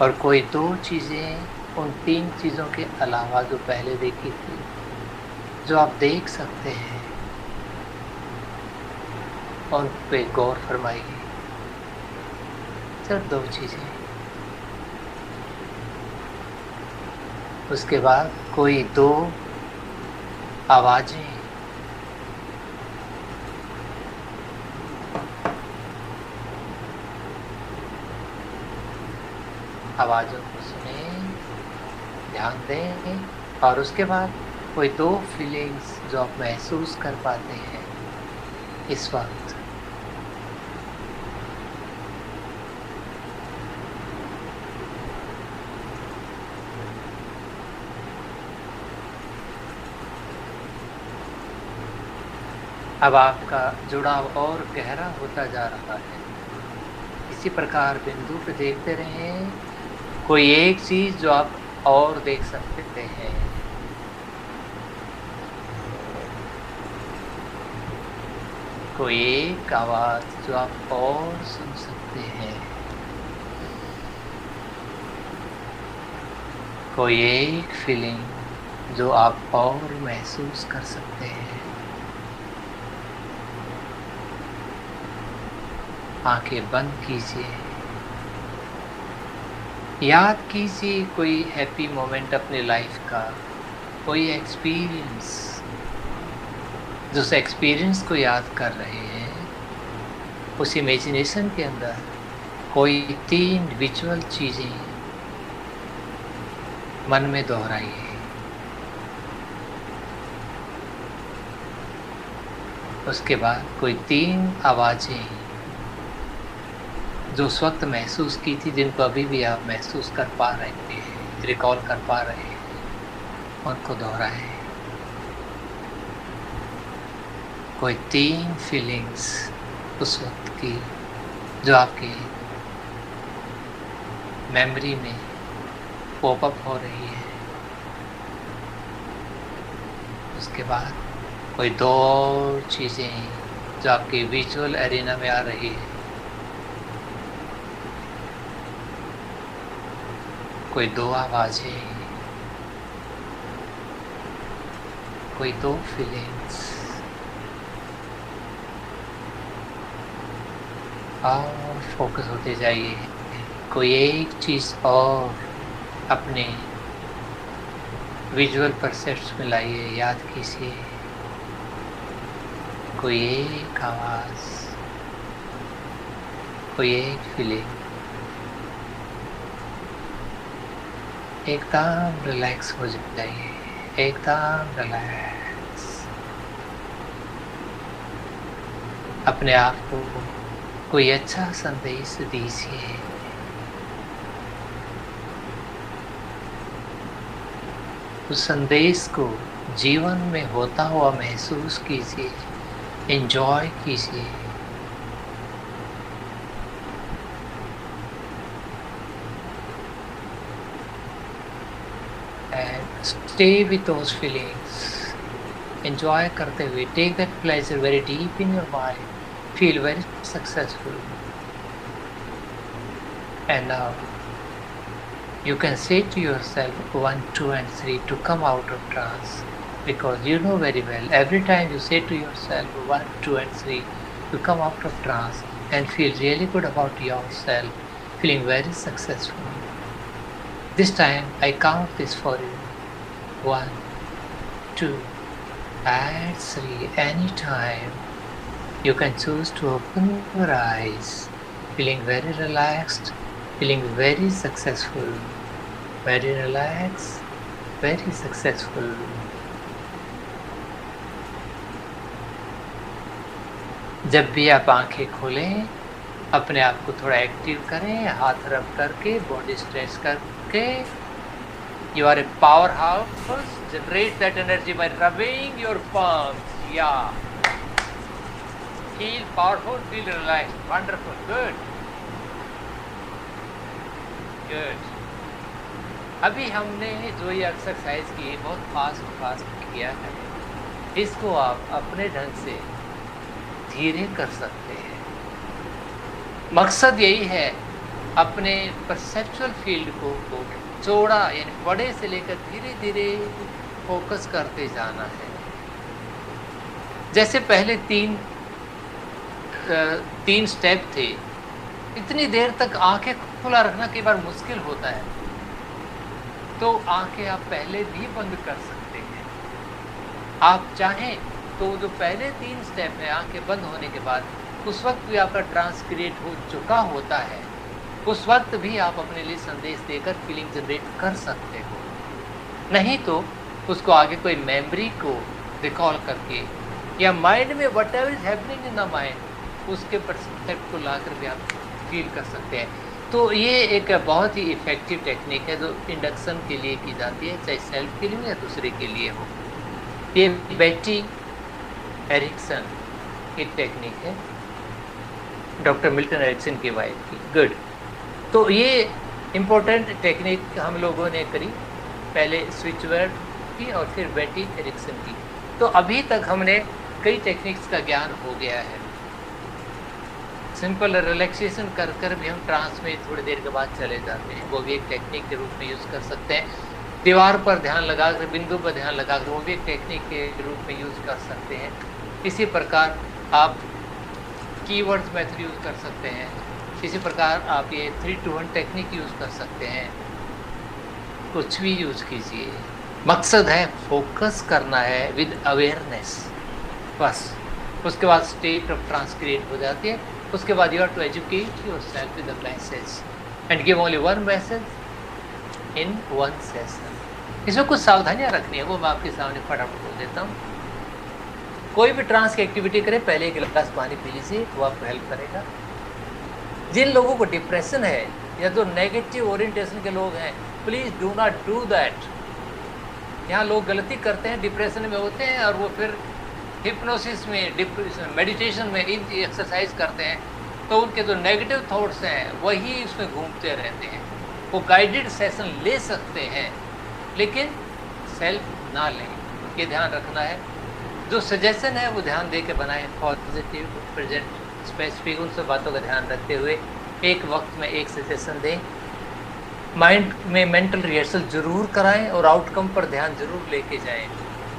और कोई 2 चीज़ें उन 3 चीज़ों के अलावा जो पहले देखी थी, जो आप देख सकते हैं, उन पे गौर फरमाइए। सिर्फ 2 चीज़ें। उसके बाद कोई 2 आवाज़ें, आवाज़ों को सुने, ध्यान दें और उसके बाद कोई 2 फीलिंग्स जो आप महसूस कर पाते हैं इस वक्त। अब आपका जुड़ाव और गहरा होता जा रहा है। इसी प्रकार बिंदु पे देखते रहें, कोई एक चीज़ जो आप और देख सकते हैं। कोई एक आवाज़ जो आप और सुन सकते हैं। कोई एक फीलिंग जो आप और महसूस कर सकते हैं। आंखें बंद कीजिए। याद कीजिए कोई हैप्पी मोमेंट अपने लाइफ का, कोई एक्सपीरियंस। जिस एक्सपीरियंस को याद कर रहे हैं, उस इमेजिनेशन के अंदर कोई 3 विजुअल चीज़ें मन में दोहराइए। उसके बाद कोई 3 आवाज़ें जो उस वक्त महसूस की थी, जिनको अभी भी आप महसूस कर पा रहे हैं, रिकॉल कर पा रहे हैं, उनको दोहराएं। कोई 3 फीलिंग्स उस वक्त की जो आपकी मेमोरी में पॉपअप हो रही है। उसके बाद कोई 2 और चीज़ें जो आपके विजुअल एरिना में आ रही है। कोई 2 आवाज़ें, कोई 2 फीलिंग्स, और फोकस होते जाइए। कोई एक चीज़ और अपने विजुअल परसेप्ट्स में लाइए, याद कीजिए। कोई एक आवाज़, कोई एक फीलिंग, एकदम रिलैक्स हो जाइए, एकदम रिलैक्स। अपने आप को कोई अच्छा संदेश दीजिए। उस संदेश को जीवन में होता हुआ महसूस कीजिए, एंजॉय कीजिए। And stay with those feelings, enjoy करते हुए। Take that pleasure very deep in your mind, feel very successful. And now you can say to yourself 1, 2 and 3 to come out of trance, because you know very well every time you say to yourself 1, 2 and 3 you come out of trance and feel really good about yourself, feeling very successful. This time I count this for you. 1, 2 and 3. Anytime you can choose to open your eyes, feeling very relaxed, feeling very successful, very relaxed, very successful. जब भी आप आंखें खोलें, अपने आप को थोड़ा active करें, हाथ रब करके, बॉडी स्ट्रेच करके। You are a powerhouse. Generate that energy by rubbing your palms. Yeah. Feel powerful, feel relaxed. Wonderful. Good. Good. अभी हमने जो ये एक्सरसाइज की है बहुत फास्ट किया है, इसको आप अपने ढंग से धीरे कर सकते हैं। मकसद यही है अपने परसेप्चुअल फील्ड को चौड़ा यानी बड़े से लेकर धीरे धीरे फोकस करते जाना है। जैसे पहले तीन स्टेप थे, इतनी देर तक आंखें खुला रखना कई बार मुश्किल होता है, तो आंखें आप पहले भी बंद कर सकते हैं। आप चाहें तो जो पहले 3 स्टेप है आंखें बंद होने के बाद, उस वक्त भी आपका ट्रांस क्रिएट हो चुका होता है, उस वक्त भी आप अपने लिए संदेश देकर फीलिंग जनरेट कर सकते हो। नहीं तो उसको आगे कोई मेमोरी को रिकॉल करके या माइंड में what ever is happening in the mind, उसके परसेप्ट को लाकर भी आप फील कर सकते हैं। तो ये एक बहुत ही इफ़ेक्टिव टेक्निक है जो इंडक्शन के लिए की जाती है, चाहे सेल्फ के लिए या दूसरे के लिए हो। ये बेटी एरिक्सन की टेक्निक है, डॉक्टर मिल्टन एरिक्सन की वाइफ की। गुड। तो ये इम्पोर्टेंट टेक्निक हम लोगों ने करी, पहले स्विचवर्ड की और फिर बेटी एरिक्सन की। तो अभी तक हमने कई टेक्निक्स का ज्ञान हो गया है। सिंपल रिलैक्सेशन कर कर भी हम ट्रांस में थोड़ी देर के बाद चले जाते हैं, वो भी एक टेक्निक के रूप में यूज़ कर सकते हैं। दीवार पर ध्यान लगाकर, बिंदु पर ध्यान लगाकर, वो भी एक टेक्निक के रूप में यूज़ कर सकते हैं। इसी प्रकार आप कीवर्ड्स मेथड यूज़ कर सकते हैं। इसी प्रकार आप ये 3 to 1 टेक्निक यूज़ कर सकते हैं। कुछ भी यूज़ कीजिए, मकसद है फोकस करना है विद अवेयरनेस, बस। उसके बाद स्टेट ऑफ ट्रांस क्रिएट हो जाती है। उसके बाद you have to educate yourself with the message and give only 1 message in 1 session. इसमें कुछ सावधानियां रखनी है, वो मैं आपके सामने फटाफट बोल देता हूँ। कोई भी ट्रांस की एक्टिविटी करें, पहले एक गिलास पानी पी लीजिए, वो आपको हेल्प करेगा। जिन लोगों को डिप्रेशन है या जो नेगेटिव ओरिएंटेशन के लोग हैं, please do not do that. यहाँ लोग गलती करते हैं, डिप्रेशन में होते हैं और वो फिर हिप्नोसिस में, मेडिटेशन में इन एक्सरसाइज करते हैं, तो उनके जो नेगेटिव थॉट्स हैं वही उसमें घूमते रहते हैं। वो गाइडेड सेशन ले सकते हैं लेकिन सेल्फ ना लें, ये ध्यान रखना है। जो सजेशन है वो ध्यान दे के बनाएं, पॉजिटिव, प्रेजेंट, स्पेसिफिक, उन सब बातों का ध्यान रखते हुए एक वक्त में एक सजेशन दें। माइंड में मेंटल रिहर्सल जरूर कराएं और आउटकम पर ध्यान जरूर लेके जाएं।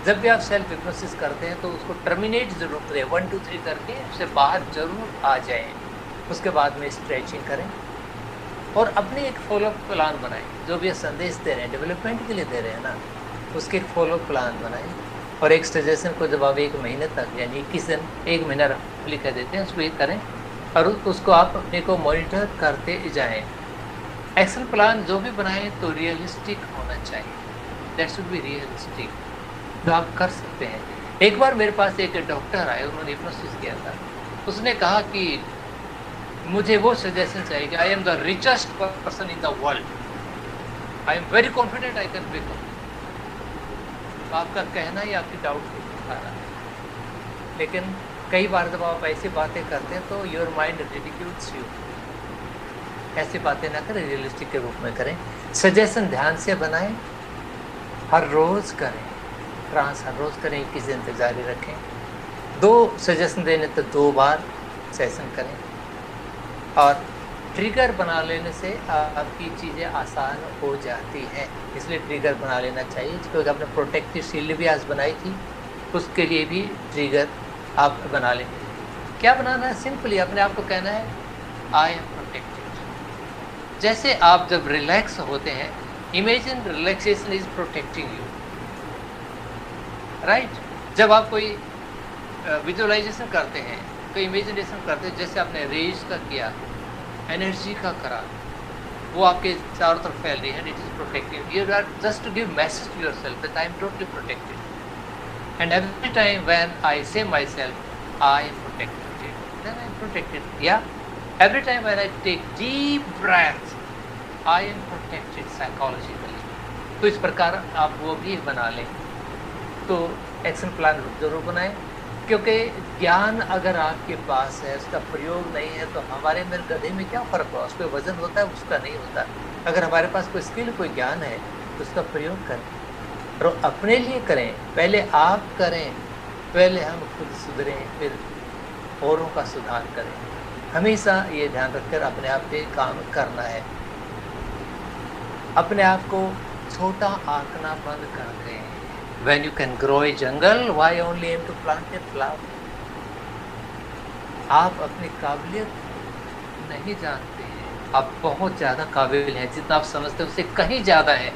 जब भी आप सेल्फ हिप्नोसिस करते हैं तो उसको टर्मिनेट जरूर करें, 1 2 3 करके उससे बाहर जरूर आ जाएं। उसके बाद में स्ट्रेचिंग करें और अपने एक फॉलोअप प्लान बनाएं। जो भी संदेश दे रहे हैं, डेवलपमेंट के लिए दे रहे हैं ना, उसके एक फॉलोअप प्लान बनाएं। और एक सजेशन को जब आप 1 महीने तक, यानी 21 दिन, 1 महीना रफली कह देते हैं, उसको ये करें और उसको आप अपने को मॉनिटर करते जाएं। एक्शन प्लान जो भी बनाएं तो रियलिस्टिक होना चाहिए, दैट शुड बी रियलिस्टिक, जो आप कर सकते हैं। एक बार मेरे पास एक डॉक्टर आए, उन्होंने हिप्नोसिस किया था। उसने कहा कि मुझे वो सजेशन चाहिए कि I am the richest person in the world, I am very confident I can become. आपका कहना ही आपकी डाउट दिखा रहा है, लेकिन कई बार जब आप ऐसी बातें करते हैं तो योर माइंड रिडिक्यूल्स यू। ऐसी बातें ना करें, रियलिस्टिक के रूप में करें। सजेशन ध्यान से बनाएं, हर रोज़ करें, ट्रांस हर रोज़ करें, 21 दिन तक जारी रखें। 2 सजेशन देने तो 2 बार सेशन करें और ट्रिगर बना लेने से आपकी चीज़ें आसान हो जाती हैं। इसलिए ट्रिगर बना लेना चाहिए, क्योंकि आपने प्रोटेक्टिव शील्ड भी आज बनाई थी, उसके लिए भी ट्रिगर आप बना लें। क्या बनाना है? सिंपली अपने आप को कहना है आई एम प्रोटेक्टेड। जैसे आप जब रिलैक्स होते हैं, imagine relaxation is protecting you, right. जब आप कोई विजुअलाइजेशन करते हैं तो इमेजिनेशन करते हैं, जैसे आपने रेज का किया, एनर्जी का करा, वो आपके चारों तरफ फैल रही है, it is protecting you. Are just to give message to yourself that I am totally protected. And every time when I say myself I am protected, then I am protected. या every time when I take deep breath I am protected psychologically. तो इस प्रकार आप वो भी बना लें। तो एक्शन प्लान जरूर बनाएं, क्योंकि ज्ञान अगर आपके पास है, उसका प्रयोग नहीं है, तो हमारे मेरे गधे में क्या फ़र्क हुआ? उस पर वजन होता है, उसका नहीं होता। अगर हमारे पास कोई स्किल, कोई ज्ञान है तो उसका प्रयोग करें और अपने लिए करें। पहले आप करें, पहले हम खुद सुधरें, फिर औरों का सुधार करें। हमेशा ये ध्यान रखकर अपने आप पे काम करना है। अपने आप को छोटा आंकना बंद कर दें। When you can grow a jungle, why only aim to plant a flower? आप अपनी काबिलियत नहीं जानते हैं, आप बहुत ज़्यादा काबिल हैं, जितना आप समझते हैं उससे कहीं ज़्यादा है।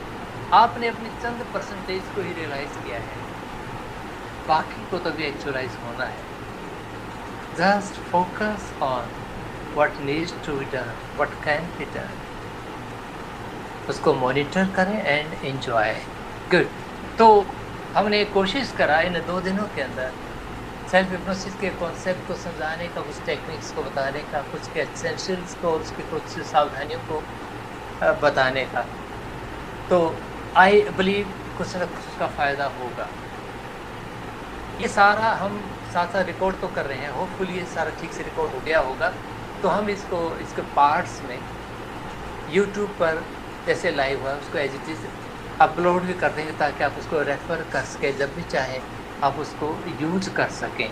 आपने अपनी चंद परसेंटेज को ही रियलाइज किया है, बाकी को तो भी एक्चुअलाइज होना है। Just focus on what needs to be done, what can be done, उसको मॉनिटर करें एंड एंजॉय। गुड। तो हमने कोशिश करा इन 2 दिनों के अंदर सेल्फ हिप्नोसिस के कॉन्सेप्ट को समझाने का, कुछ टेक्निक्स को बताने का, कुछ के एसेंशियल्स को, उसकी कुछ सावधानियों को बताने का। तो आई बिलीव कुछ न कुछ उसका फ़ायदा होगा। ये सारा हम साथ साथ रिकॉर्ड तो कर रहे हैं, होपफुली ये सारा ठीक से रिकॉर्ड हो गया होगा। तो हम इसके पार्ट्स में यूट्यूब पर जैसे लाइव हुआ उसको एज इट इज़ अपलोड भी कर देंगे, ताकि आप उसको रेफ़र कर सकें, जब भी चाहें आप उसको यूज कर सकें।